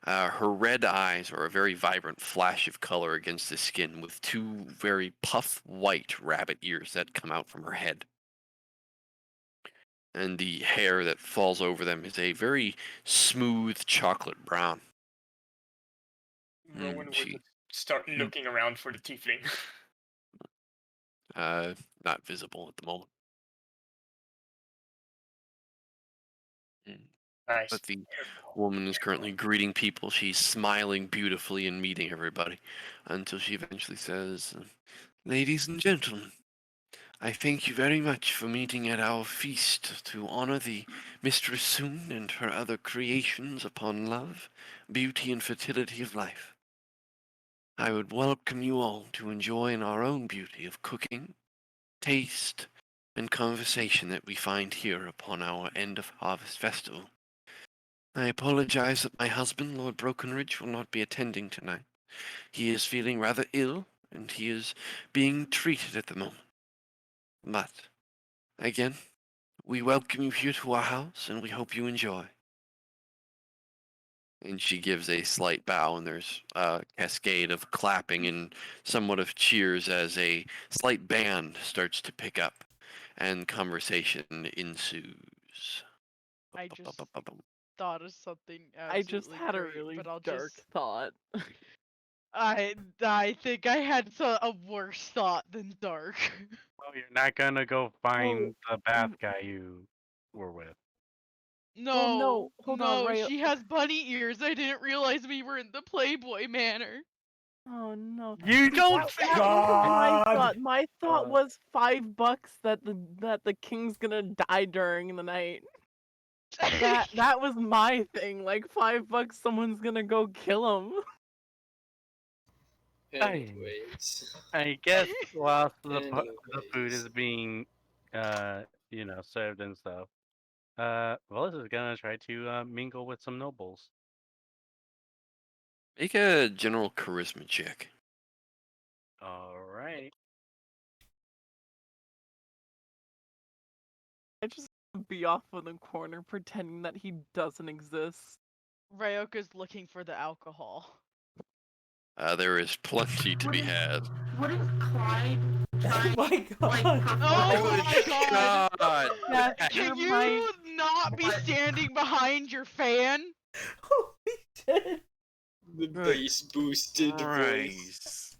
Her red eyes are a very vibrant flash of color against the skin, with 2 very puff white rabbit ears that come out from her head. And the hair that falls over them is a very smooth chocolate brown. Rowan would she- start looking around for the tiefling. Not visible at the moment. Nice. But the woman is currently greeting people. She's smiling beautifully and meeting everybody until she eventually says, "Ladies and gentlemen, I thank you very much for meeting at our feast to honor the Mistress Soon and her other creations upon love, beauty, and fertility of life. I would welcome you all to enjoy in our own beauty of cooking, taste, and conversation that we find here upon our end of harvest festival. I apologize that my husband, Lord Brokenridge, will not be attending tonight. He is feeling rather ill, and he is being treated at the moment. But, again, we welcome you here to our house, and we hope you enjoy." And she gives a slight bow, and there's a cascade of clapping and somewhat of cheers as a slight band starts to pick up, and conversation ensues. I just thought of something absolutely I just had a great, really but I'll dark just thought. I think I had a worse thought than dark. Oh, you're not gonna go find the bath guy you were with. No, no, hold on, Ray. she has bunny ears. I didn't realize we were in the Playboy Manor. Oh no. You don't That wasn't my God! thought. My thought was $5 that the king's gonna die during the night. That was my thing. Like $5, someone's gonna go kill him. Anyways. I guess whilst the food Anyways. is being, served and stuff, Willis is gonna try to mingle with some nobles. Make a general charisma check. All right. I just be off in the corner pretending that he doesn't exist. Ryoka's looking for the alcohol. There is plenty to be had. Wouldn't Clyde Oh my god! Oh my god! God! Can You're you not be standing behind your fan? Holy shit! The bass boosted voice. Christ.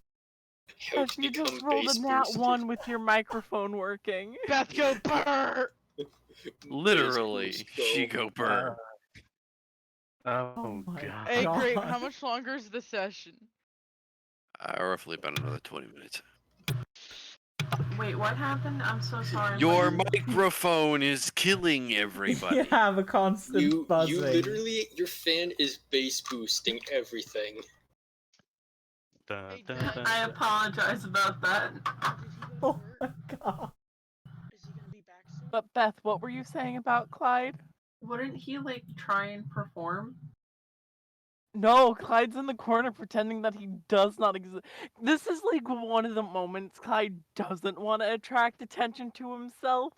How If to you just become rolled bass a nat boosted. 1 with your microphone working. Beth, go burr! Literally, Bass boost, she go burn. Oh my god. Hey, great. God. How much longer is the session? Roughly about another 20 minutes. Wait, what happened? I'm so sorry. Your what- microphone is killing You everybody. have a constant You buzzing. literally, your fan is bass boosting everything. dun, Hey, dun, Dad. dun, I dun. apologize about that. Did he go to Oh work? my god. Is he gonna be back soon? But Beth, what were you saying about Clyde? Wouldn't he like try and perform? No, Clyde's in the corner pretending that he does not exist. This is like one of the moments Clyde doesn't want to attract attention to himself,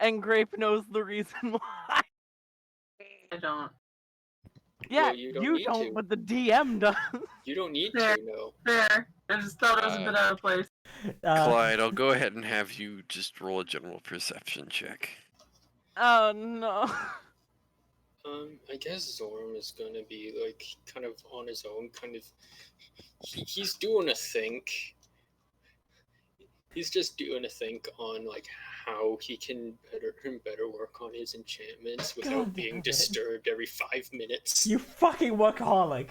and Grape knows the reason why. I don't. Yeah, you don't need to. but the DM does. You don't need Fair. to, no. Fair. I just thought it was a bit out of place. Clyde, I'll go ahead and have you just roll a general perception check. Oh no. I guess Zoram is gonna be like kind of on his own, kind of. He's doing a think. He's just doing a think on like how he can better work on his enchantments God without damn being it. disturbed every 5 minutes. You fucking workaholic.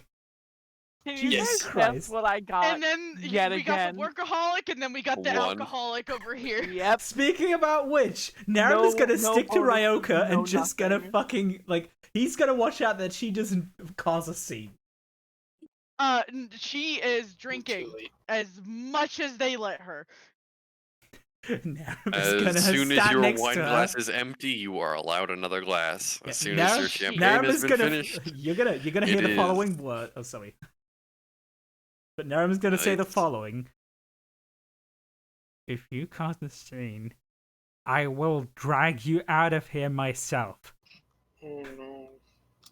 Can you Jesus guys Christ. guess what I got? And then yet we got again. the workaholic, and then we got the One. alcoholic over here. Yep. Speaking about which, Nara's gonna no stick to bonuses, Ryoka no and just gonna nothing. fucking, like, he's gonna watch out that she doesn't cause a scene. She is drinking Too late. as much as they let her. Nara's As gonna soon as stand your next wine to her. glass is empty, you are allowed another glass. Yeah, As soon as your Nara- champagne Nara's has been gonna, finished, You're gonna hear it the is. following word. Oh, sorry. But Nara's gonna say the Nice. following. If you cause a scene, I will drag you out of here myself. Oh no.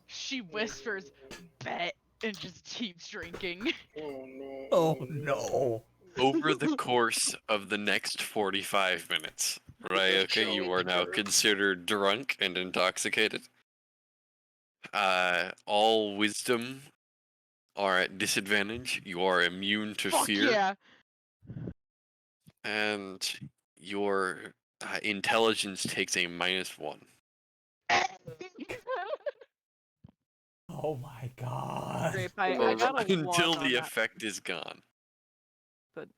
She whispers, "Bet," and just keeps drinking. Oh no. Oh no. over the course of the next 45 minutes, right? Okay, you are now considered drunk and intoxicated. All wisdom are at disadvantage. You are immune to Fuck fear, yeah! and your intelligence takes a -1. Oh my god. Grape, I got a Until 1 on the that. effect is gone. But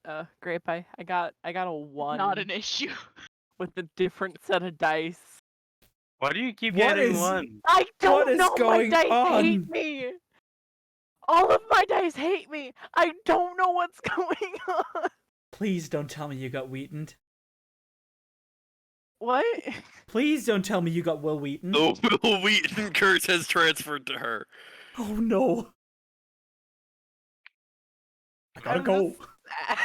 Grape, I got a 1 Not an issue. with a different set of dice. Why do you keep What getting is- one? I What don't is know. going My dice hate on? me. All of my dice hate me. I don't know what's going on. Please don't tell me you got Wheatoned. What? Please don't tell me you got Will Wheaton. The Will Wheaton curse has transferred to her. Oh no. I gotta I'm go. just sad.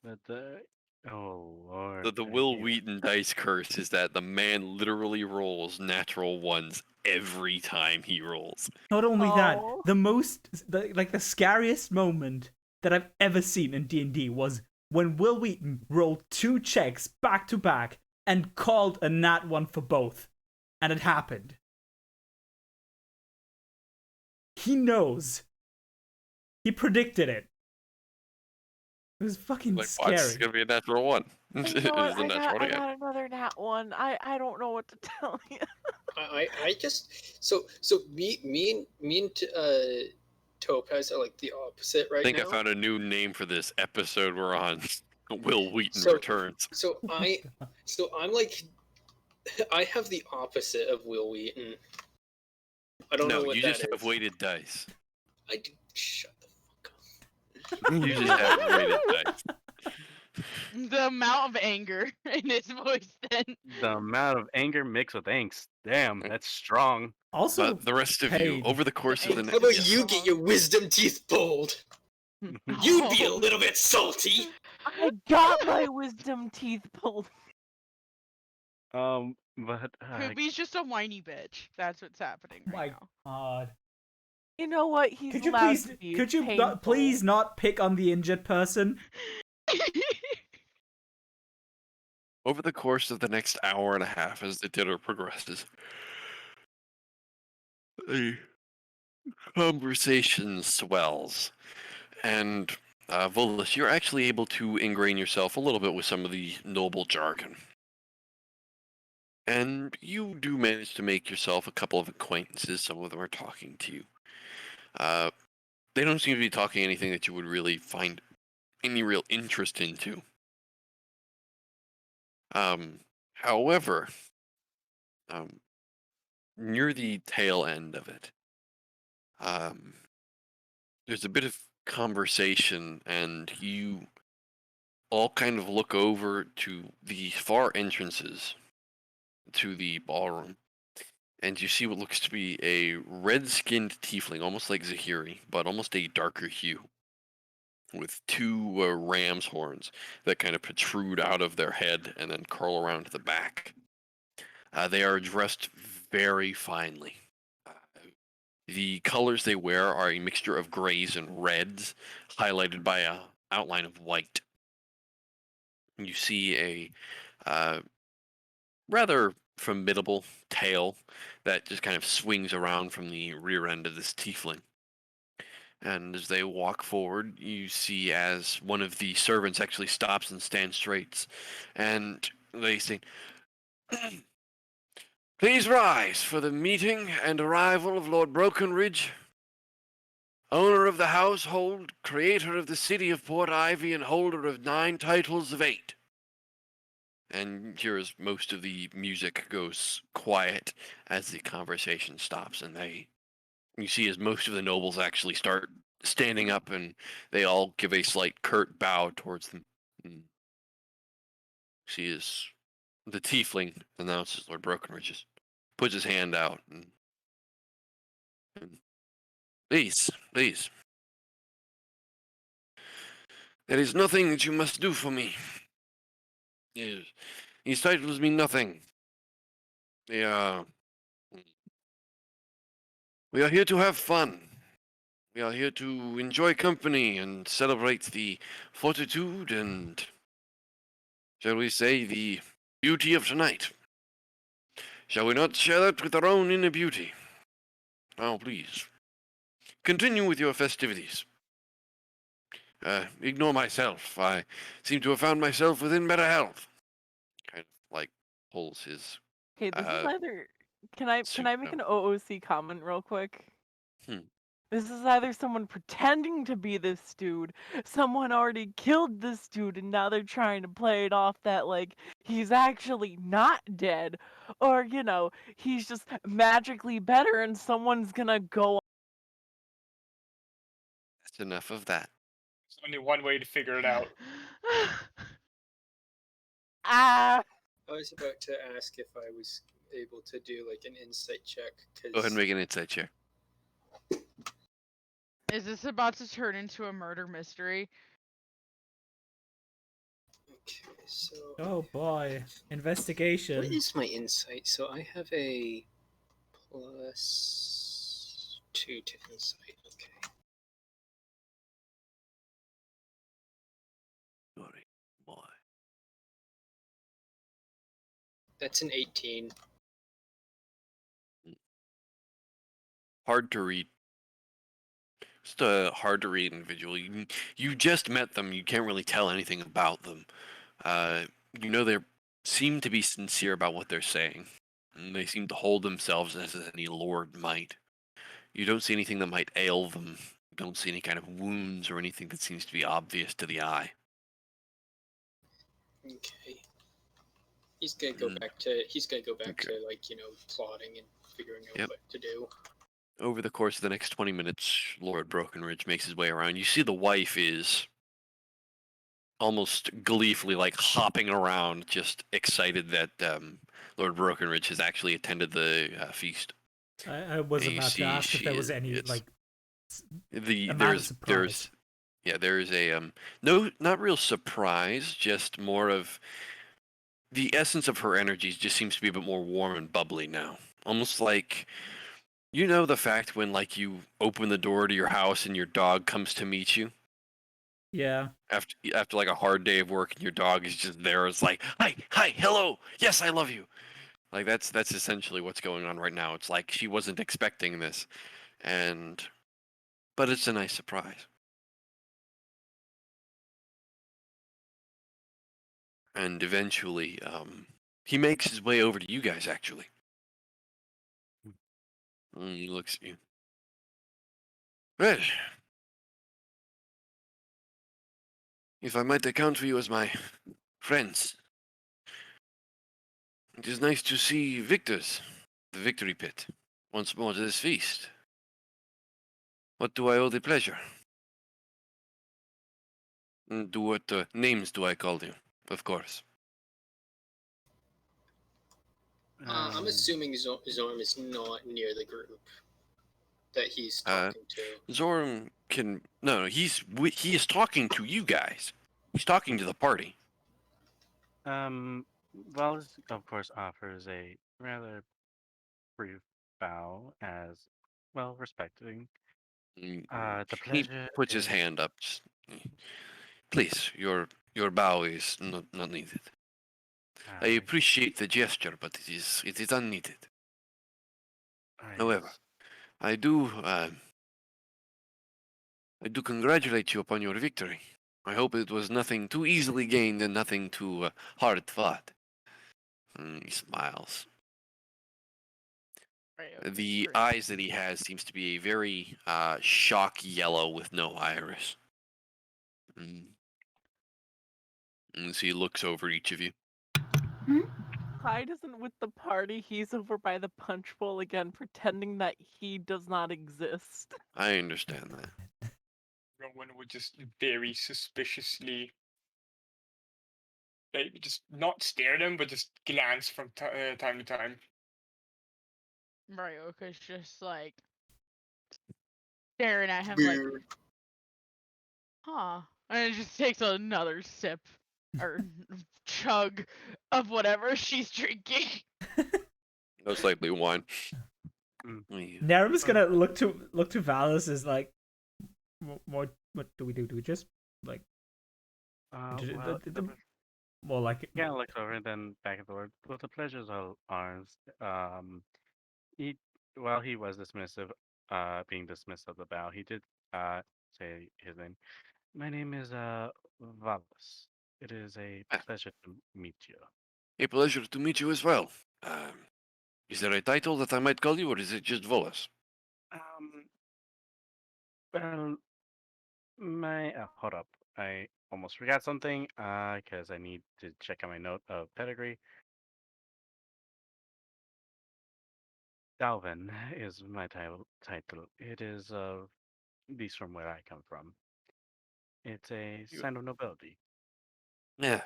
But oh lord. The I Will hate it. Wheaton dice curse is that the man literally rolls natural ones every time he rolls. Not only that, Oh. the scariest moment that I've ever seen in D&D was when Will Wheaton rolled 2 checks back to back and called a nat 1 for both. And it happened. He knows. He predicted it. It was fucking Like, scary. watch, it's gonna be a natural 1. You It know what? is a I natural got again. another nat 1. I don't know what to tell you. I just so me and Topaz are like the opposite right I think now. I found a new name for this episode we're on. Will Wheaton So- returns. So I'm like I have the opposite of Will Wheaton. I don't know No, what you that just have is. weighted dice. I do, shut the fuck up. You just have weighted dice. The amount of anger in his voice then. The amount of anger mixed with angst. Damn, that's strong. Also, But the rest of you, paid. over the course of the angst. How next, about yes. you get your wisdom teeth pulled? You'd be a Oh. little bit salty. I got my wisdom teeth pulled. But Kubi's just a whiny bitch. That's what's happening My right now. god. You know what? He's Could you allowed please to be could you painful. not, please not pick on the injured person? Over the course of the next hour and a half as the dinner progresses, the conversation swells. And, Volus, you're actually able to ingrain yourself a little bit with some of the noble jargon. And you do manage to make yourself a couple of acquaintances. Some of them are talking to you. They don't seem to be talking anything that you would really find any real interest into. However, near the tail end of it, there's a bit of conversation, and you all kind of look over to the far entrances to the ballroom, and you see what looks to be a red-skinned tiefling, almost like Zahiri, but almost a darker hue, with two ram's horns that kind of protrude out of their head and then curl around to the back. They are dressed very finely. The colors they wear are a mixture of grays and reds, highlighted by a outline of white. You see a rather formidable tail that just kind of swings around from the rear end of this tiefling. And as they walk forward, you see as one of the servants actually stops and stands straight, and they say, "Please rise for the meeting and arrival of Lord Brokenridge, owner of the household, creator of the city of Port Ivy, and holder of 9 titles of 8. And here as most of the music goes quiet as the conversation stops, and you see as most of the nobles actually start standing up, and they all give a slight curt bow towards them. And see as the tiefling announces Lord Brokenridge, just puts his hand out and please, please. There is nothing that you must do for me. Yes. These titles mean nothing. They are. We are here to have fun. We are here to enjoy company and celebrate the fortitude and, shall we say, the beauty of tonight. Shall we not share that with our own inner beauty? Now, please, continue with your festivities. Ignore myself. I seem to have found myself within better health. Kind of like pulls his. Okay, this is either. Can suit I make down. an OOC comment real quick? Hmm. This is either someone pretending to be this dude, someone already killed this dude, and now they're trying to play it off that, like, he's actually not dead, or, he's just magically better and someone's gonna go. That's enough of that. There's only one way to figure it out. Ah! I was about to ask if I was able to do like an insight check. Go ahead and make an insight check. Is this about to turn into a murder mystery? Okay, so. Oh boy, What investigation. is my insight? So I have a +2 to insight. Okay. Sorry, boy. That's an 18. Hard to read. Just a hard to read individual. You just met them. You can't really tell anything about them. They seem to be sincere about what they're saying. And they seem to hold themselves as any lord might. You don't see anything that might ail them. You don't see any kind of wounds or anything that seems to be obvious to the eye. Okay. He's gonna go back to Okay. like, plotting and figuring out Yep. what to do. Over the course of the next 20 minutes, Lord Brokenridge makes his way around. You see the wife is almost gleefully like hopping around, just excited that Lord Brokenridge has actually attended the feast. I was And you about to see ask if she there was is- any it's- like the amount of surprise. there's a no, not real surprise, just more of the essence of her energies just seems to be a bit more warm and bubbly now. Almost like the fact when like you open the door to your house and your dog comes to meet you Yeah. after like a hard day of work, and your dog is just there. It's like, hi, hello, yes, I love you. Like that's essentially what's going on right now. It's like she wasn't expecting this, but it's a nice surprise. And eventually, he makes his way over to you guys. Actually, and he looks at you. Well, if I might account for you as my friends, it is nice to see victors, the victory pit, once more to this feast. What do I owe the pleasure? What names do I call you? Of course. I'm assuming Zorm is not near the group that he's Uh, talking to. Zorm can no. He is talking to you guys. He's talking to the party. Valis, of course, offers a rather brief bow as well, respecting. Mm, The He pleasure puts his is. hand up. Please, your bow is not needed. I appreciate the gesture, but it is unneeded. However, Yes. I do congratulate you upon your victory. I hope it was nothing too easily gained and nothing too hard fought. He smiles. Right, okay, The great. eyes that he has seems to be a very shock yellow with no iris. And so he looks over each of you. Clyde isn't with the party. He's over by the punch bowl again, pretending that he does not exist. I understand that. Rowan would just very suspiciously, like, just not stare at him, but just glance from time to time. Marioka's just like staring at him Weird. like, huh? And it just takes another sip or chug of whatever she's drinking. Most likely wine. Mm. Naram's gonna look to Valis as like, what do we do? Do we just like more like Yeah, looks over and then back at the word. Well, the pleasure's all ours. He he was dismissive, being dismissed of the bow. He did say his name. My name is Valis. It is a pleasure to meet you. A pleasure to meet you as well. Is there a title that I might call you, or is it just Volas? Well, hold up. I almost forgot something. Because I need to check on my note of pedigree. Dalvin is my title. It is at least from where I come from. It's a sign of nobility. Yeah,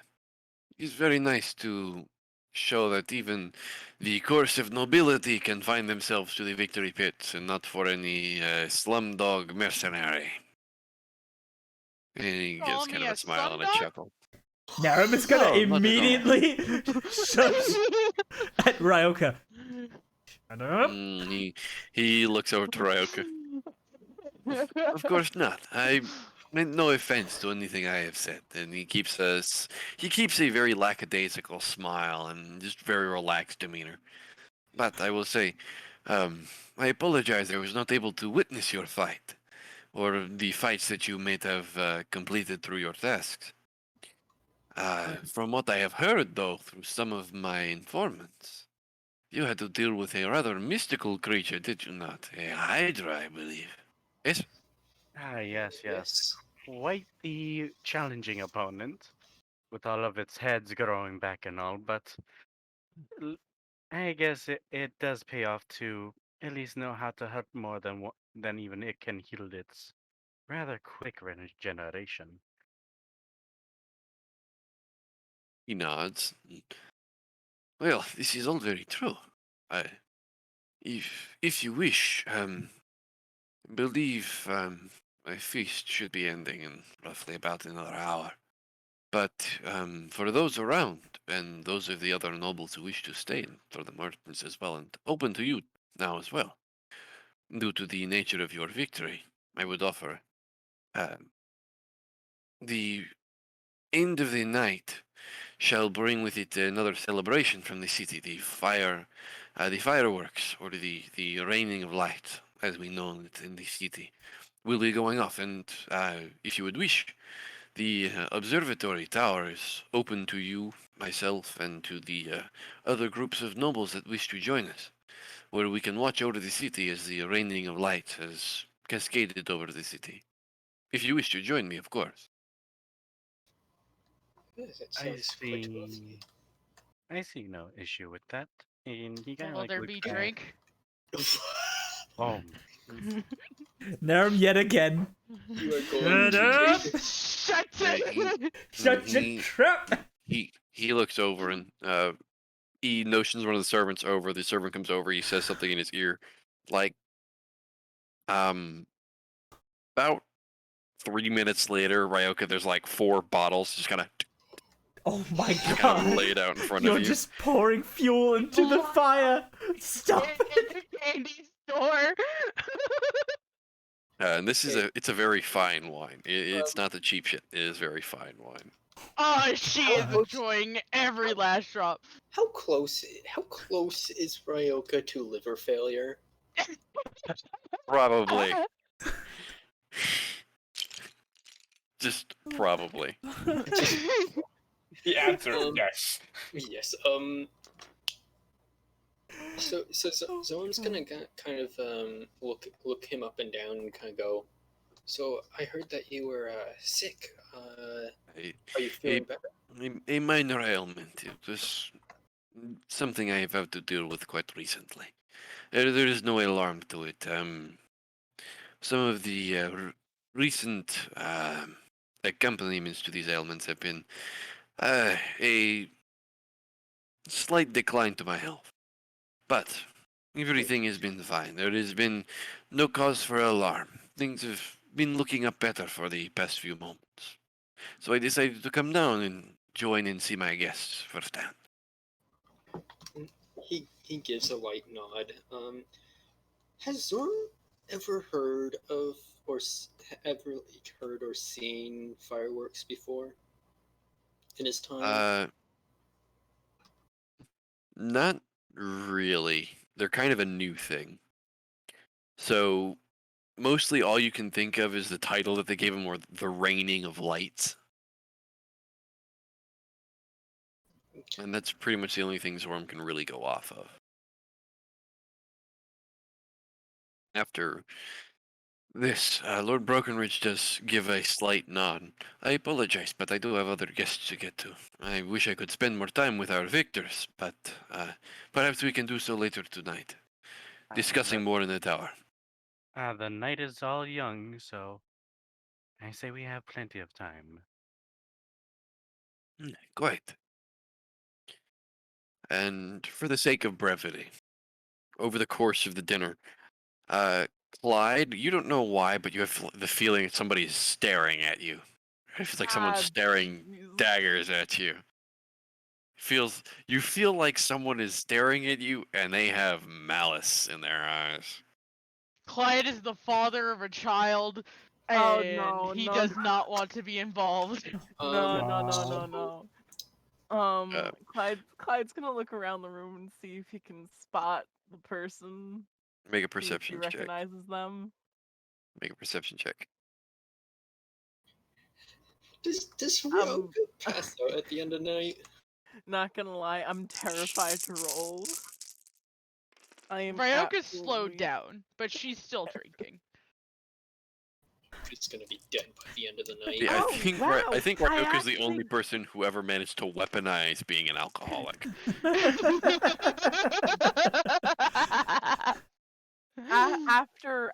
it's very nice to show that even the course of nobility can find themselves to the victory pit, and not for any slumdog mercenary. And he Call gives kind me of a a smile and a slumdog? chuckle. Naram is gonna No, not at all. immediately shush at Ryoka. Shut up. He looks over to Ryoka. Of course not. I meant no offense to anything I have said. And he keeps a very lackadaisical smile and just very relaxed demeanor. But I will say, I apologize I was not able to witness your fight, or the fights that you may have completed through your tasks. From what I have heard, though, through some of my informants, you had to deal with a rather mystical creature, did you not? A Hydra, I believe. Yes? Yes. Quite the challenging opponent, with all of its heads growing back and all, but I guess it does pay off to at least know how to hurt more than even it can heal its rather quick regeneration. He nods. Well, this is all very true. I, if you wish, believe my feast should be ending in roughly about another hour. But for those around, and those of the other nobles who wish to stay, and for the merchants as well, and open to you now as well, due to the nature of your victory, I would offer the end of the night shall bring with it another celebration from the city, the fireworks, or the raining of light, as we know it in the city, will be going off. And if you would wish, the observatory tower is open to you, myself, and to the other groups of nobles that wish to join us, where we can watch over the city as the raining of light has cascaded over the city. If you wish to join me, of course. Yeah, that I sounds quite lovely. see no issue with that. And he kind of Will like there looks be back. drink? Oh, Nerm yet again. You are going to. Shut Hey, it! Shut your he- trap! he looks over and he notions one of the servants over. The servant comes over. He says something in his ear, like, about 3 minutes later, Ryoka, there's like 4 bottles just kind of Oh my kind of god. laid out in front You're of you. just pouring fuel into the fire. Stop In the candy store. And this is it's a very fine wine. It's not the cheap shit. It is very fine wine. Oh, she is How- enjoying every last drop. How close is Ryoka to liver failure? Probably. Just probably. The answer, Um, yes. Yes. So Zoran's gonna kind of look him up and down and kind of go. So I heard that you were sick. Are you feeling better? A minor ailment. It was something I have had to deal with quite recently. There is no alarm to it. Some of the recent accompaniments to these ailments have been a slight decline to my health. But everything has been fine. There has been no cause for alarm. Things have been looking up better for the past few moments. So I decided to come down and join and see my guests firsthand. He gives a light nod. Has Zoran ever heard of or seen fireworks before in his time? Not really. They're kind of a new thing. So mostly all you can think of is the title that they gave him, or the Raining of Lights. And that's pretty much the only thing Zorm can really go off of. After this, Lord Brokenridge does give a slight nod. I apologize, but I do have other guests to get to. I wish I could spend more time with our victors, but perhaps we can do so later tonight. Discussing more in the tower. The night is all young, so I say we have plenty of time. Quite. And for the sake of brevity, over the course of the dinner, Clyde, you don't know why, but you have the feeling that somebody's staring at you. It feels like someone's staring jeez. daggers at you. You feel like someone is staring at you and they have malice in their eyes. Clyde is the father of a child, and Oh, no, he no, does no. not want to be involved. No. Clyde's gonna look around the room and see if he can spot the person. Make a See if perception he check. recognizes them. Make a perception check. Does Ryoka pass out at the end of the night? Not gonna lie, I'm terrified to roll. I am Ryoka's slowed absolutely- down, but she's still drinking. It's gonna be dead by the end of the night. Yeah, Oh, I think wow, I Ryoka's the only actually- person who ever managed to weaponize being an alcoholic.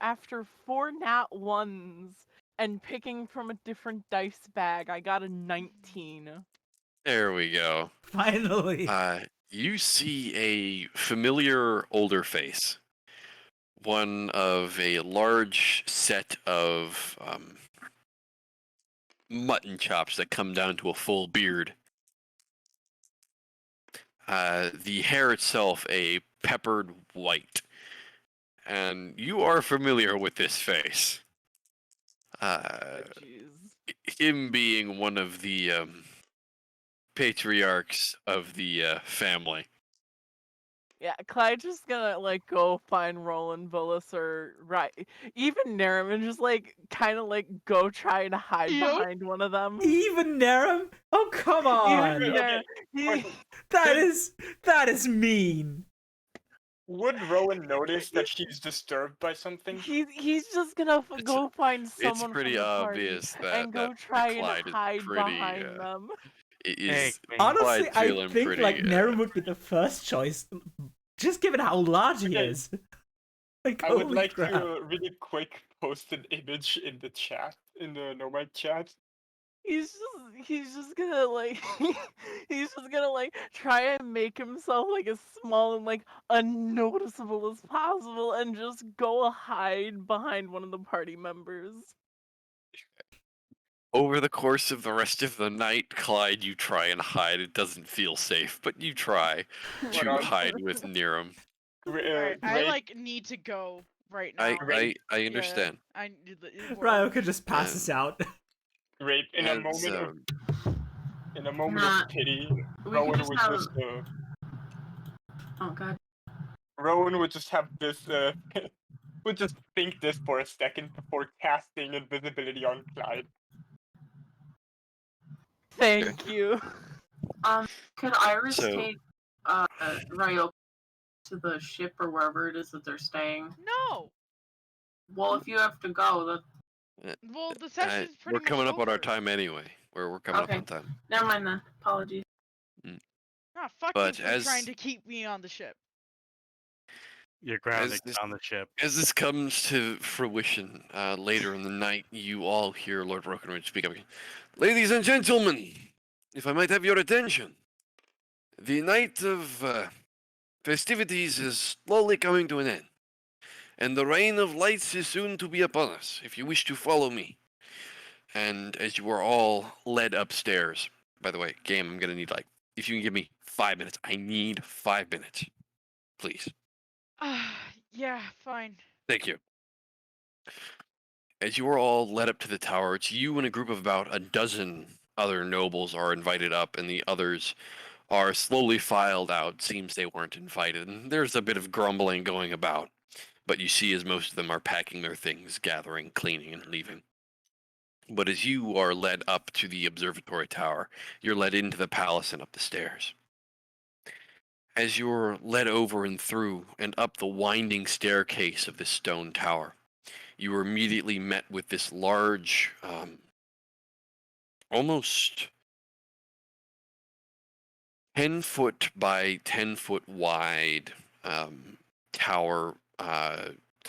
After 4 nat 1s and picking from a different dice bag, I got a 19. There we go. Finally. You see a familiar older face. One of a large set of mutton chops that come down to a full beard. The hair itself a peppered white. And you are familiar with this face. Jeez. Him being one of the patriarchs of the family. Yeah, Clyde's just gonna like go find Roland Bullis or even Narum and just like kind of like go try to hide Yep. behind one of them. Even Narum? Oh, come on. Even Okay, Narum. That is mean. Would Rowan notice that she's disturbed by something? He's just gonna go find someone. It's pretty from the obvious party that and go that try Clyde and is hide pretty, behind them. is Honestly, Clyde's I feeling think pretty, like Narum would be the first choice, just given how large he Okay. is. Like, I would holy like crap. to really quick post an image in the chat, in the Nomad chat. He's just gonna like he's just gonna like try and make himself like as small and like unnoticeable as possible and just go hide behind one of the party members. Over the course of the rest of the night, Clyde, you try and hide. It doesn't feel safe, but you try What to on? hide with Niram. Alright, I Rape, like need to go right now. I understand. I need the Ryo could just pass Um, us out. rape. In a As, moment of Nah, pity, we could Rowan just would have. just Oh god. Rowan would just have this would just think this for a second before casting invisibility on Clyde. Thank you. Could Iris So- take Ryo to the ship or wherever it is that they're staying? No. Well, if you have to go, that Well, the session's pretty we're much coming up on our over. time anyway. We're coming Okay. up on time. never mind then. Apologies. Ah, fuck But you for trying to keep me on the ship. You're grounded this- on the ship. As this comes to fruition later in the night, you all hear Lord Brokenridge speak up again. Ladies and gentlemen, if I might have your attention, the night of festivities is slowly coming to an end, and the rain of lights is soon to be upon us. If you wish to follow me, and as you are all led upstairs, by the way, game, I'm gonna need if you can give me 5 minutes. I need 5 minutes, please. Yeah, fine. Thank you. As you are all led up to the tower, it's you and a group of about a dozen other nobles are invited up, and the others are slowly filed out. Seems they weren't invited, and there's a bit of grumbling going about. But you see as most of them are packing their things, gathering, cleaning, and leaving. But as you are led up to the observatory tower, you're led into the palace and up the stairs. As you're led over and through and up the winding staircase of this stone tower, you are immediately met with this large, almost 10-foot by 10-foot wide tower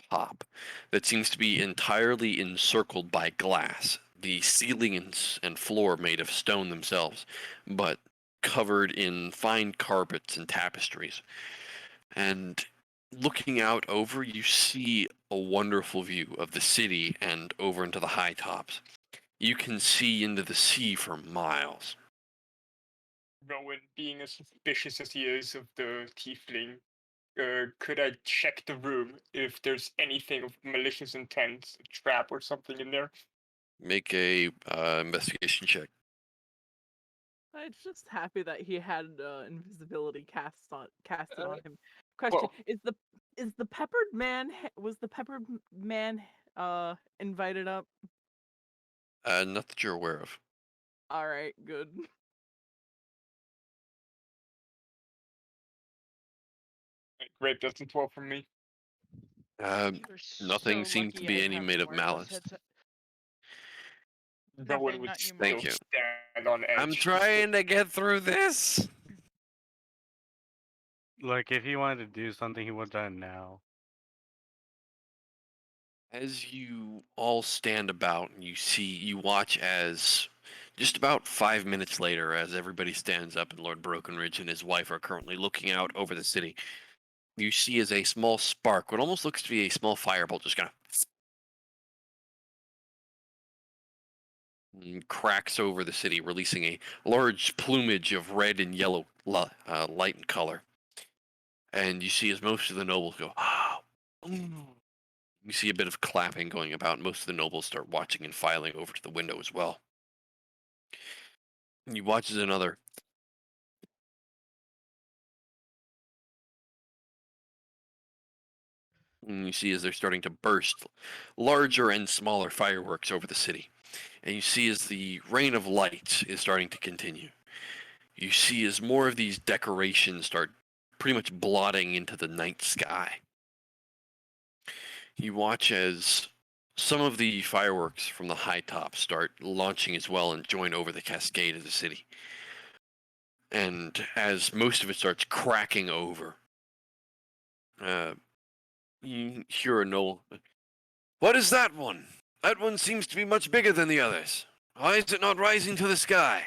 top that seems to be entirely encircled by glass. The ceiling and floor made of stone themselves, but covered in fine carpets and tapestries. And looking out over, you see a wonderful view of the city and over into the high tops. You can see into the sea for miles. Rowan, being as suspicious as he is of the tiefling, could I check the room if there's anything of malicious intent, a trap or something in there? Make a investigation check. I'm just happy that he had invisibility casted on him. Question: well- Is the peppered man was the peppered man invited up? Not that you're aware of. All right, good. Rape doesn't 12 from me. Um, You were Nothing so seemed to lucky be I any have made a of wireless malice. headset. Rowan would not you, still Thank you. stand on edge. I'm trying to get through this. Like, if he wanted to do something, he would have done it now. As you all stand about, and you watch as just about 5 minutes later, as everybody stands up and Lord Brokenridge and his wife are currently looking out over the city, you see as a small spark, what almost looks to be a small firebolt, just kind of cracks over the city, releasing a large plumage of red and yellow light and color. And you see as most of the nobles go, you see a bit of clapping going about. Most of the nobles start watching and filing over to the window as well. And you watch as another and you see as they're starting to burst larger and smaller fireworks over the city. And you see as the rain of lights is starting to continue. You see as more of these decorations start pretty much blotting into the night sky. You watch as some of the fireworks from the high top start launching as well and join over the cascade of the city. And as most of it starts cracking over, You hear a Noel. What is that one? That one seems to be much bigger than the others. Why is it not rising to the sky?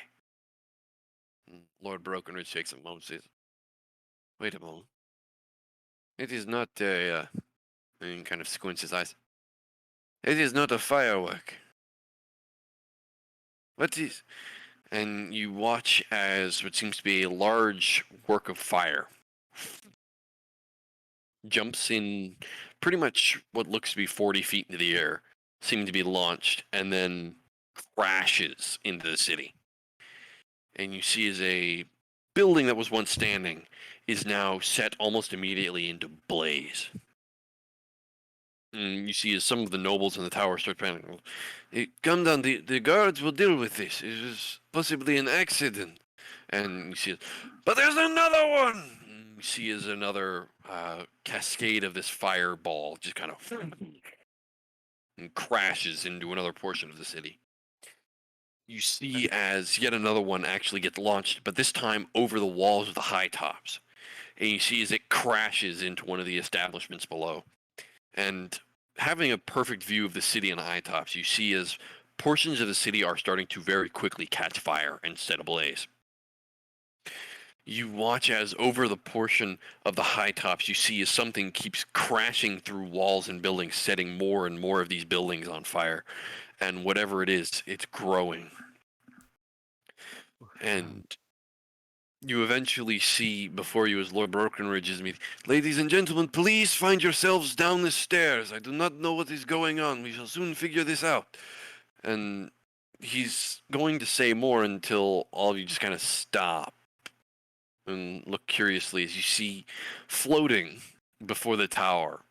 Lord Brokenridge takes a moment and says, wait a moment. It is not a, and kind of squints his eyes. It is not a firework. What is? And you watch as what seems to be a large work of fire jumps in pretty much what looks to be 40 feet into the air, seeming to be launched, and then crashes into the city. And you see as a building that was once standing is now set almost immediately into blaze. And you see as some of the nobles in the tower start panicking. Come down, the guards will deal with this. It is possibly an accident. And you see, but there's another one! And you see as another cascade of this fireball just kind of and crashes into another portion of the city. You see as yet another one actually gets launched, but this time over the walls of the high tops. And you see as it crashes into one of the establishments below. And having a perfect view of the city on the high tops, you see as portions of the city are starting to very quickly catch fire and set ablaze. You watch as over the portion of the high tops, you see as something keeps crashing through walls and buildings, setting more and more of these buildings on fire. And whatever it is, it's growing. And you eventually see before you as Lord Brokenridge's meeting, ladies and gentlemen, please find yourselves down the stairs. I do not know what is going on. We shall soon figure this out. And he's going to say more until all of you just kind of stop and look curiously as you see floating before the tower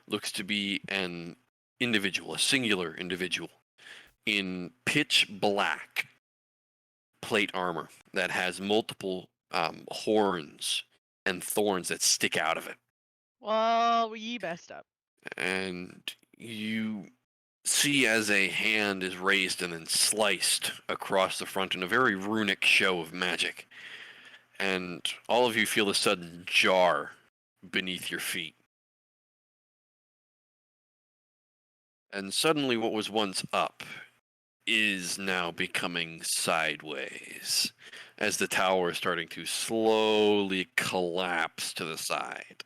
looks to be an individual, a singular individual in pitch black plate armor that has multiple horns and thorns that stick out of it. Well, we messed up. And you see as a hand is raised and then sliced across the front in a very runic show of magic. And all of you feel a sudden jar beneath your feet. And suddenly what was once up is now becoming sideways as the tower is starting to slowly collapse to the side.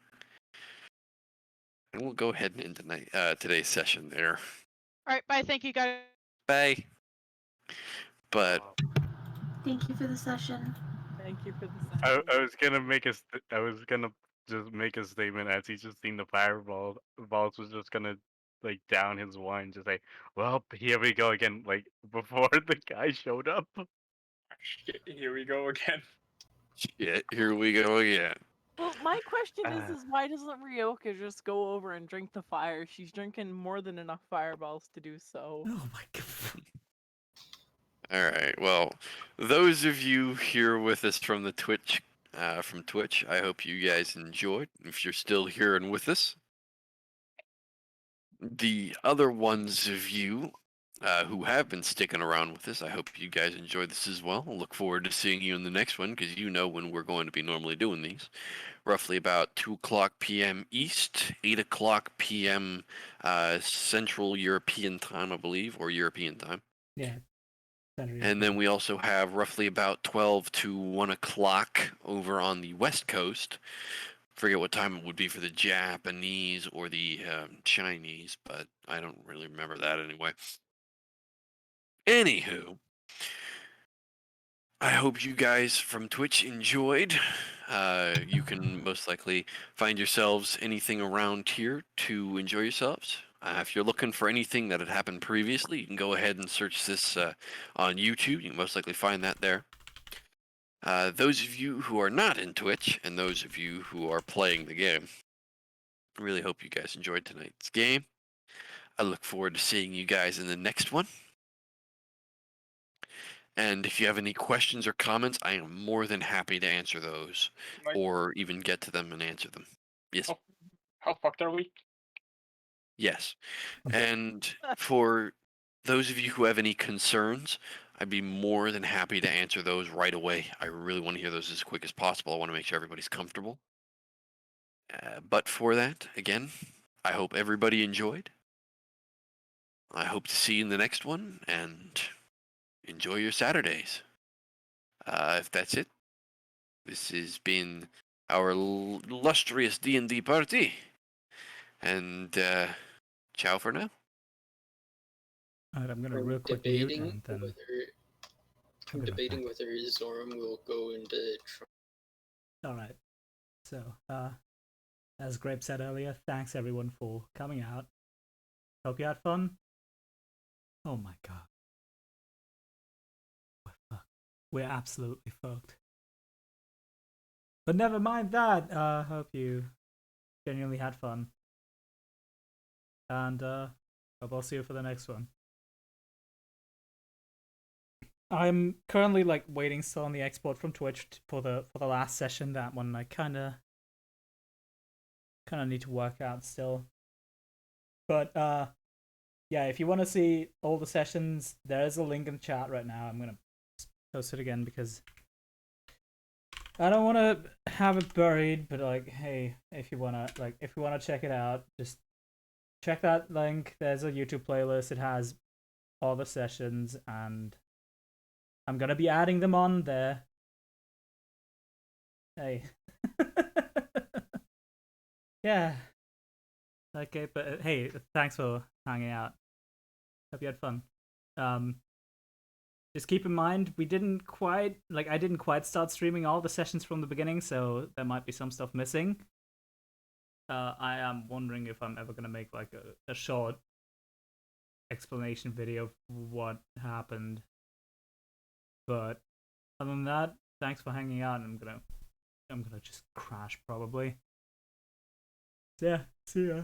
And we'll go ahead and end today's session there. All right, bye. Thank you, guys. Bye. But Thank you for the session. Thank you for the I was gonna make I was gonna just make a statement as he's just seen the fireball. Balls was just gonna like down his wine, just say, "Well, here we go again." Like before the guy showed up. Shit, here we go again. shit, here we go again. Well, my question is why doesn't Ryoka just go over and drink the fire? She's drinking more than enough fireballs to do so. Oh my god. All right. Well, those of you here with us from the Twitch, I hope you guys enjoyed. If you're still here and with us, the other ones of you who have been sticking around with us, I hope you guys enjoyed this as well. I look forward to seeing you in the next one because you know when we're going to be normally doing these. Roughly about 2 o'clock p.m. East, 8 o'clock p.m. Central European time, I believe, or European time. Yeah. And then we also have roughly about 12 to 1 o'clock over on the West Coast. Forget what time it would be for the Japanese or the Chinese, but I don't really remember that anyway. Anywho, I hope you guys from Twitch enjoyed. You can most likely find yourselves anything around here to enjoy yourselves. If you're looking for anything that had happened previously, you can go ahead and search this on YouTube. You can most likely find that there. Those of you who are not in Twitch, and those of you who are playing the game, I really hope you guys enjoyed tonight's game. I look forward to seeing you guys in the next one. And if you have any questions or comments, I am more than happy to answer those, Like, or even get to them and answer them. Yes. Oh. how fucked are we? Yes. And for those of you who have any concerns, I'd be more than happy to answer those right away. I really want to hear those as quick as possible. I want to make sure everybody's comfortable. But for that, again, I hope everybody enjoyed. I hope to see you in the next one, and enjoy your Saturdays. If that's it, this has been our illustrious D&D party, and ciao for now. Alright, I'm gonna Are we real quick mute debating and then whether I'll be right debating back. whether Zoram will go into Alright, so as Grape said earlier, thanks everyone for coming out. Hope you had fun. Oh my god. We're fucked. We're absolutely fucked. But never mind that. Hope you genuinely had fun. And hope I'll see you for the next one. I'm currently like waiting still on the export from Twitch for the last session. That one I kinda need to work out still. But yeah, if you want to see all the sessions, there is a link in the chat right now. I'm gonna post it again because I don't want to have it buried. But like, hey, if you wanna check it out, just check that link. There's a YouTube playlist. It has all the sessions, and I'm gonna be adding them on there. Hey. Yeah. Okay, but hey, thanks for hanging out. Hope you had fun. Just keep in mind, I didn't quite start streaming all the sessions from the beginning, so there might be some stuff missing. I am wondering if I'm ever gonna make like a short explanation video of what happened. But other than that, thanks for hanging out. I'm gonna just crash probably. So yeah, see ya.